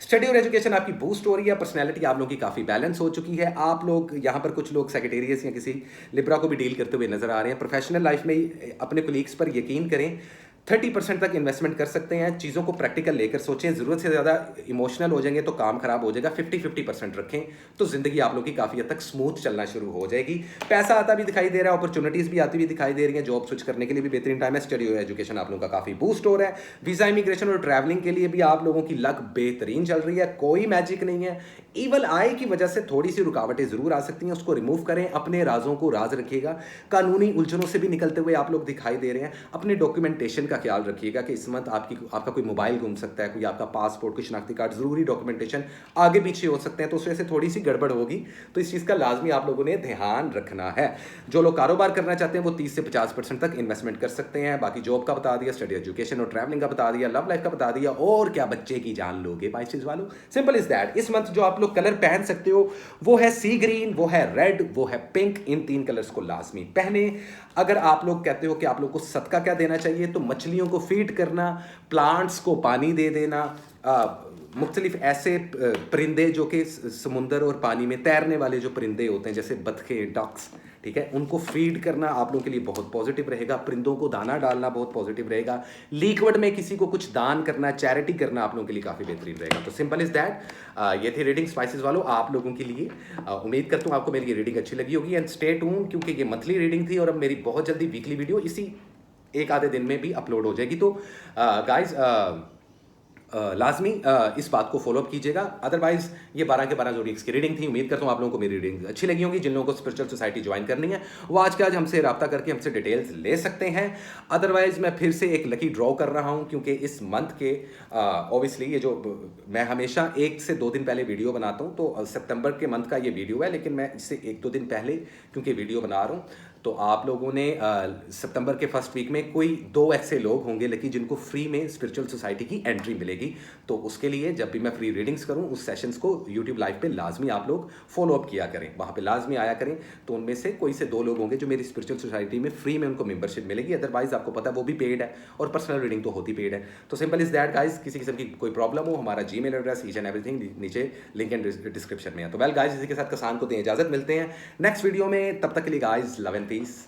स्टडी और एजुकेशन आपकी बूस्ट हो रही है। पर्सनैलिटी आप लोगों की काफ़ी बैलेंस हो चुकी है। आप लोग यहाँ पर कुछ लोग सेक्रेटेरियस या किसी लिब्रा को भी डील करते हुए नजर आ रहे हैं। प्रोफेशनल लाइफ में अपने कोलीग्स पर यकीन करें, 30% तक इन्वेस्टमेंट कर सकते हैं। चीज़ों को प्रैक्टिकल लेकर सोचें, ज़रूरत से ज़्यादा इमोशनल हो जाएंगे तो काम खराब हो जाएगा। 50-50% रखें तो ज़िंदगी आप लोग की काफ़ी हद तक स्मूथ चलना शुरू हो जाएगी। पैसा आता भी दिखाई दे रहा है, अपॉर्चुनिटीज़ भी आती हुई दिखाई दे रही हैं। जॉब स्विच करने के लिए भी बेहतरीन टाइम है। स्टडी और एजुकेशन आप लोगों का काफ़ी बूस्ट हो रहा है। वीज़ा, इमिग्रेशन और ट्रैवलिंग के लिए भी आप लोगों की लक बेहतरीन चल रही है। कोई मैजिक नहीं है। ईवल आई की वजह से थोड़ी सी रुकावटें ज़रूर आ सकती हैं, उसको रिमूव करें। अपने राजों को राज रखिएगा। कानूनी उलझनों से भी निकलते हुए आप लोग दिखाई दे रहे हैं। अपने डॉक्यूमेंटेशन का ख्याल रखिएगा कि इस मंथ आपका कोई मोबाइल गुम सकता है, कोई आपका पासपोर्ट, कोई शनाख्ती कार्ड, जरूरी डॉक्यूमेंटेशन आगे पीछे हो सकते हैं, तो उस वजह से थोड़ी सी गड़बड़ होगी। तो इस चीज़ का लाजमी आप लोगों ने ध्यान रखना है। जो लोग कारोबार करना चाहते हैं वो 30 से 50% तक इन्वेस्टमेंट कर सकते हैं। बाकी जॉब का बता दिया, स्टडी, एजुकेशन और ट्रैवलिंग का बता दिया, लव लाइफ का बता दिया, और क्या बच्चे की जान लोगे पाइसेस वालों। Simple is that. इस मंथ जो आप लोग कलर पहन सकते हो वो है सी ग्रीन, वो है रेड, वो है पिंक। इन 3 कलर्स को लाजमी पहने। अगर आप लोग कहते हो कि आप लोग को सदका क्या देना चाहिए, तो मछलियों को फीड करना, प्लांट्स को पानी दे देना, मुख्तलिफ ऐसे परिंदे जो कि समुंदर और पानी में तैरने वाले जो परिंदे होते हैं जैसे बतखें, डक्स, ठीक है, उनको फीड करना आप लोगों के लिए बहुत पॉजिटिव रहेगा। परिंदों को दाना डालना बहुत पॉजिटिव रहेगा। लिक्विड में किसी को कुछ दान करना, चैरिटी करना आप लोगों के लिए काफ़ी बेहतरीन रहेगा। तो सिंपल इज दैट। ये थी रीडिंग स्पाइसेस वालों आप लोगों के लिए। उम्मीद करता हूँ आपको मेरी ये रीडिंग अच्छी लगी होगी। एंड स्टे ट्यून्ड, क्योंकि ये मंथली रीडिंग थी और अब मेरी बहुत जल्दी वीकली वीडियो इसी एक आधे दिन में भी अपलोड हो जाएगी। तो गाइज लाजमी इस बात को फॉलोअप कीजिएगा। अदरवाइज ये 12 के 12 जोड़िक्स की रीडिंग थी। उम्मीद करता हूँ आप लोगों को मेरी रीडिंग अच्छी लगी होगी। जिन लोगों को स्पिरिचुअल सोसाइटी ज्वाइन करनी है वो आज के आज हमसे रब्ता करके हमसे डिटेल्स ले सकते हैं। अदरवाइज मैं फिर से एक लकी ड्रॉ कर रहा हूँ, क्योंकि इस मंथ के ऑब्वियसली ये जो मैं हमेशा 1 से 2 दिन पहले वीडियो बनाता हूँ, तो सितंबर के मंथ का ये वीडियो है, लेकिन मैं इससे 1-2 दिन पहले क्योंकि वीडियो बना रहा हूँ, तो आप लोगों ने सितंबर के फर्स्ट वीक में कोई 2 ऐसे लोग होंगे लकी जिनको फ्री में स्पिरिचुअल सोसाइटी की एंट्री मिलेगी। तो उसके लिए जब भी मैं फ्री रीडिंग्स करूं उस सेशंस को यूट्यूब लाइव पे लाजमी आप लोग फॉलोअप किया करें, वहां पे लाजमी आया करें। तो उनमें से कोई से 2 लोग होंगे जो मेरी स्पिरिचुअल सोसाइटी में फ्री में उनको मेंबरशिप मिलेगी। अदरवाइज आपको पता है वो भी पेड है और पर्सनल रीडिंग तो होती पेड है। तो सिंपल इज दैट गाइज, किसी किस्म की कोई प्रॉब्लम हो, हमारा Gmail address each and everything नीचे लिंक एंड डिस्क्रिप्शन में है। तो वेल गाइज, इसी के साथ कसान को दें इजाजत, मिलते हैं नेक्स्ट वीडियो में। तब तक के लिए गाइज, लव एंड पीस।